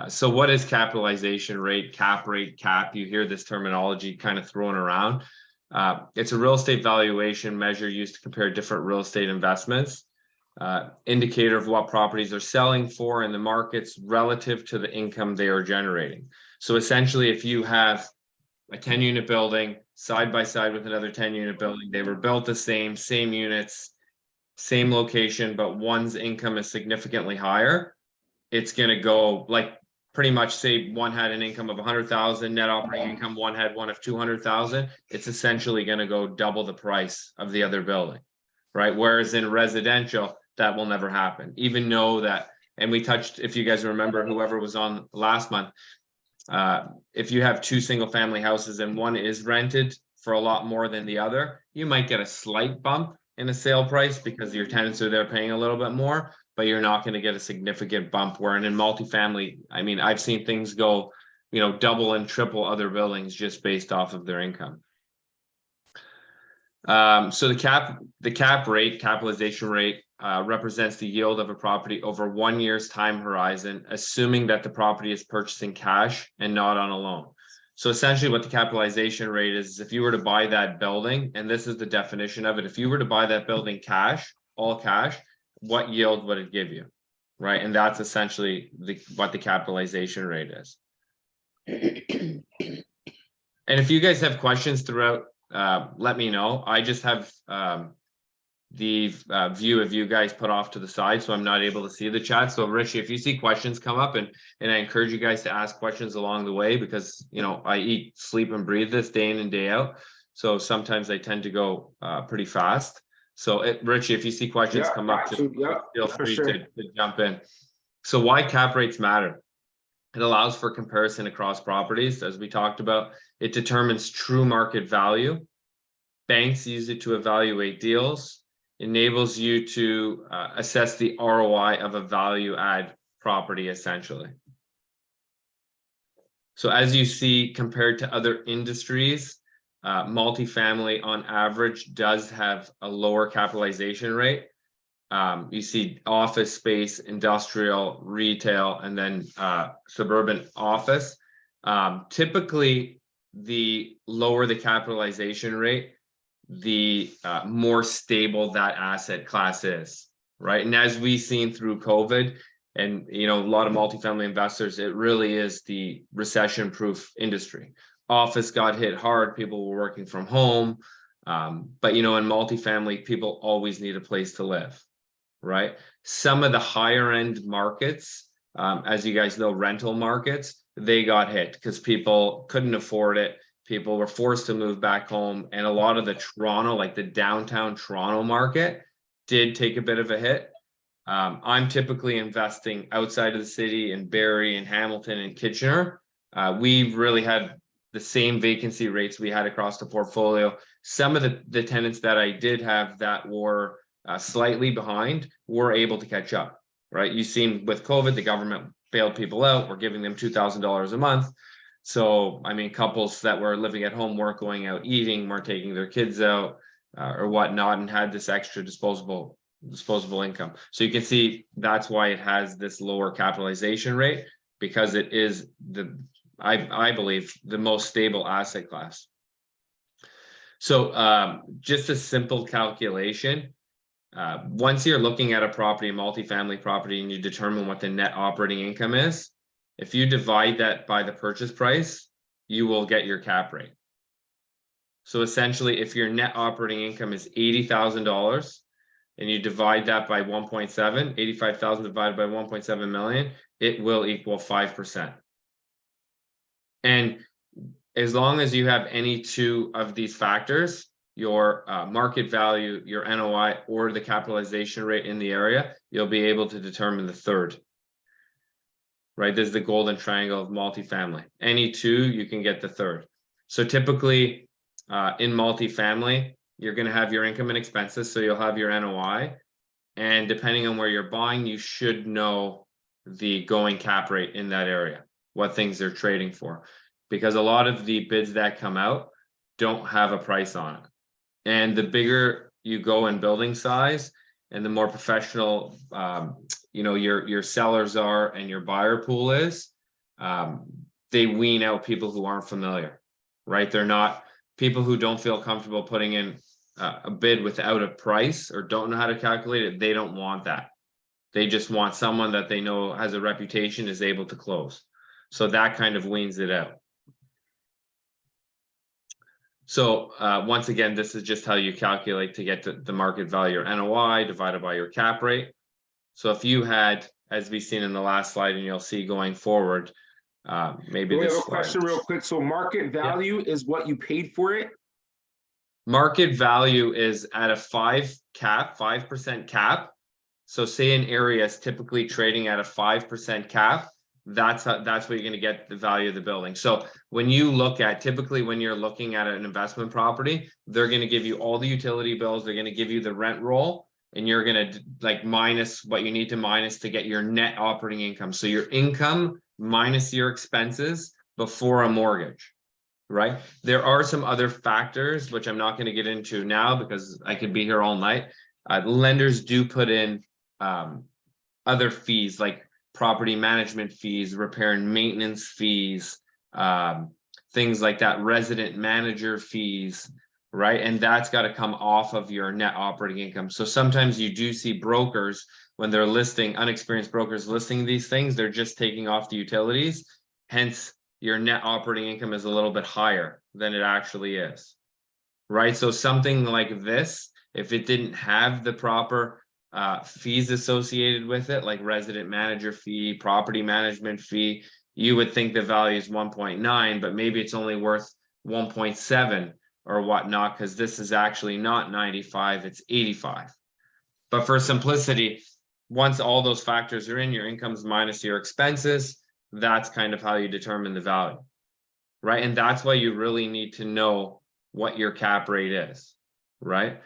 So what is capitalization rate, cap rate, cap? You hear this terminology kind of thrown around. It's a real estate valuation measure used to compare different real estate investments. Indicator of what properties are selling for in the markets relative to the income they are generating. So essentially, if you have a 10-unit building side by side with another 10-unit building. They were built the same units, same location, but one's income is significantly higher. It's going to go like pretty much say one had an income of 100,000 net operating income, one had one of 200,000. It's essentially going to go double the price of the other building, right? Whereas in residential, that will never happen. Even though that, and we touched, if you guys remember, whoever was on last month, if you have two single family houses and one is rented for a lot more than the other, you might get a slight bump in a sale price because your tenants are there paying a little bit more, but you're not going to get a significant bump. Where in multifamily, I mean, I've seen things go, you know, double and triple other buildings just based off of their income. So the cap rate, capitalization rate, represents the yield of a property over 1 year's time horizon, assuming that the property is purchased in cash and not on a loan. So essentially what the capitalization rate is if you were to buy that building, and this is the definition of it, if you were to buy that building cash, all cash, what yield would it give you, right? And that's essentially what the capitalization rate is. And if you guys have questions throughout, let me know. I just have the view of you guys put off to the side, so I'm not able to see the chat. So Richie, if you see questions come up, and I encourage you guys to ask questions along the way, because you know I eat, sleep, and breathe this day in and day out. So sometimes I tend to go pretty fast. So Richie, if you see questions come up, just feel free to jump in. So why cap rates matter? It allows for comparison across properties, as we talked about. It determines true market value. Banks use it to evaluate deals. Enables you to assess the ROI of a value add property, essentially. So as you see, compared to other industries, multifamily on average does have a lower capitalization rate. You see office space, industrial, retail, and then suburban office. Typically, the lower the capitalization rate, the more stable that asset class is, right? And as we've seen through COVID, and you know, a lot of multifamily investors, it really is the recession-proof industry. Office got hit hard, people were working from home, but you know, in multifamily, people always need a place to live, right? Some of the higher end markets, as you guys know, rental markets, they got hit because people couldn't afford it. People were forced to move back home, and a lot of the Toronto, like the downtown Toronto market, did take a bit of a hit. I'm typically investing outside of the city in Barrie and Hamilton and Kitchener. We've really had the same vacancy rates we had across the portfolio. Some of the tenants that I did have that were slightly behind were able to catch up, right? You've seen with COVID, the government bailed people out. We're giving them $2,000 a month. So, I mean, couples that were living at home weren't going out eating, weren't taking their kids out or whatnot, and had this extra disposable income. So you can see that's why it has this lower capitalization rate, because it is I believe the most stable asset class. So just a simple calculation. Once you're looking at a property, a multifamily property, and you determine what the net operating income is, if you divide that by the purchase price, you will get your cap rate. So essentially, if your net operating income is $80,000 and you divide that by 1.7, 85,000 divided by 1.7 million, it will equal 5%. And as long as you have any two of these factors, your market value, your NOI, or the capitalization rate in the area, you'll be able to determine the third. Right, this is the golden triangle of multifamily. Any two, you can get the third. So typically in multifamily, you're going to have your income and expenses, so you'll have your NOI. And depending on where you're buying, you should know the going cap rate in that area, what things they're trading for. Because a lot of the bids that come out don't have a price on it. And the bigger you go in building size and the more professional you know, your sellers are and your buyer pool is, they wean out people who aren't familiar, right? They're not people who don't feel comfortable putting in a bid without a price or don't know how to calculate it. They don't want that. They just want someone that they know has a reputation, is able to close. So that kind of weans it out. So once again, this is just how you calculate to get to the market value or NOI divided by your cap rate. So if you had, as we've seen in the last slide, and you'll see going forward, maybe We have this a question real quick. So market value is what you paid for it? Market value is at a 5% cap. So say an area is typically trading at a 5% cap, that's what you're going to get the value of the building. So when you look at, typically when you're looking at an investment property, they're going to give you all the utility bills, they're going to give you the rent roll, and you're going to like minus what you need to minus to get your net operating income. So your income minus your expenses before a mortgage, right? There are some other factors, which I'm not going to get into now because I could be here all night. Lenders do put in other fees like property management fees, repair and maintenance fees, things like that, resident manager fees, right? And that's got to come off of your net operating income. So sometimes you do see brokers, when they're listing, unexperienced brokers listing these things, they're just taking off the utilities. Hence, your net operating income is a little bit higher than it actually is, right? So something like this, if it didn't have the proper fees associated with it, like resident manager fee, property management fee, you would think the value is 1.9, but maybe it's only worth 1.7 or whatnot, because this is actually not 95, it's 85. But for simplicity, once all those factors are in, your incomes minus your expenses, that's kind of how you determine the value, right? And that's why you really need to know what your cap rate is, right?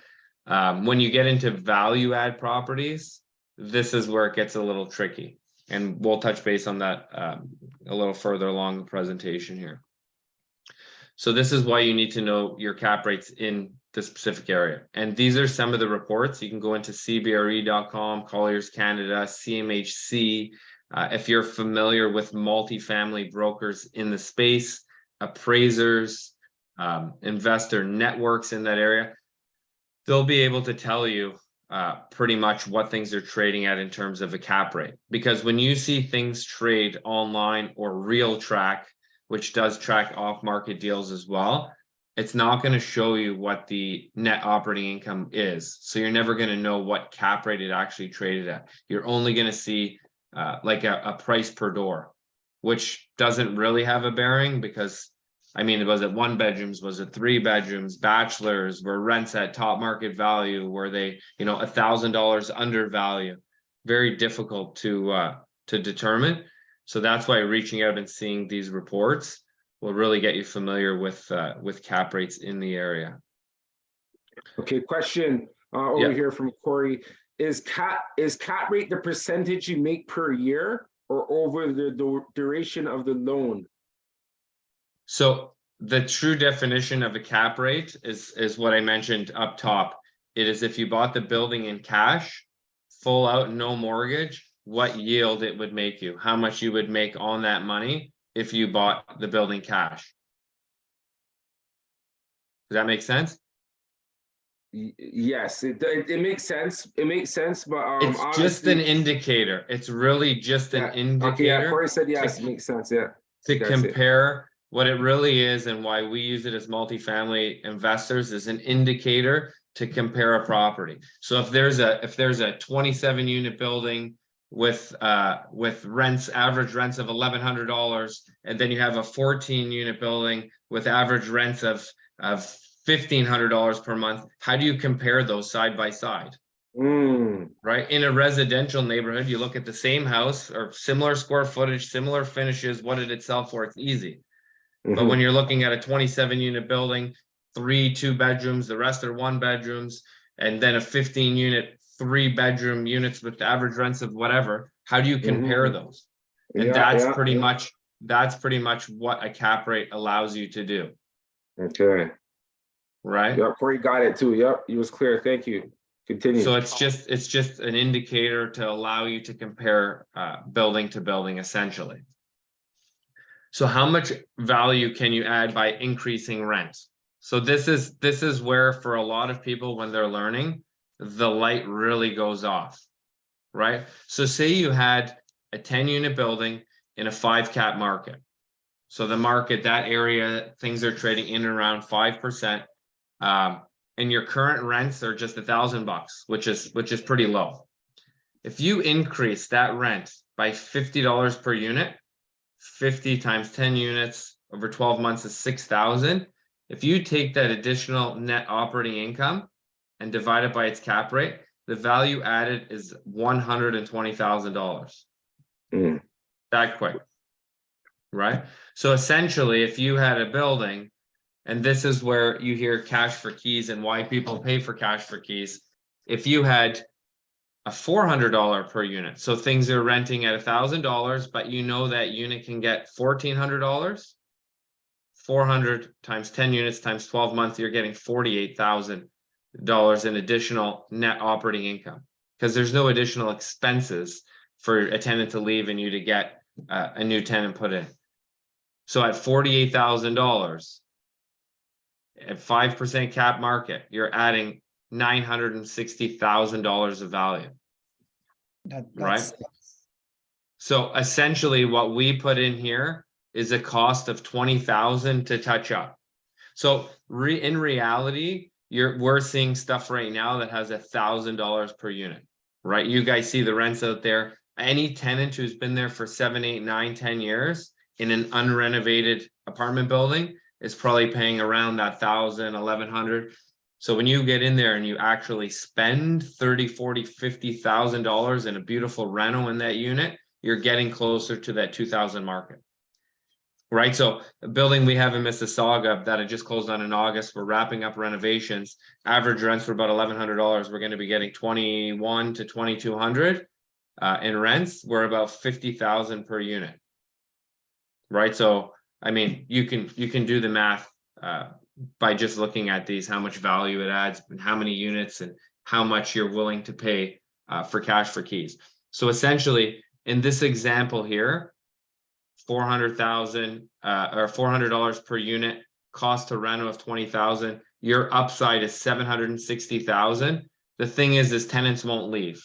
When you get into value add properties, this is where it gets a little tricky, and we'll touch base on that a little further along the presentation here. So this is why you need to know your cap rates in the specific area. And these are some of the reports. You can go into cbre.com, Colliers Canada, CMHC. If you're familiar with multifamily brokers in the space, appraisers, investor networks in that area, they'll be able to tell you pretty much what things are trading at in terms of a cap rate. Because when you see things trade online or RealTrack, which does track off-market deals as well, it's not going to show you what the net operating income is. So you're never going to know what cap rate it actually traded at. You're only going to see like a price per door, which doesn't really have a bearing because, I mean, was it 1 bedrooms? Was it 3 bedrooms? Bachelors? Were rents at top market value? Were they, you know, $1,000 under value? Very difficult to determine. So that's why reaching out and seeing these reports will really get you familiar with cap rates in the area. Okay, question over here from Corey. Is cap rate the percentage you make per year or over the duration of the loan? So the true definition of a cap rate is what I mentioned up top. It is if you bought the building in cash, full out, no mortgage, what yield it would make you, how much you would make on that money if you bought the building cash. Does that make sense? Yes, it makes sense. It makes sense, but it's just an indicator. It's really just an indicator. Okay, yeah, Corey said yes, it makes sense, yeah. To compare what it really is and why we use it as multifamily investors is an indicator to compare a property. So if there's a 27 unit building with rents, average rents of $1,100, and then you have a 14 unit building with average rents of $1,500 per month, how do you compare those side by side? Right? In a residential neighborhood, you look at the same house or similar square footage, similar finishes, what did it sell for? It's easy. But when you're looking at a 27 unit building, 3 2-bedrooms, the rest are 1-bedrooms, and then a 15 unit 3-bedroom units with average rents of whatever, how do you compare those? And that's pretty much what a cap rate allows you to do. Okay. Right? Yep, Corey got it too. Yep, he was clear. Thank you. Continue. So it's just an indicator to allow you to compare building to building, essentially. So how much value can you add by increasing rent? So this is where, for a lot of people, when they're learning, the light really goes off, right? So say you had a 10 unit building in a 5 cap market. So the market, that area, things are trading in and around 5%. And your current rents are just $1,000, which is pretty low. If you increase that rent by $50 per unit, 50 times 10 units over 12 months is 6,000. If you take that additional net operating income and divide it by its cap rate, the value added is $120,000. That quick, right? So essentially, if you had a building, and this is where you hear cash for keys and why people pay for cash for keys. If you had a $400 per unit, so things are renting at $1,000, but you know that unit can get $1,400, 400 times 10 units times 12 months, you're getting $48,000 in additional net operating income, because there's no additional expenses for a tenant to leave and you to get a new tenant put in. So at $48,000, at 5% cap market, you're adding $960,000 of value. Right? So essentially what we put in here is a cost of $20,000 to touch up. So in reality, we're seeing stuff right now that has $1,000 per unit, right? You guys see the rents out there. Any tenant who's been there for 7, 8, 9, 10 years in an unrenovated apartment building is probably paying around that $1,000, $1,100. So when you get in there and you actually spend $30,000, $40,000, $50,000 in a beautiful rental in that unit, you're getting closer to that 2,000 market, right? So the building we have in Mississauga that had just closed on in August, we're wrapping up renovations. Average rents for about $1,100. We're going to be getting $2,100 to $2,200 in rents. We're about $50,000 per unit, right? So I mean, you can do the math by just looking at these, how much value it adds and how many units and how much you're willing to pay for cash for keys. So essentially, in this example here, 400,000 or $400 per unit, cost to reno of 20,000. Your upside is 760,000. The thing is tenants won't leave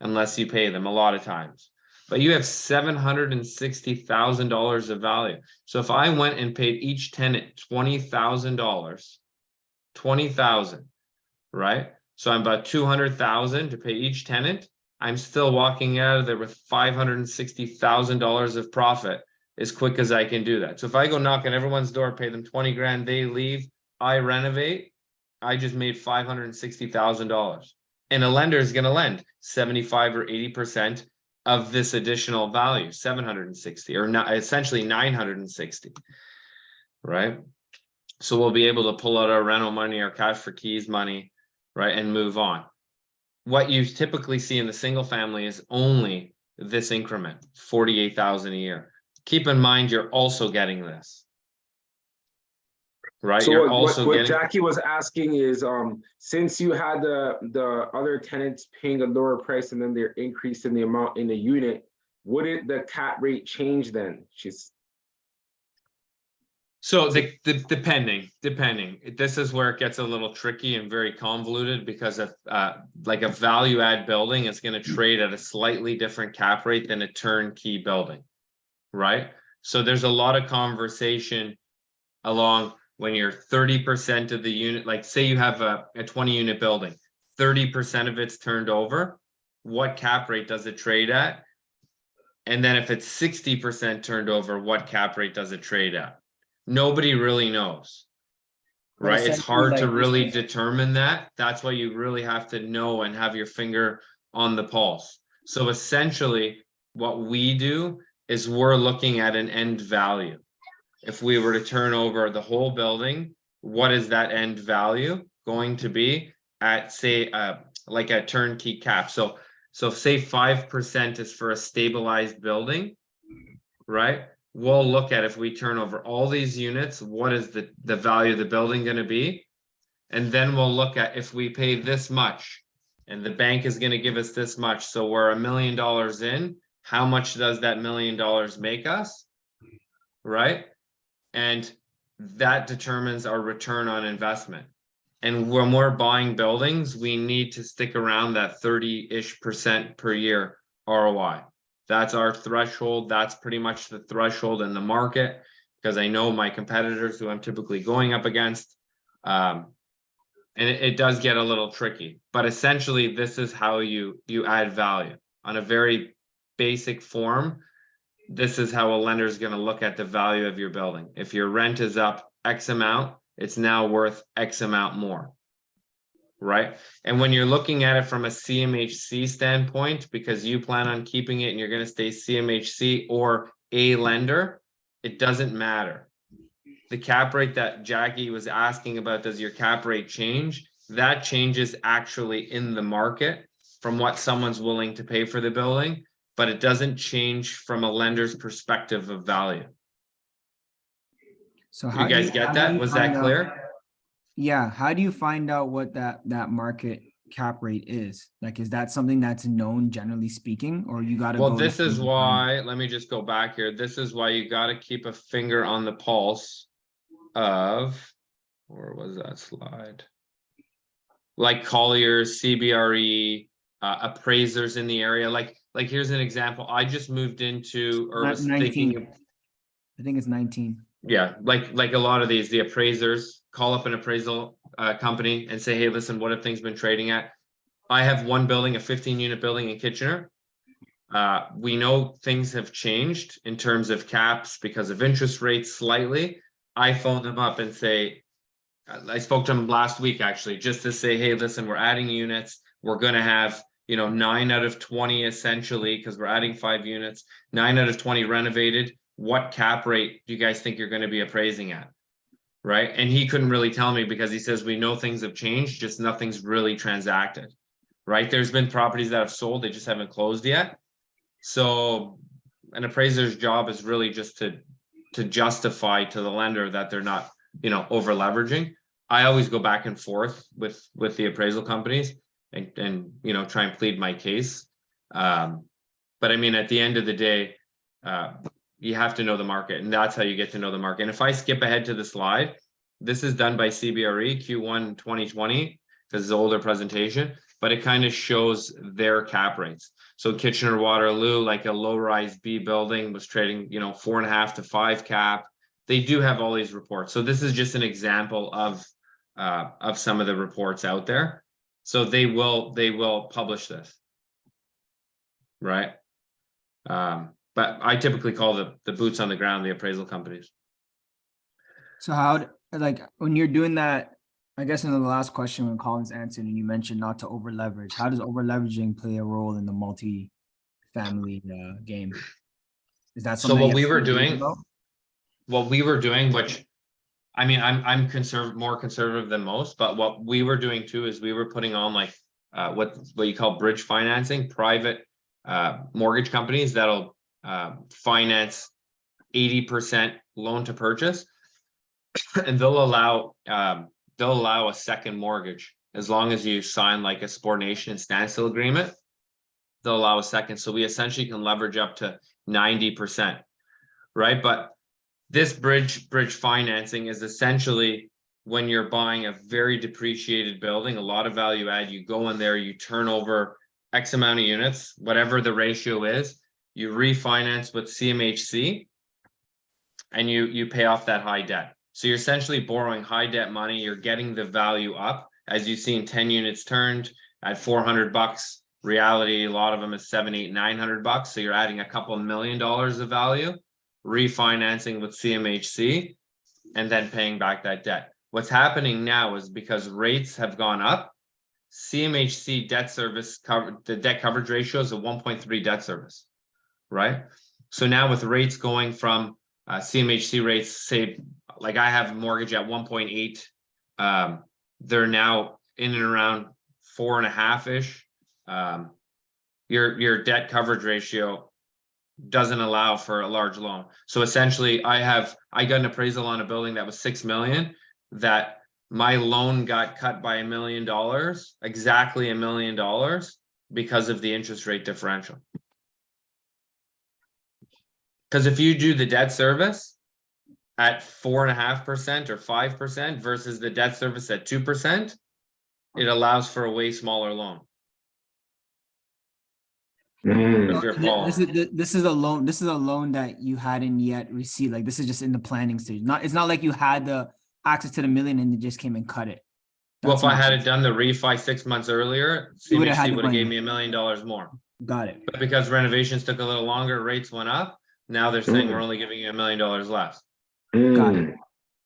unless you pay them a lot of times. But you have $760,000 of value. So if I went and paid each tenant $20,000, 20,000, right? So I'm about 200,000 to pay each tenant. I'm still walking out of there with $560,000 of profit as quick as I can do that. So if I go knock on everyone's door, pay them 20 grand, they leave, I renovate, I just made $560,000. And a lender is going to lend 75 or 80% of this additional value, 760 or not, essentially 960, right? So we'll be able to pull out our rental money, our cash for keys money, right, and move on. What you typically see in the single family is only this increment, 48,000 a year. Keep in mind, you're also getting this, right? So you're what getting... Jackie was asking is, since you had the other tenants paying a lower price and then they're increasing the amount in the unit, wouldn't the cap rate change then? So depending, this is where it gets a little tricky and very convoluted, because if like a value add building is going to trade at a slightly different cap rate than a turnkey building, right? So there's a lot of conversation along when you're 30% of the unit, like say you have a 20 unit building, 30% of it's turned over, what cap rate does it trade at? And then if it's 60% turned over, what cap rate does it trade at? Nobody really knows, right? It's hard to really determine that. That's why you really have to know and have your finger on the pulse. So essentially what we do is we're looking at an end value. If we were to turn over the whole building, what is that end value going to be at, say, like a turnkey cap? So say 5% is for a stabilized building, right? We'll look at, if we turn over all these units, what is the value of the building going to be? And then we'll look at, if we pay this much and the bank is going to give us this much, so we're $1 million in, how much does that $1 million make us, right? And that determines our return on investment. And when we're buying buildings, we need to stick around that 30-ish% per year ROI. That's our threshold. That's pretty much the threshold in the market. because I know my competitors who I'm typically going up against. And it does get a little tricky, but essentially this is how you add value on a very basic form. This is how a lender is going to look at the value of your building. If your rent is up X amount, it's now worth X amount more. Right. And when you're looking at it from a CMHC standpoint, because you plan on keeping it and you're going to stay CMHC or a lender, it doesn't matter. The cap rate that Jackie was asking about, does your cap rate change? That changes actually in the market from what someone's willing to pay for the building, but it doesn't change from a lender's perspective of value. So You guys get that? Was that clear? Yeah. How do you find out what that market cap rate is? Like, is that something that's known generally speaking, or you got to Well, go? this is why, let me just go back here. This is why you got to keep a finger on the pulse of, where was that slide? Like Colliers, CBRE, appraisers in the area. Like here's an example. I just moved into, or was 19. thinking, I think it's 19. yeah, like a lot of these, the appraisers call up an appraisal company and say, hey, listen, what have things been trading at? I have one building, a 15-unit building in Kitchener. We know things have changed in terms of caps because of interest rates slightly. I phone them up and say, I spoke to them last week actually, just to say, hey, listen, we're adding units. We're going to have, 9 out of 20 essentially, because we're adding 5 units, 9 out of 20 renovated. What cap rate do you guys think you're going to be appraising at? Right. And he couldn't really tell me because he says, we know things have changed, just nothing's really transacted. Right. There's been properties that have sold, they just haven't closed yet. So an appraiser's job is really just to justify to the lender that they're not, over leveraging. I always go back and forth with the appraisal companies and try and plead my case. But I mean, at the end of the day, you have to know the market, and that's how you get to know the market. And if I skip ahead to the slide, this is done by CBRE Q1 2020, because it's an older presentation, but it kind of shows their cap rates. So Kitchener Waterloo, like a low-rise B building, was trading, 4.5 to 5 cap. They do have all these reports. So this is just an example of some of the reports out there. So they will publish this, right? But I typically call the boots on the ground the appraisal companies. So when you're doing that, I guess in the last question when Collins answered and you mentioned not to over leverage, how does over leveraging play a role in the multi-family game? Is that something? So what we were doing, which I mean, I'm more conservative than most, but what we were doing too is we were putting on like what you call bridge financing, private mortgage companies that'll finance 80% loan to purchase, and they'll allow a second mortgage as long as you sign like a subordination and standstill agreement. They'll allow a second, so we essentially can leverage up to 90%, right? But this bridge financing is essentially when you're buying a very depreciated building, a lot of value add. You go in there, you turn over X amount of units, whatever the ratio is, you refinance with CMHC, and you pay off that high debt. So you're essentially borrowing high debt money. You're getting the value up. As you've seen, 10 units turned at $400. Reality, a lot of them is $700, $800, $900. So you're adding a couple $1 million of value, refinancing with CMHC, and then paying back that debt. What's happening now is because rates have gone up, CMHC debt service the debt coverage ratio is a 1.3 debt service, right? So now with rates going from CMHC rates, say, like I have a mortgage at 1.8, they're now in and around 4.5-ish. Your debt coverage ratio doesn't allow for a large loan. So essentially I got an appraisal on a building that was 6 million, that my loan got cut by $1 million, exactly $1 million, because of the interest rate differential. Because if you do the debt service at 4.5% or 5% versus the debt service at 2%, it allows for a way smaller loan. If you're This following. this is a loan. This is a loan that you hadn't yet received. Like this is just in the planning stage. It's not like you had the access to the million and they just came and cut it. Well, That's if I not- had it done the refi 6 months earlier, You would've had CMHC the would have money. gave me $1 million more. Got it. But because renovations took a little longer, rates went up. Now they're saying we're only giving you $1 million less. Got it.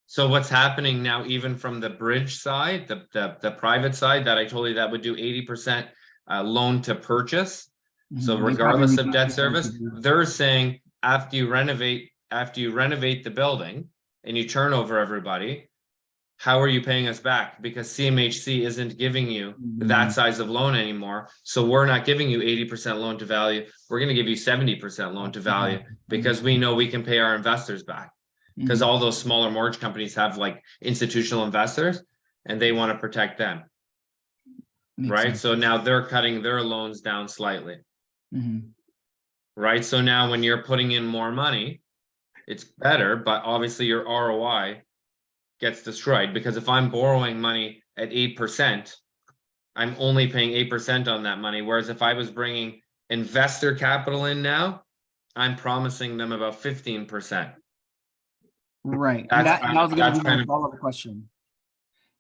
So what's happening now, even from the bridge side, the private side that I told you that would do 80% loan to purchase. So Mhm. They regardless probably of debt refinance service, it. they're saying after you renovate the building and you turn over everybody, how are you paying us back? Because CMHC isn't giving you that size of loan anymore. So we're not giving you 80% loan to value. We're going to give you 70% loan to value because we know we can pay our investors back. Because all those smaller mortgage companies have like institutional investors and they want to protect them. Right. So now they're cutting their loans down slightly. Right. So now when you're putting in more money, it's better, but obviously your ROI gets destroyed because if I'm borrowing money at 8%, I'm only paying 8% on that money. Whereas if I was bringing investor capital in now, I'm promising them about 15%. Right. That's That kind was of- going that's to be kind my of- follow-up question.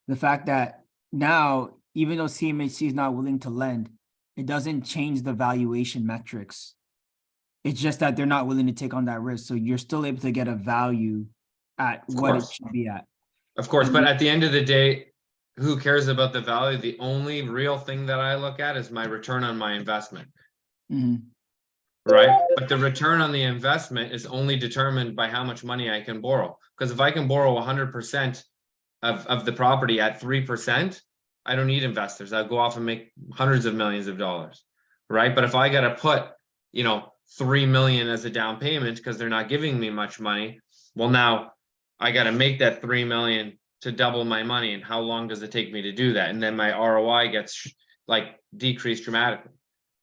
The fact that now, even though CMHC is not willing to lend, it doesn't change the valuation metrics. It's just that they're not willing to take on that risk. So you're still able to get a value at what it should be at. Of course, but at the end of the day, who cares about the value? The only real thing that I look at is my return on my investment. Right? But the return on the investment is only determined by how much money I can borrow. Because if I can borrow 100% of the property at 3%, I don't need investors. I'll go off and make hundreds of millions of dollars. Right? But if I got to put, you know, 3 million as a down payment because they're not giving me much money, well, now I got to make that 3 million to double my money. And how long does it take me to do that? And then my ROI gets like decreased dramatically.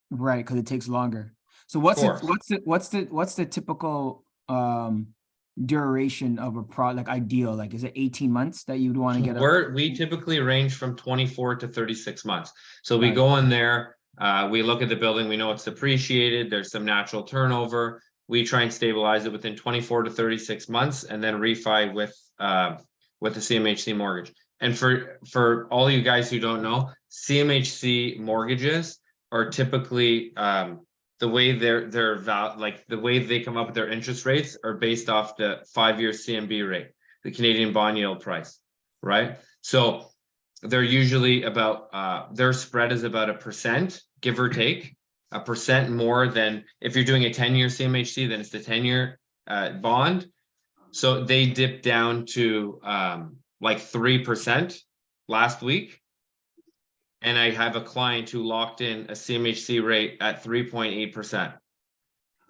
Right, because it takes longer. So what's the typical duration of a product, like ideal? Like, is it 18 months that you'd want to get? We typically range from 24 to 36 months. So we go in there, we look at the building, we know it's depreciated, there's some natural turnover. We try and stabilize it within 24 to 36 months and then refi with the CMHC mortgage. And for all you guys who don't know, CMHC mortgages are typically the way the way they come up with their interest rates are based off the 5-year CMB rate, the Canadian bond yield price, right? So they're usually about their spread is about 1%, give or take, 1% more than if you're doing a 10-year CMHC, then it's the 10-year bond. So they dipped down to like 3% last week. And I have a client who locked in a CMHC rate at 3.8%.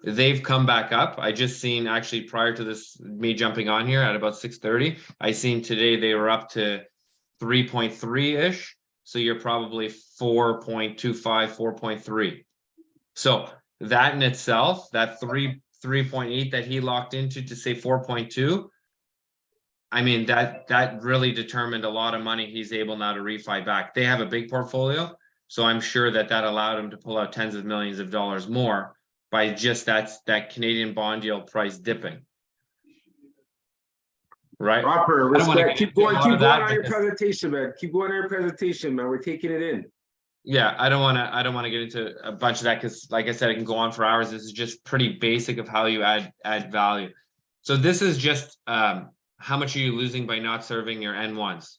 They've come back up. I just seen actually prior to this, me jumping on here at about 6:30, I seen today they were up to 3.3-ish. So you're probably 4.25, 4.3. So that in itself, that 3.8 that he locked into to say 4.2, I mean, that really determined a lot of money he's able now to refi back. They have a big portfolio, so I'm sure that allowed him to pull out tens of millions of dollars more by just that Canadian bond yield price dipping. Right? Proper respect. Keep going on your presentation, man. Keep going on your presentation, man. We're taking it in. Yeah, I don't want to get into a bunch of that because, like I said, it can go on for hours. This is just pretty basic of how you add value. So this is just how much are you losing by not serving your N1s,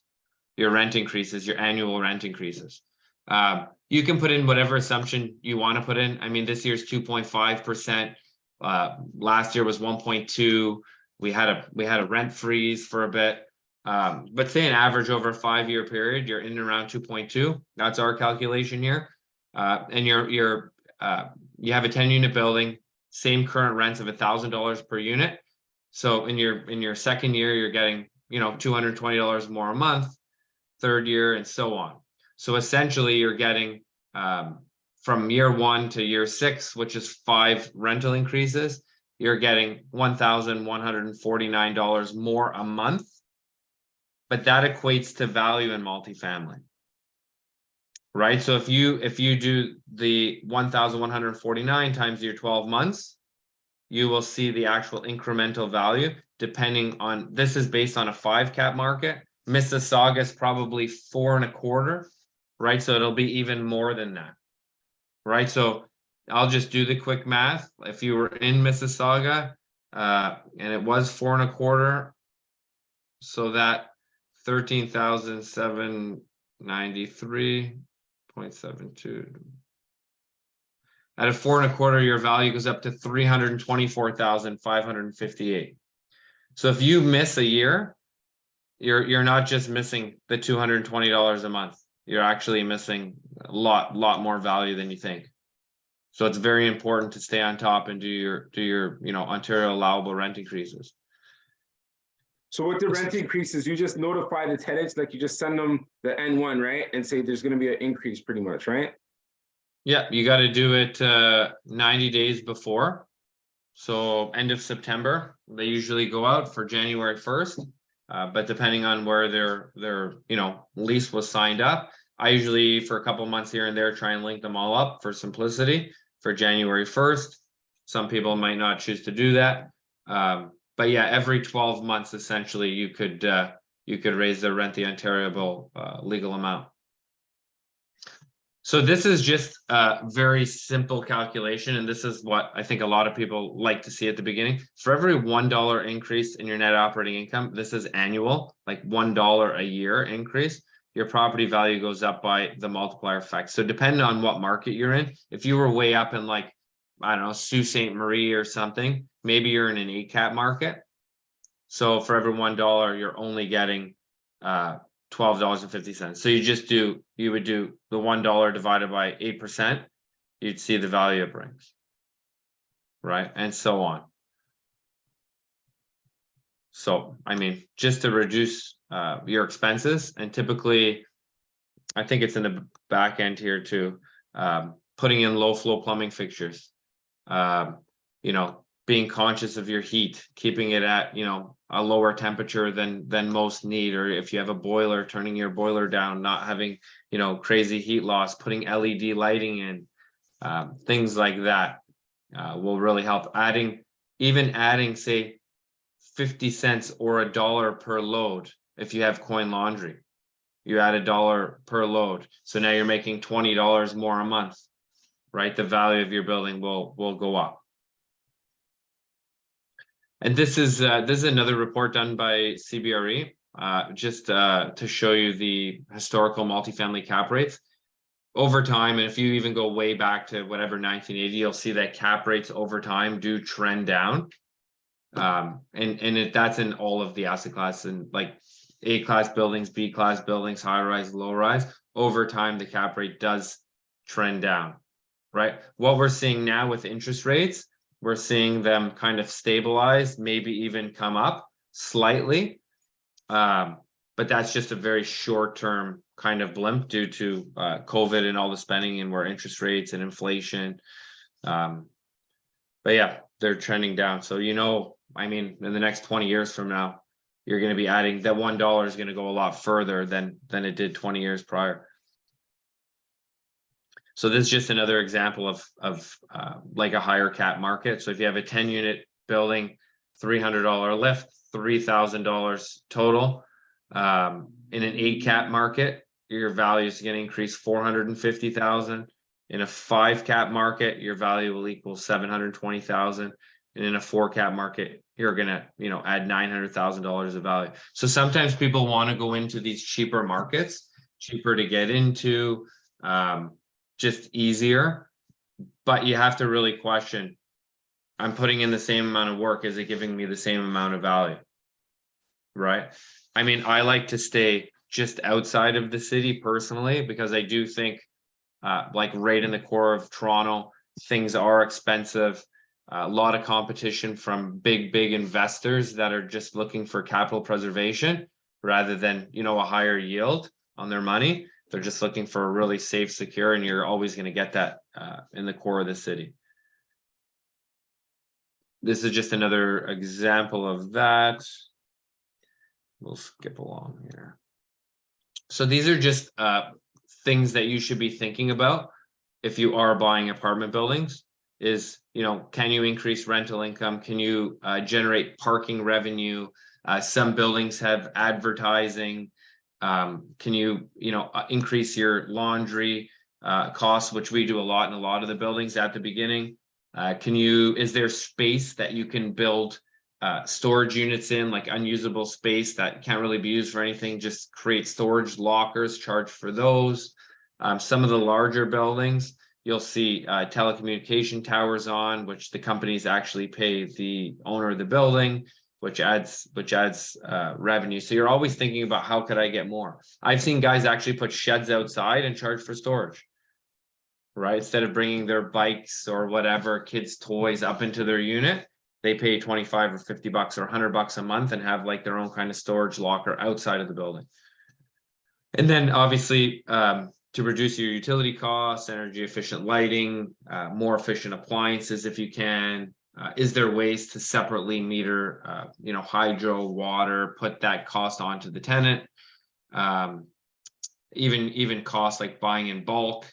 your rent increases, your annual rent increases. You can put in whatever assumption you want to put in. I mean, this year's 2.5%. Last year was 1.2. We had a rent freeze for a bit. But say an average over a 5-year period, you're in and around 2.2. That's our calculation here. And you have a 10-unit building, same current rents of $1,000 per unit. So in your second year, you're getting, $220 more a month, third year, and so on. So essentially you're getting from year 1 to year 6, which is 5 rental increases, you're getting $1,149 more a month. But that equates to value in multifamily. right? So if you do the 1,149 times your 12 months, you will see the actual incremental value depending on, this is based on a 5 cap market. Mississauga is probably 4.25, right? So it'll be even more than that, right? So I'll just do the quick math. If you were in Mississauga and it was 4.25, so that 13,793.72. At a 4.25, your value goes up to 324,558. So if you miss a year, you're not just missing the $220 a month. You're actually missing a lot more value than you think. So it's very important to stay on top and do your Ontario allowable rent increases. So with the rent increases, you just notify the tenants, like you just send them the N1, right? And say there's going to be an increase pretty much, right? Yeah, you got to do it 90 days before. So end of September, they usually go out for January 1st. But depending on where their lease was signed up, I usually for a couple months here and there try and link them all up for simplicity for January 1st. Some people might not choose to do that. But yeah, every 12 months, essentially, you could raise the Rent the Ontario bill legal amount. So this is just a very simple calculation, and this is what I think a lot of people like to see at the beginning. For every $1 increase in your net operating income, this is annual, like $1 a year increase, your property value goes up by the multiplier effect. So depending on what market you're in, if you were way up in like, I don't know, Sault Ste. Marie or something, maybe you're in an 8 cap market. So for every $1, you're only getting $12.50. So you would do the $1 divided by 8%, you'd see the value it brings, right? And so on. So, I mean, just to reduce your expenses, and typically, I think it's in the back end here too, putting in low flow plumbing fixtures, being conscious of your heat, keeping it at, a lower temperature than most need, or if you have a boiler, turning your boiler down, not having, crazy heat loss, putting LED lighting in, things like that will really help. Adding, say, 50 cents or $1 per load. If you have coin laundry, you add $1 per load. So now you're making $20 more a month, right? The value of your building will go up. And this is another report done by CBRE, just to show you the historical multifamily cap rates over time. And if you even go way back to whatever 1980, you'll see that cap rates over time do trend down. That's in all of the asset classes, and like A class buildings, B class buildings, high rise, low rise. Over time, the cap rate does trend down, right? What we're seeing now with interest rates, we're seeing them kind of stabilize, maybe even come up slightly. But that's just a very short-term kind of blimp due to COVID and all the spending and where interest rates and inflation. But yeah, they're trending down. So, I mean, in the next 20 years from now, you're going to be adding that $1 is going to go a lot further than it did 20 years prior. So this is just another example of like a higher cap market. So if you have a 10-unit building, $300 lift, $3,000 total. In an 8 cap market, your value is going to increase $450,000. In a 5 cap market, your value will equal $720,000. And in a 4 cap market, you're going to, add $900,000 of value. So sometimes people want to go into these cheaper markets, cheaper to get into, just easier, but you have to really question, I'm putting in the same amount of work, is it giving me the same amount of value, right? I mean, I like to stay just outside of the city personally, because I do think like right in the core of Toronto, things are expensive, a lot of competition from big investors that are just looking for capital preservation rather than, a higher yield on their money. They're just looking for a really safe, secure, and you're always going to get that in the core of the city. This is just another example of that. We'll skip along here. So these are just things that you should be thinking about if you are buying apartment buildings is, can you increase rental income? Can you generate parking revenue? Some buildings have advertising. Can you, increase your laundry costs, which we do a lot in a lot of the buildings at the beginning? Is there space that you can build storage units in, like unusable space that can't really be used for anything? Just create storage lockers, charge for those. Some of the larger buildings, you'll see telecommunication towers on, which the companies actually pay the owner of the building, which adds revenue. So you're always thinking about, how could I get more? I've seen guys actually put sheds outside and charge for storage, right? Instead of bringing their bikes or whatever, kids' toys up into their unit, they pay 25 or 50 bucks or 100 bucks a month and have like their own kind of storage locker outside of the building. And then obviously, to reduce your utility costs, energy efficient lighting, more efficient appliances if you can. Is there ways to separately meter, hydro, water, put that cost onto the tenant? Even costs like buying in bulk,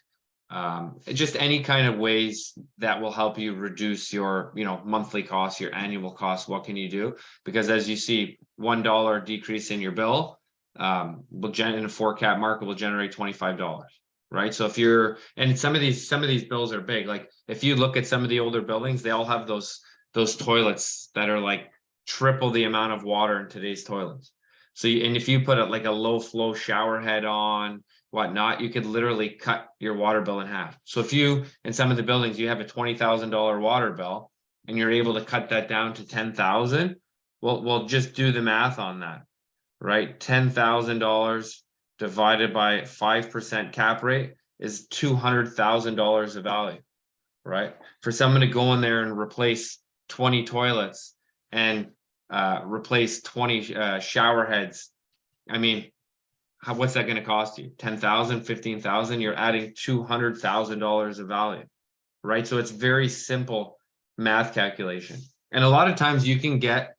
just any kind of ways that will help you reduce your, monthly costs, your annual costs. What can you do? Because as you see, $1 decrease in your bill will in a 4 cap market will generate $25, right? So if you're, and some of these bills are big. Like if you look at some of the older buildings, they all have those toilets that are like triple the amount of water in today's toilets. So and if you put like a low flow shower head on, whatnot, you could literally cut your water bill in half. So if you, in some of the buildings, you have a $20,000 water bill and you're able to cut that down to $10,000, we'll just do the math on that, right? $10,000 divided by 5% cap rate is $200,000 of value, right? For someone to go in there and replace 20 toilets and replace 20 shower heads, I mean, what's that going to cost you? 10,000, 15,000, you're adding $200,000 of value, right? So it's very simple math calculation. And a lot of times you can get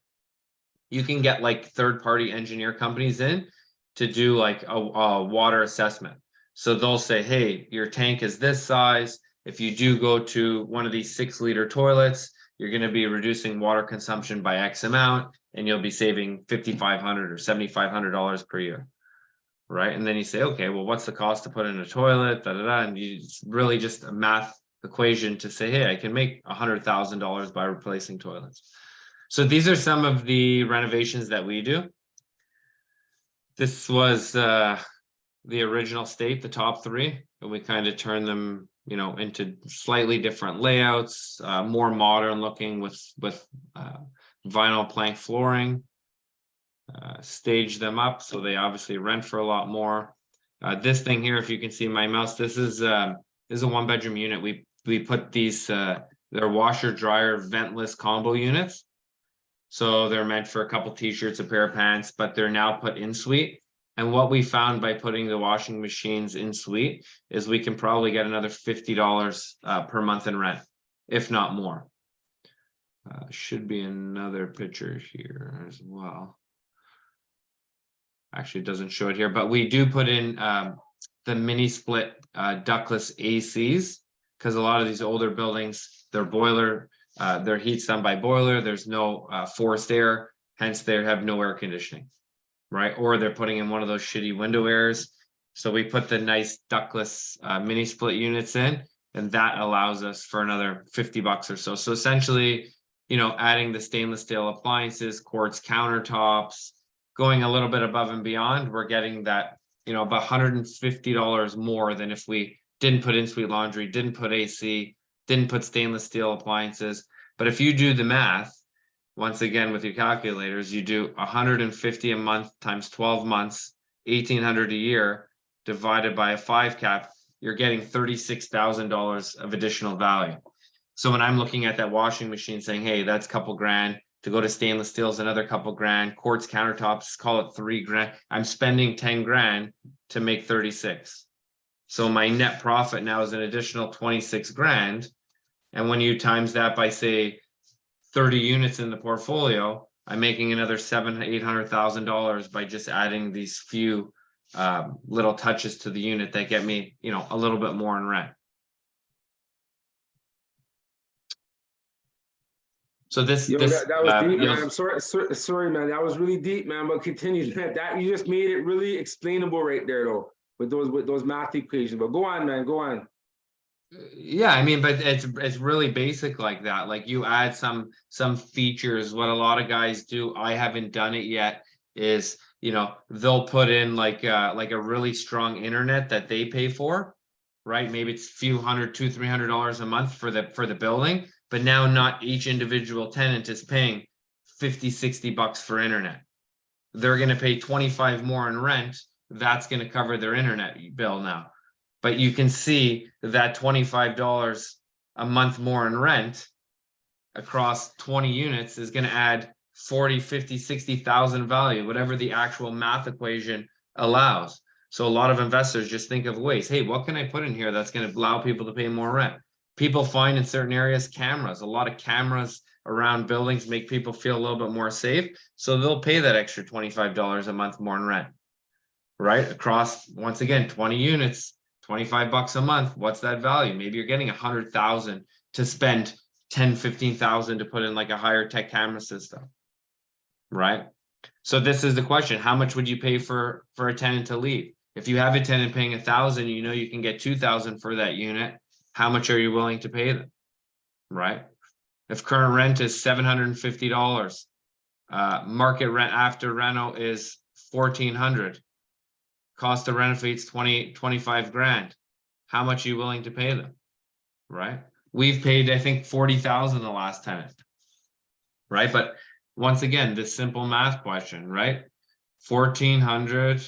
like third-party engineer companies in to do like a water assessment. So they'll say, hey, your tank is this size. If you do go to one of these 6-liter toilets, you're going to be reducing water consumption by X amount, and you'll be saving $5,500 or $7,500 per year. Right. And then you say, okay, well, what's the cost to put in a toilet? And it's really just a math equation to say, hey, I can make $100,000 by replacing toilets. So these are some of the renovations that we do. This was the original state, the top 3, and we kind of turn them, into slightly different layouts, more modern looking with vinyl plank flooring. Stage them up so they obviously rent for a lot more. This thing here, if you can see my mouse, this is a 1-bedroom unit. We put these they're washer dryer ventless combo units, so they're meant for a couple t-shirts, a pair of pants, but they're now put in suite. And what we found by putting the washing machines in suite is we can probably get another $50 per month in rent, if not more. Should be another picture here as well. Actually, it doesn't show it here, but we do put in the mini split ductless ACs, because a lot of these older buildings, their boiler, their heat's done by boiler. There's no forced air, hence they have no air conditioning, right? Or they're putting in one of those shitty window airs. So we put the nice ductless mini split units in, and that allows us for another 50 bucks or so. So essentially, adding the stainless steel appliances, quartz countertops, going a little bit above and beyond, we're getting that, about $150 more than if we didn't put in-suite laundry, didn't put AC, didn't put stainless steel appliances. But if you do the math, once again, with your calculators, you do $150 a month times 12 months, $1,800 a year, divided by a 5 cap, you're getting $36,000 of additional value. So when I'm looking at that washing machine saying, hey, that's a couple grand, to go to stainless steel is another couple grand, quartz countertops, call it 3 grand. I'm spending 10 grand to make 36. So my net profit now is an additional 26 grand. And when you times that by, say, 30 units in the portfolio, I'm making another $700,000 to $800,000 by just adding these few little touches to the unit that get me, you know, a little bit more in rent. So this, Yo, that was deep, man. you'll- I'm sorry, man. That was really deep, man. But continue. That you just made it really explainable right there, though, with those math equations. But go on, man. Go on. Yeah, I mean, but it's really basic like that. Like you add some features. What a lot of guys do, I haven't done it yet, is, you know, they'll put in like a really strong internet that they pay for, right? Maybe it's a few hundred, $200-300 a month for the building, but now not each individual tenant is paying $50-60 for internet. They're going to pay 25 more in rent. That's going to cover their internet bill now. But you can see that $25 a month more in rent across 20 units is going to add 40, 50, 60,000 value, whatever the actual math equation allows. So a lot of investors just think of ways, hey, what can I put in here that's going to allow people to pay more rent? People find in certain areas cameras. A lot of cameras around buildings make people feel a little bit more safe. So they'll pay that extra $25 a month more in rent, right? Across, once again, 20 units. $25 a month, what's that value? Maybe you're getting 100,000 to spend 10-15,000 to put in like a higher tech camera system, right? So this is the question: how much would you pay for a tenant to leave? If you have a tenant paying 1,000, you know you can get 2,000 for that unit. How much are you willing to pay them, right? If current rent is $750, market rent after reno is $1,400. Cost of renovate's 25 grand. How much are you willing to pay them, right? We've paid, I think, 40,000 the last tenant, right? But once again, this simple math question, right? 1,400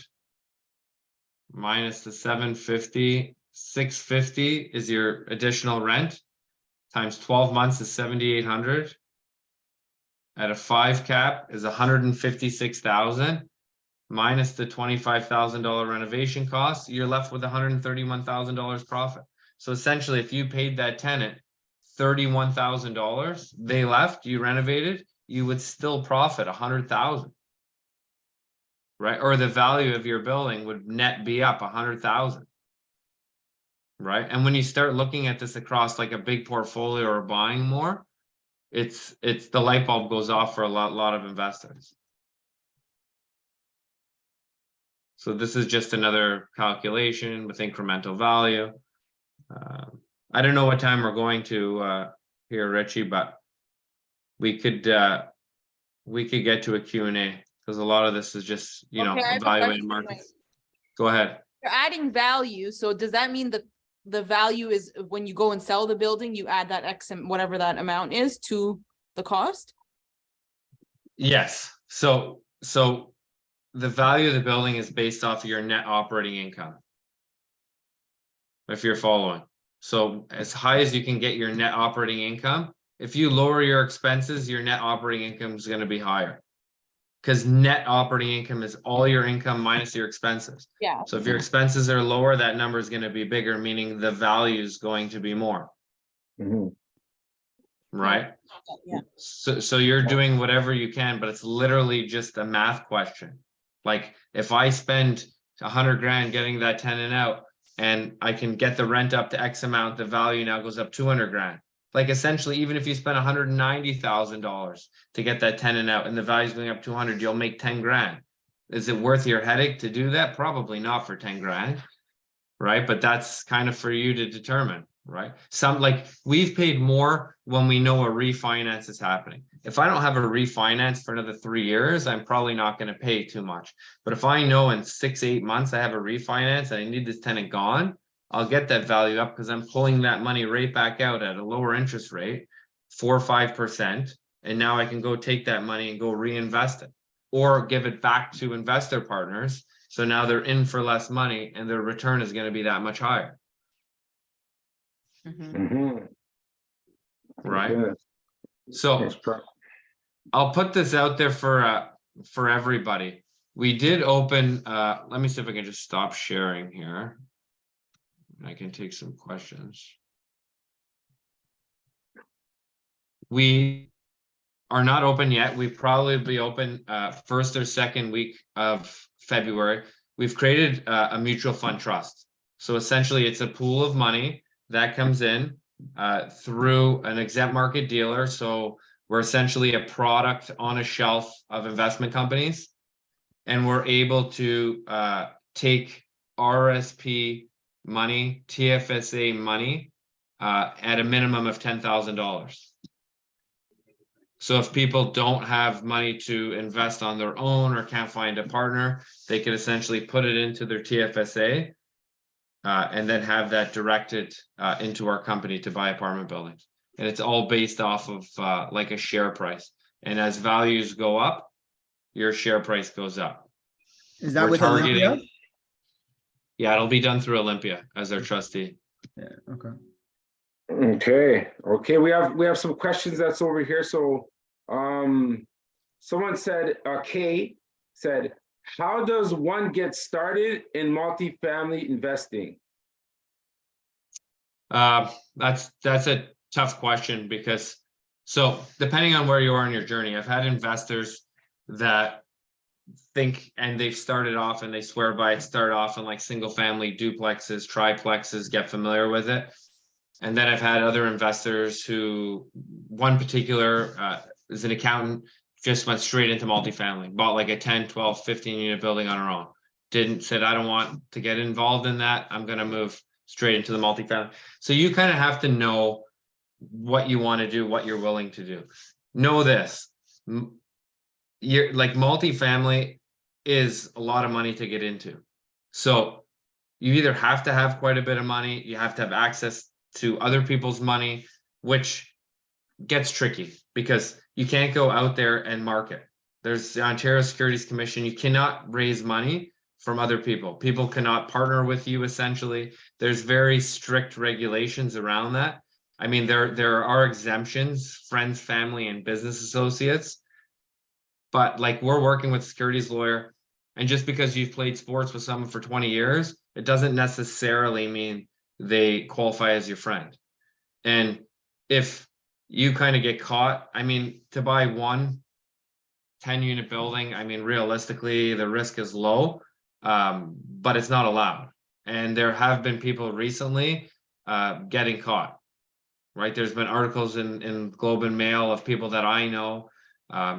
minus the 750, 650 is your additional rent, times 12 months is 7,800. At a 5 cap is 156,000. Minus the $25,000 renovation costs, you're left with $131,000 profit. So essentially, if you paid that tenant $31,000, they left, you renovated, you would still profit $100,000, right? Or the value of your building would net be up $100,000, right? And when you start looking at this across like a big portfolio or buying more, it's the light bulb goes off for a lot of investors. So this is just another calculation with incremental value. I don't know what time we're going to here, Richie, but we could get to a Q&A because a lot of this is just, you know, evaluating markets. Go ahead. You're adding value. So does that mean the value is when you go and sell the building, you add that X and whatever that amount is to the cost? Yes. So the value of the building is based off of your net operating income, if you're following. So as high as you can get your net operating income, if you lower your expenses, your net operating income is going to be higher, because net operating income is all your income minus your expenses. Yeah. So if your expenses are lower, that number is going to be bigger, meaning the value is going to be more. Mm-hmm. Right? Yeah. So you're doing whatever you can, but it's literally just a math question. Like if I spend 100 grand getting that tenant out and I can get the rent up to X amount, the value now goes up 200 grand. Like essentially, even if you spend $190,000 to get that tenant out and the value's going up 200, you'll make 10 grand. Is it worth your headache to do that? Probably not for 10 grand, right? But that's kind of for you to determine, right? Some, like, we've paid more when we know a refinance is happening. If I don't have a refinance for another 3 years, I'm probably not going to pay too much. But if I know in 6-8 months I have a refinance and I need this tenant gone, I'll get that value up because I'm pulling that money right back out at a lower interest rate, 4 or 5%. And now I can go take that money and go reinvest it or give it back to investor partners. So now they're in for less money and their return is going to be that much higher. Mm-hmm. Right. Yeah. So I'll put this out there for everybody. We did open, let me see if I can just stop sharing here. I can take some questions. We are not open yet. We probably be open first or second week of February. we've created a mutual fund trust. So essentially it's a pool of money that comes in through an exempt market dealer. So we're essentially a product on a shelf of investment companies, and we're able to take RSP money, TFSA money, at a minimum of $10,000. So if people don't have money to invest on their own or can't find a partner, they can essentially put it into their TFSA and then have that directed into our company to buy apartment buildings. And it's all based off of like a share price. And as values go up, your share price goes up. Is that We're with targeting. Olympia? Yeah, it'll be done through Olympia as their trustee. Yeah, okay. Okay, we have some questions that's over here. So someone said, Kay said, how does one get started in multifamily investing? That's a tough question, because so depending on where you are in your journey, I've had investors that think, and they've started off and they swear by it, start off in like single family duplexes, triplexes, get familiar with it. And then I've had other investors who, one particular is an accountant, just went straight into multifamily, bought like a 10, 12, 15 unit building on her own. Said, I don't want to get involved in that. I'm going to move straight into the multifamily. So you kind of have to know what you want to do, what you're willing to do. Know this, you're like multifamily is a lot of money to get into. So you either have to have quite a bit of money, you have to have access to other people's money, which gets tricky because you can't go out there and market. There's the Ontario Securities Commission. You cannot raise money from other people. People cannot partner with you, essentially. There's very strict regulations around that. I mean, there are exemptions, friends, family, and business associates. But like, we're working with a securities lawyer, and just because you've played sports with someone for 20 years, it doesn't necessarily mean they qualify as your friend. And if you kind of get caught, I mean, to buy one 10-unit building, I mean, realistically, the risk is low, but it's not allowed. And there have been people recently getting caught, right? There's been articles in Globe and Mail of people that I know.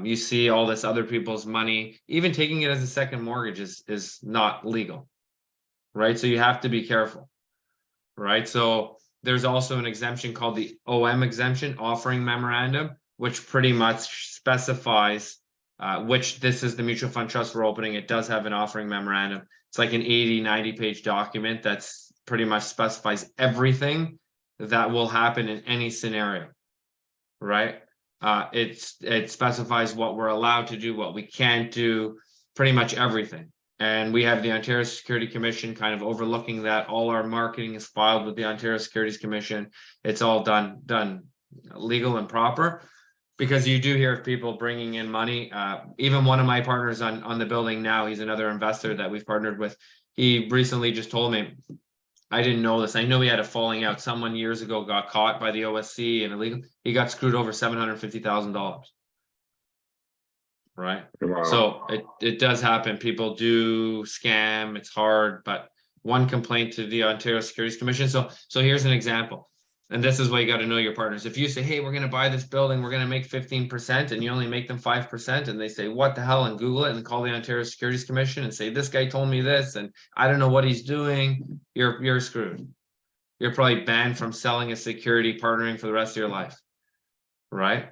You see all this other people's money, even taking it as a second mortgage is not legal, right? So you have to be careful, right? So there's also an exemption called the OM exemption, offering memorandum, which pretty much specifies which this is the mutual fund trust we're opening. It does have an offering memorandum. It's like an 80-90 page document that's pretty much specifies everything that will happen in any scenario, right? It specifies what we're allowed to do, what we can't do, pretty much everything. And we have the Ontario Security Commission kind of overlooking that. All our marketing is filed with the Ontario Securities Commission. It's all done legal and proper, because you do hear of people bringing in money. Even one of my partners on the building now, he's another investor that we've partnered with. He recently just told me, I didn't know this. I know he had a falling out. Someone years ago got caught by the OSC and illegal. He got screwed over $750,000. Right. Wow. So it does happen. People do scam. It's hard, but one complaint to the Ontario Securities Commission. So here's an example. And this is why you got to know your partners. If you say, hey, we're going to buy this building, we're going to make 15%, and you only make them 5%, and they say, what the hell, and Google it and call the Ontario Securities Commission and say, this guy told me this, and I don't know what he's doing, you're screwed. You're probably banned from selling a security, partnering for the rest of your life. Right?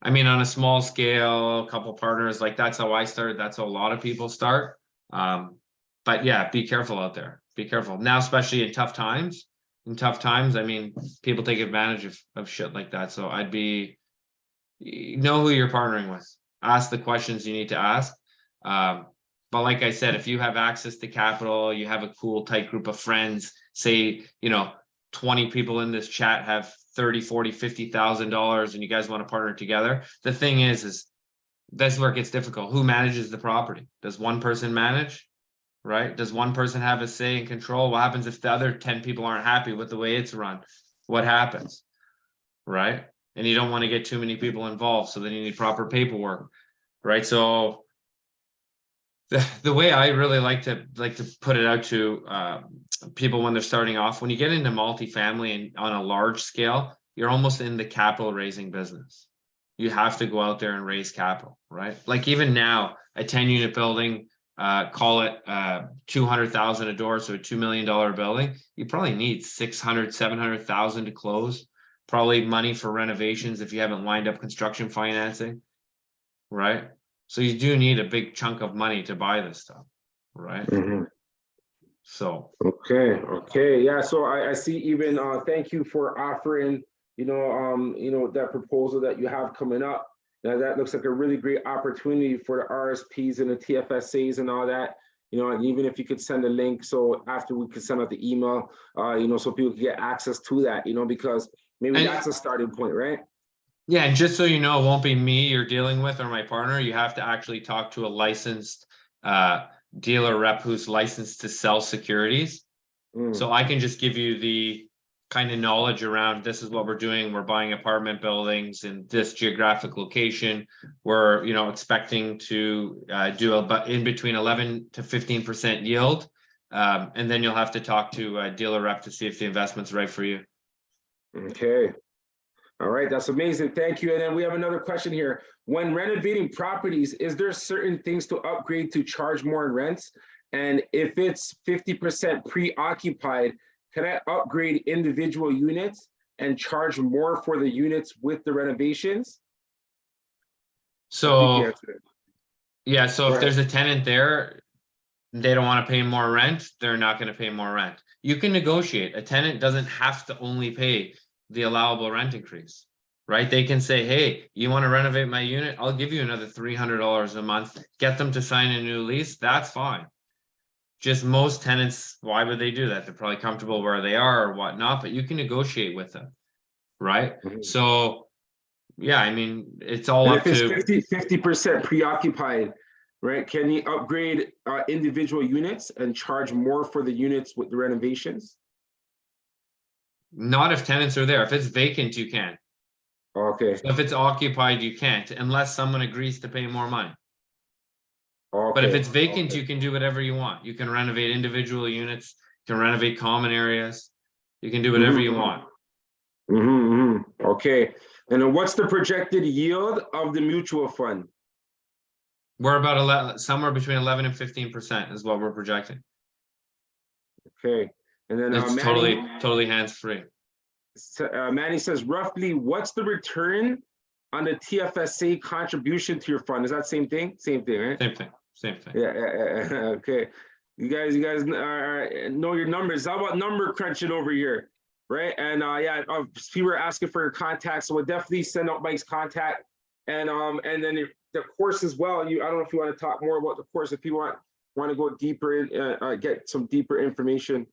I mean, on a small scale, a couple partners, like that's how I started. That's how a lot of people start. But yeah, be careful out there. Be careful now, especially in tough times. In tough times, I mean, people take advantage of shit like that. So I'd be, know who you're partnering with. Ask the questions you need to ask. But like I said, if you have access to capital, you have a cool, tight group of friends, say, 20 people in this chat have $30,000, $40,000, $50,000, and you guys want to partner together. The thing is that's where it gets difficult. Who manages the property? Does one person manage? Right? Does one person have a say and control? What happens if the other 10 people aren't happy with the way it's run? What happens? Right? And you don't want to get too many people involved, so then you need proper paperwork. Right? So The way I really like to put it out to people when they're starting off, when you get into multifamily and on a large scale, you're almost in the capital raising business. You have to go out there and raise capital, right? Like even now, a 10-unit building, call it 200,000 a door, so a $2 million building, you probably need 600, 700,000 to close. Probably money for renovations if you haven't lined up construction financing, right? So you do need a big chunk of money to buy this stuff, right? So okay, yeah. So I see even thank you for offering, that proposal that you have coming up. Now that looks like a really great opportunity for the RSPs and the TFSAs and all that. And even if you could send a link, so after we could send out the email, so people can get access to that, because maybe that's a starting point, right? Yeah, and just so you know, it won't be me you're dealing with or my partner. You have to actually talk to a licensed dealer rep who's licensed to sell securities. So I can just give you the kind of knowledge around this is what we're doing. We're buying apartment buildings in this geographic location. We're expecting to do about in between 11 to 15% yield. And then you'll have to talk to a dealer rep to see if the investment's right for you. Okay. All right, that's amazing. Thank you. And then we have another question here. When renovating properties, is there certain things to upgrade to charge more in rents? And if it's 50% pre-occupied, can I upgrade individual units and charge more for the units with the renovations? So yeah, so if Right. there's a tenant there, they don't want to pay more rent, they're not going to pay more rent. You can negotiate. A tenant doesn't have to only pay the allowable rent increase, right? They can say, hey, you want to renovate my unit? I'll give you another $300 a month. Get them to sign a new lease. That's fine. Just most tenants, why would they do that? They're probably comfortable where they are or whatnot, but you can negotiate with them, right? So yeah, I mean, it's all up to 50% preoccupied, right? Can you upgrade individual units and charge more for the units with the renovations? not if tenants are there. If it's vacant, you can. Okay. So if it's occupied, you can't, unless someone agrees to pay more money. Okay. But if it's vacant, you can do whatever you want. You can renovate individual units, you can renovate common areas, you can do whatever you want. Okay. And then what's the projected yield of the mutual fund? We're about somewhere between 11 and 15% is what we're projecting. Okay. And then It's totally hands-free. Manny says, roughly, what's the return on the TFSA contribution to your fund? Is that same thing? Same thing, right? Same thing. Yeah. Okay. You guys know your numbers. How about number crunching over here, right? And people are asking for your contact, so we'll definitely send out Mike's contact, and then the course as well. I don't know if you want to talk more about the course if you want to go deeper and get some deeper information.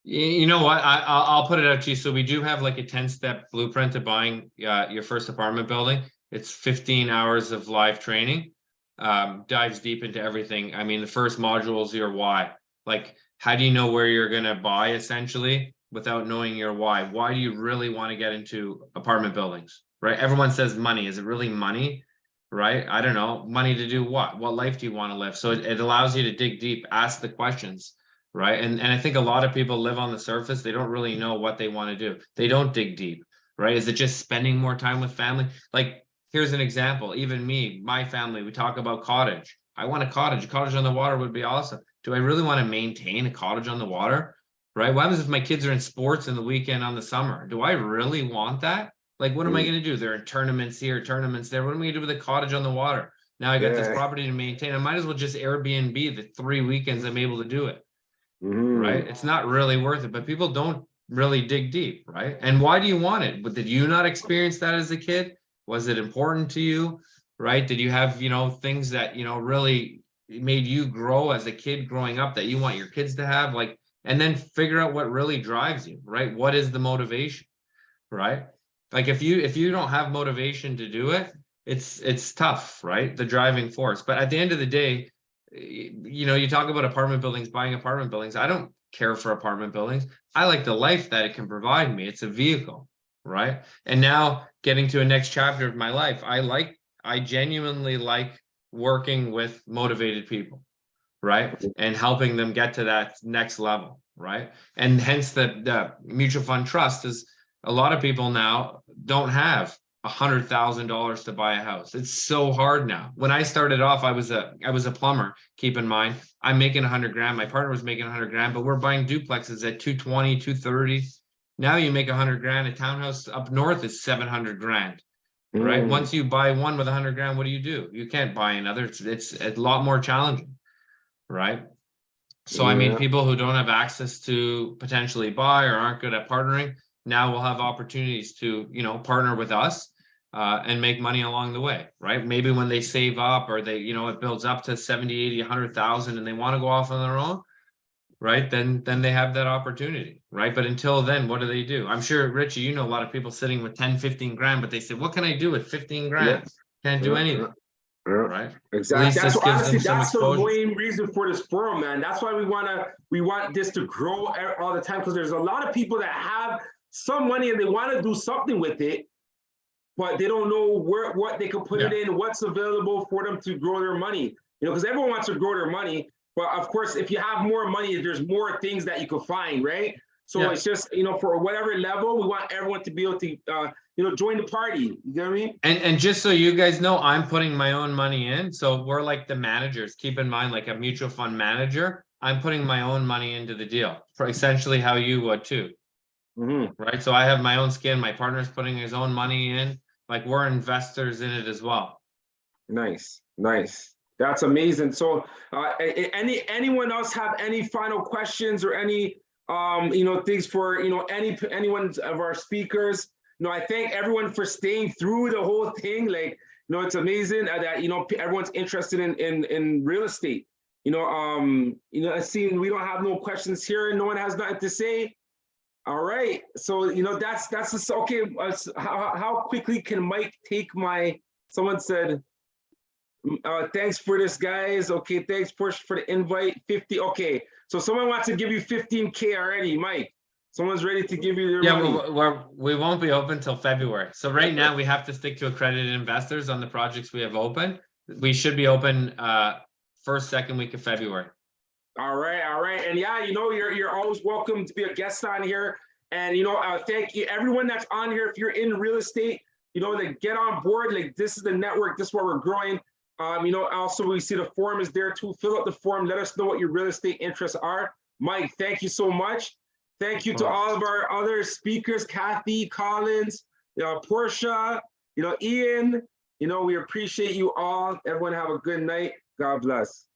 You know what? I'll put it out to you. So we do have like a 10-step blueprint to buying your first apartment building. It's 15 hours of live training. Dives deep into everything. I mean, the first module is your why. Like, how do you know where you're going to buy essentially without knowing your why? Why do you really want to get into apartment buildings, right? Everyone says money. Is it really money, right? I don't know. Money to do what? What life do you want to live? So it allows you to dig deep, ask the questions, right? And I think a lot of people live on the surface. They don't really know what they want to do. They don't dig deep, right? Is it just spending more time with family? Like, here's an example. Even me, my family, we talk about cottage. I want a cottage. A cottage on the water would be awesome. Do I really want to maintain a cottage on the water? Right? What happens if my kids are in sports in the weekend on the summer? Do I really want that? Like, what am I going to do? They're in tournaments here, tournaments there. What am I going to do with a cottage on the water? Now I got this property to maintain. I might as well just Airbnb the 3 weekends I'm able to do it. Right? It's not really worth it, but people don't really dig deep, right? And why do you want it? But did you not experience that as a kid? Was it important to you, right? Did you have, things that, really made you grow as a kid growing up that you want your kids to have? Like, and then figure out what really drives you, right? What is the motivation, right? Like if you don't have motivation to do it, it's tough, right? The driving force. But at the end of the day, you talk about apartment buildings, buying apartment buildings. I don't care for apartment buildings. I like the life that it can provide me. It's a vehicle, right? And now getting to a next chapter of my life, I genuinely like working with motivated people, right? And helping them get to that next level, right? And hence the mutual fund trust is a lot of people now don't have $100,000 to buy a house. It's so hard now. When I started off, I was a plumber. Keep in mind, I'm making 100 grand. My partner was making 100 grand, but we're buying duplexes at 220, 230. Now you make 100 grand. A townhouse up north is 700 grand, right? Once you buy one with 100 grand, what do? You can't buy another. It's a lot more challenging, right? So I mean, people who don't have access to potentially buy or aren't good at partnering now will have opportunities to, you know, partner with us and make money along the way, right? Maybe when they save up or they, you know, it builds up to 70, 80, 100,000 and they want to go off on their own, right? Then they have that opportunity, right? But until then, what do? I'm sure, Richie, you know a lot of people sitting with 10, 15 grand, but they say, what can I do with 15 grand? Can't do anything. Right. Exactly. That's honestly, that's the exposure. main reason for this forum, man. That's why we want this to grow all the time, because there's a lot of people that have some money and they want to do something with it, but they don't know what they can put it in, what's available for them to grow their money. You know, because everyone wants to grow their money, but of course, if you have more money, there's more things that you can find, right? So it's just, you know, for whatever level, we want everyone to be able to, you know, join the party. You get what I mean? And just so you guys know, I'm putting my own money in. So we're like the managers. Keep in mind, like a mutual fund manager, I'm putting my own money into the deal for essentially how you would too. Right. So I have my own skin. My partner's putting his own money in. Like we're investors in it as well. Nice. That's amazing. So anyone else have any final questions or any you know, things for, you know, anyone of our speakers? You know, I thank everyone for staying through the whole thing. Like, you know, it's amazing that, you know, everyone's interested in real estate. You know, I see we don't have no questions here. No one has nothing to say. All right. So, you know, that's just, okay. How quickly can Mike take my, someone said, thanks for this, guys. Okay, thanks for the invite. 50. Okay, so someone wants to give you 15K already, Mike. Someone's ready to give you their money. We won't be open till February. So right now we have to stick to accredited investors on the projects we have open. We should be open first, second week of February. All right. And yeah, you know, you're always welcome to be a guest on here. And, you know, thank you everyone that's on here. If you're in real estate, you know, like get on board. Like this is the network. This is where we're growing. You know, also we see the forum is there too. Fill out the form. Let us know what your real estate interests are. Mike, thank you so much. Thank you to all of our other speakers, Cathie, Collins, Portia, you know, Ian. You know, we appreciate you all. Everyone have a good night. God bless.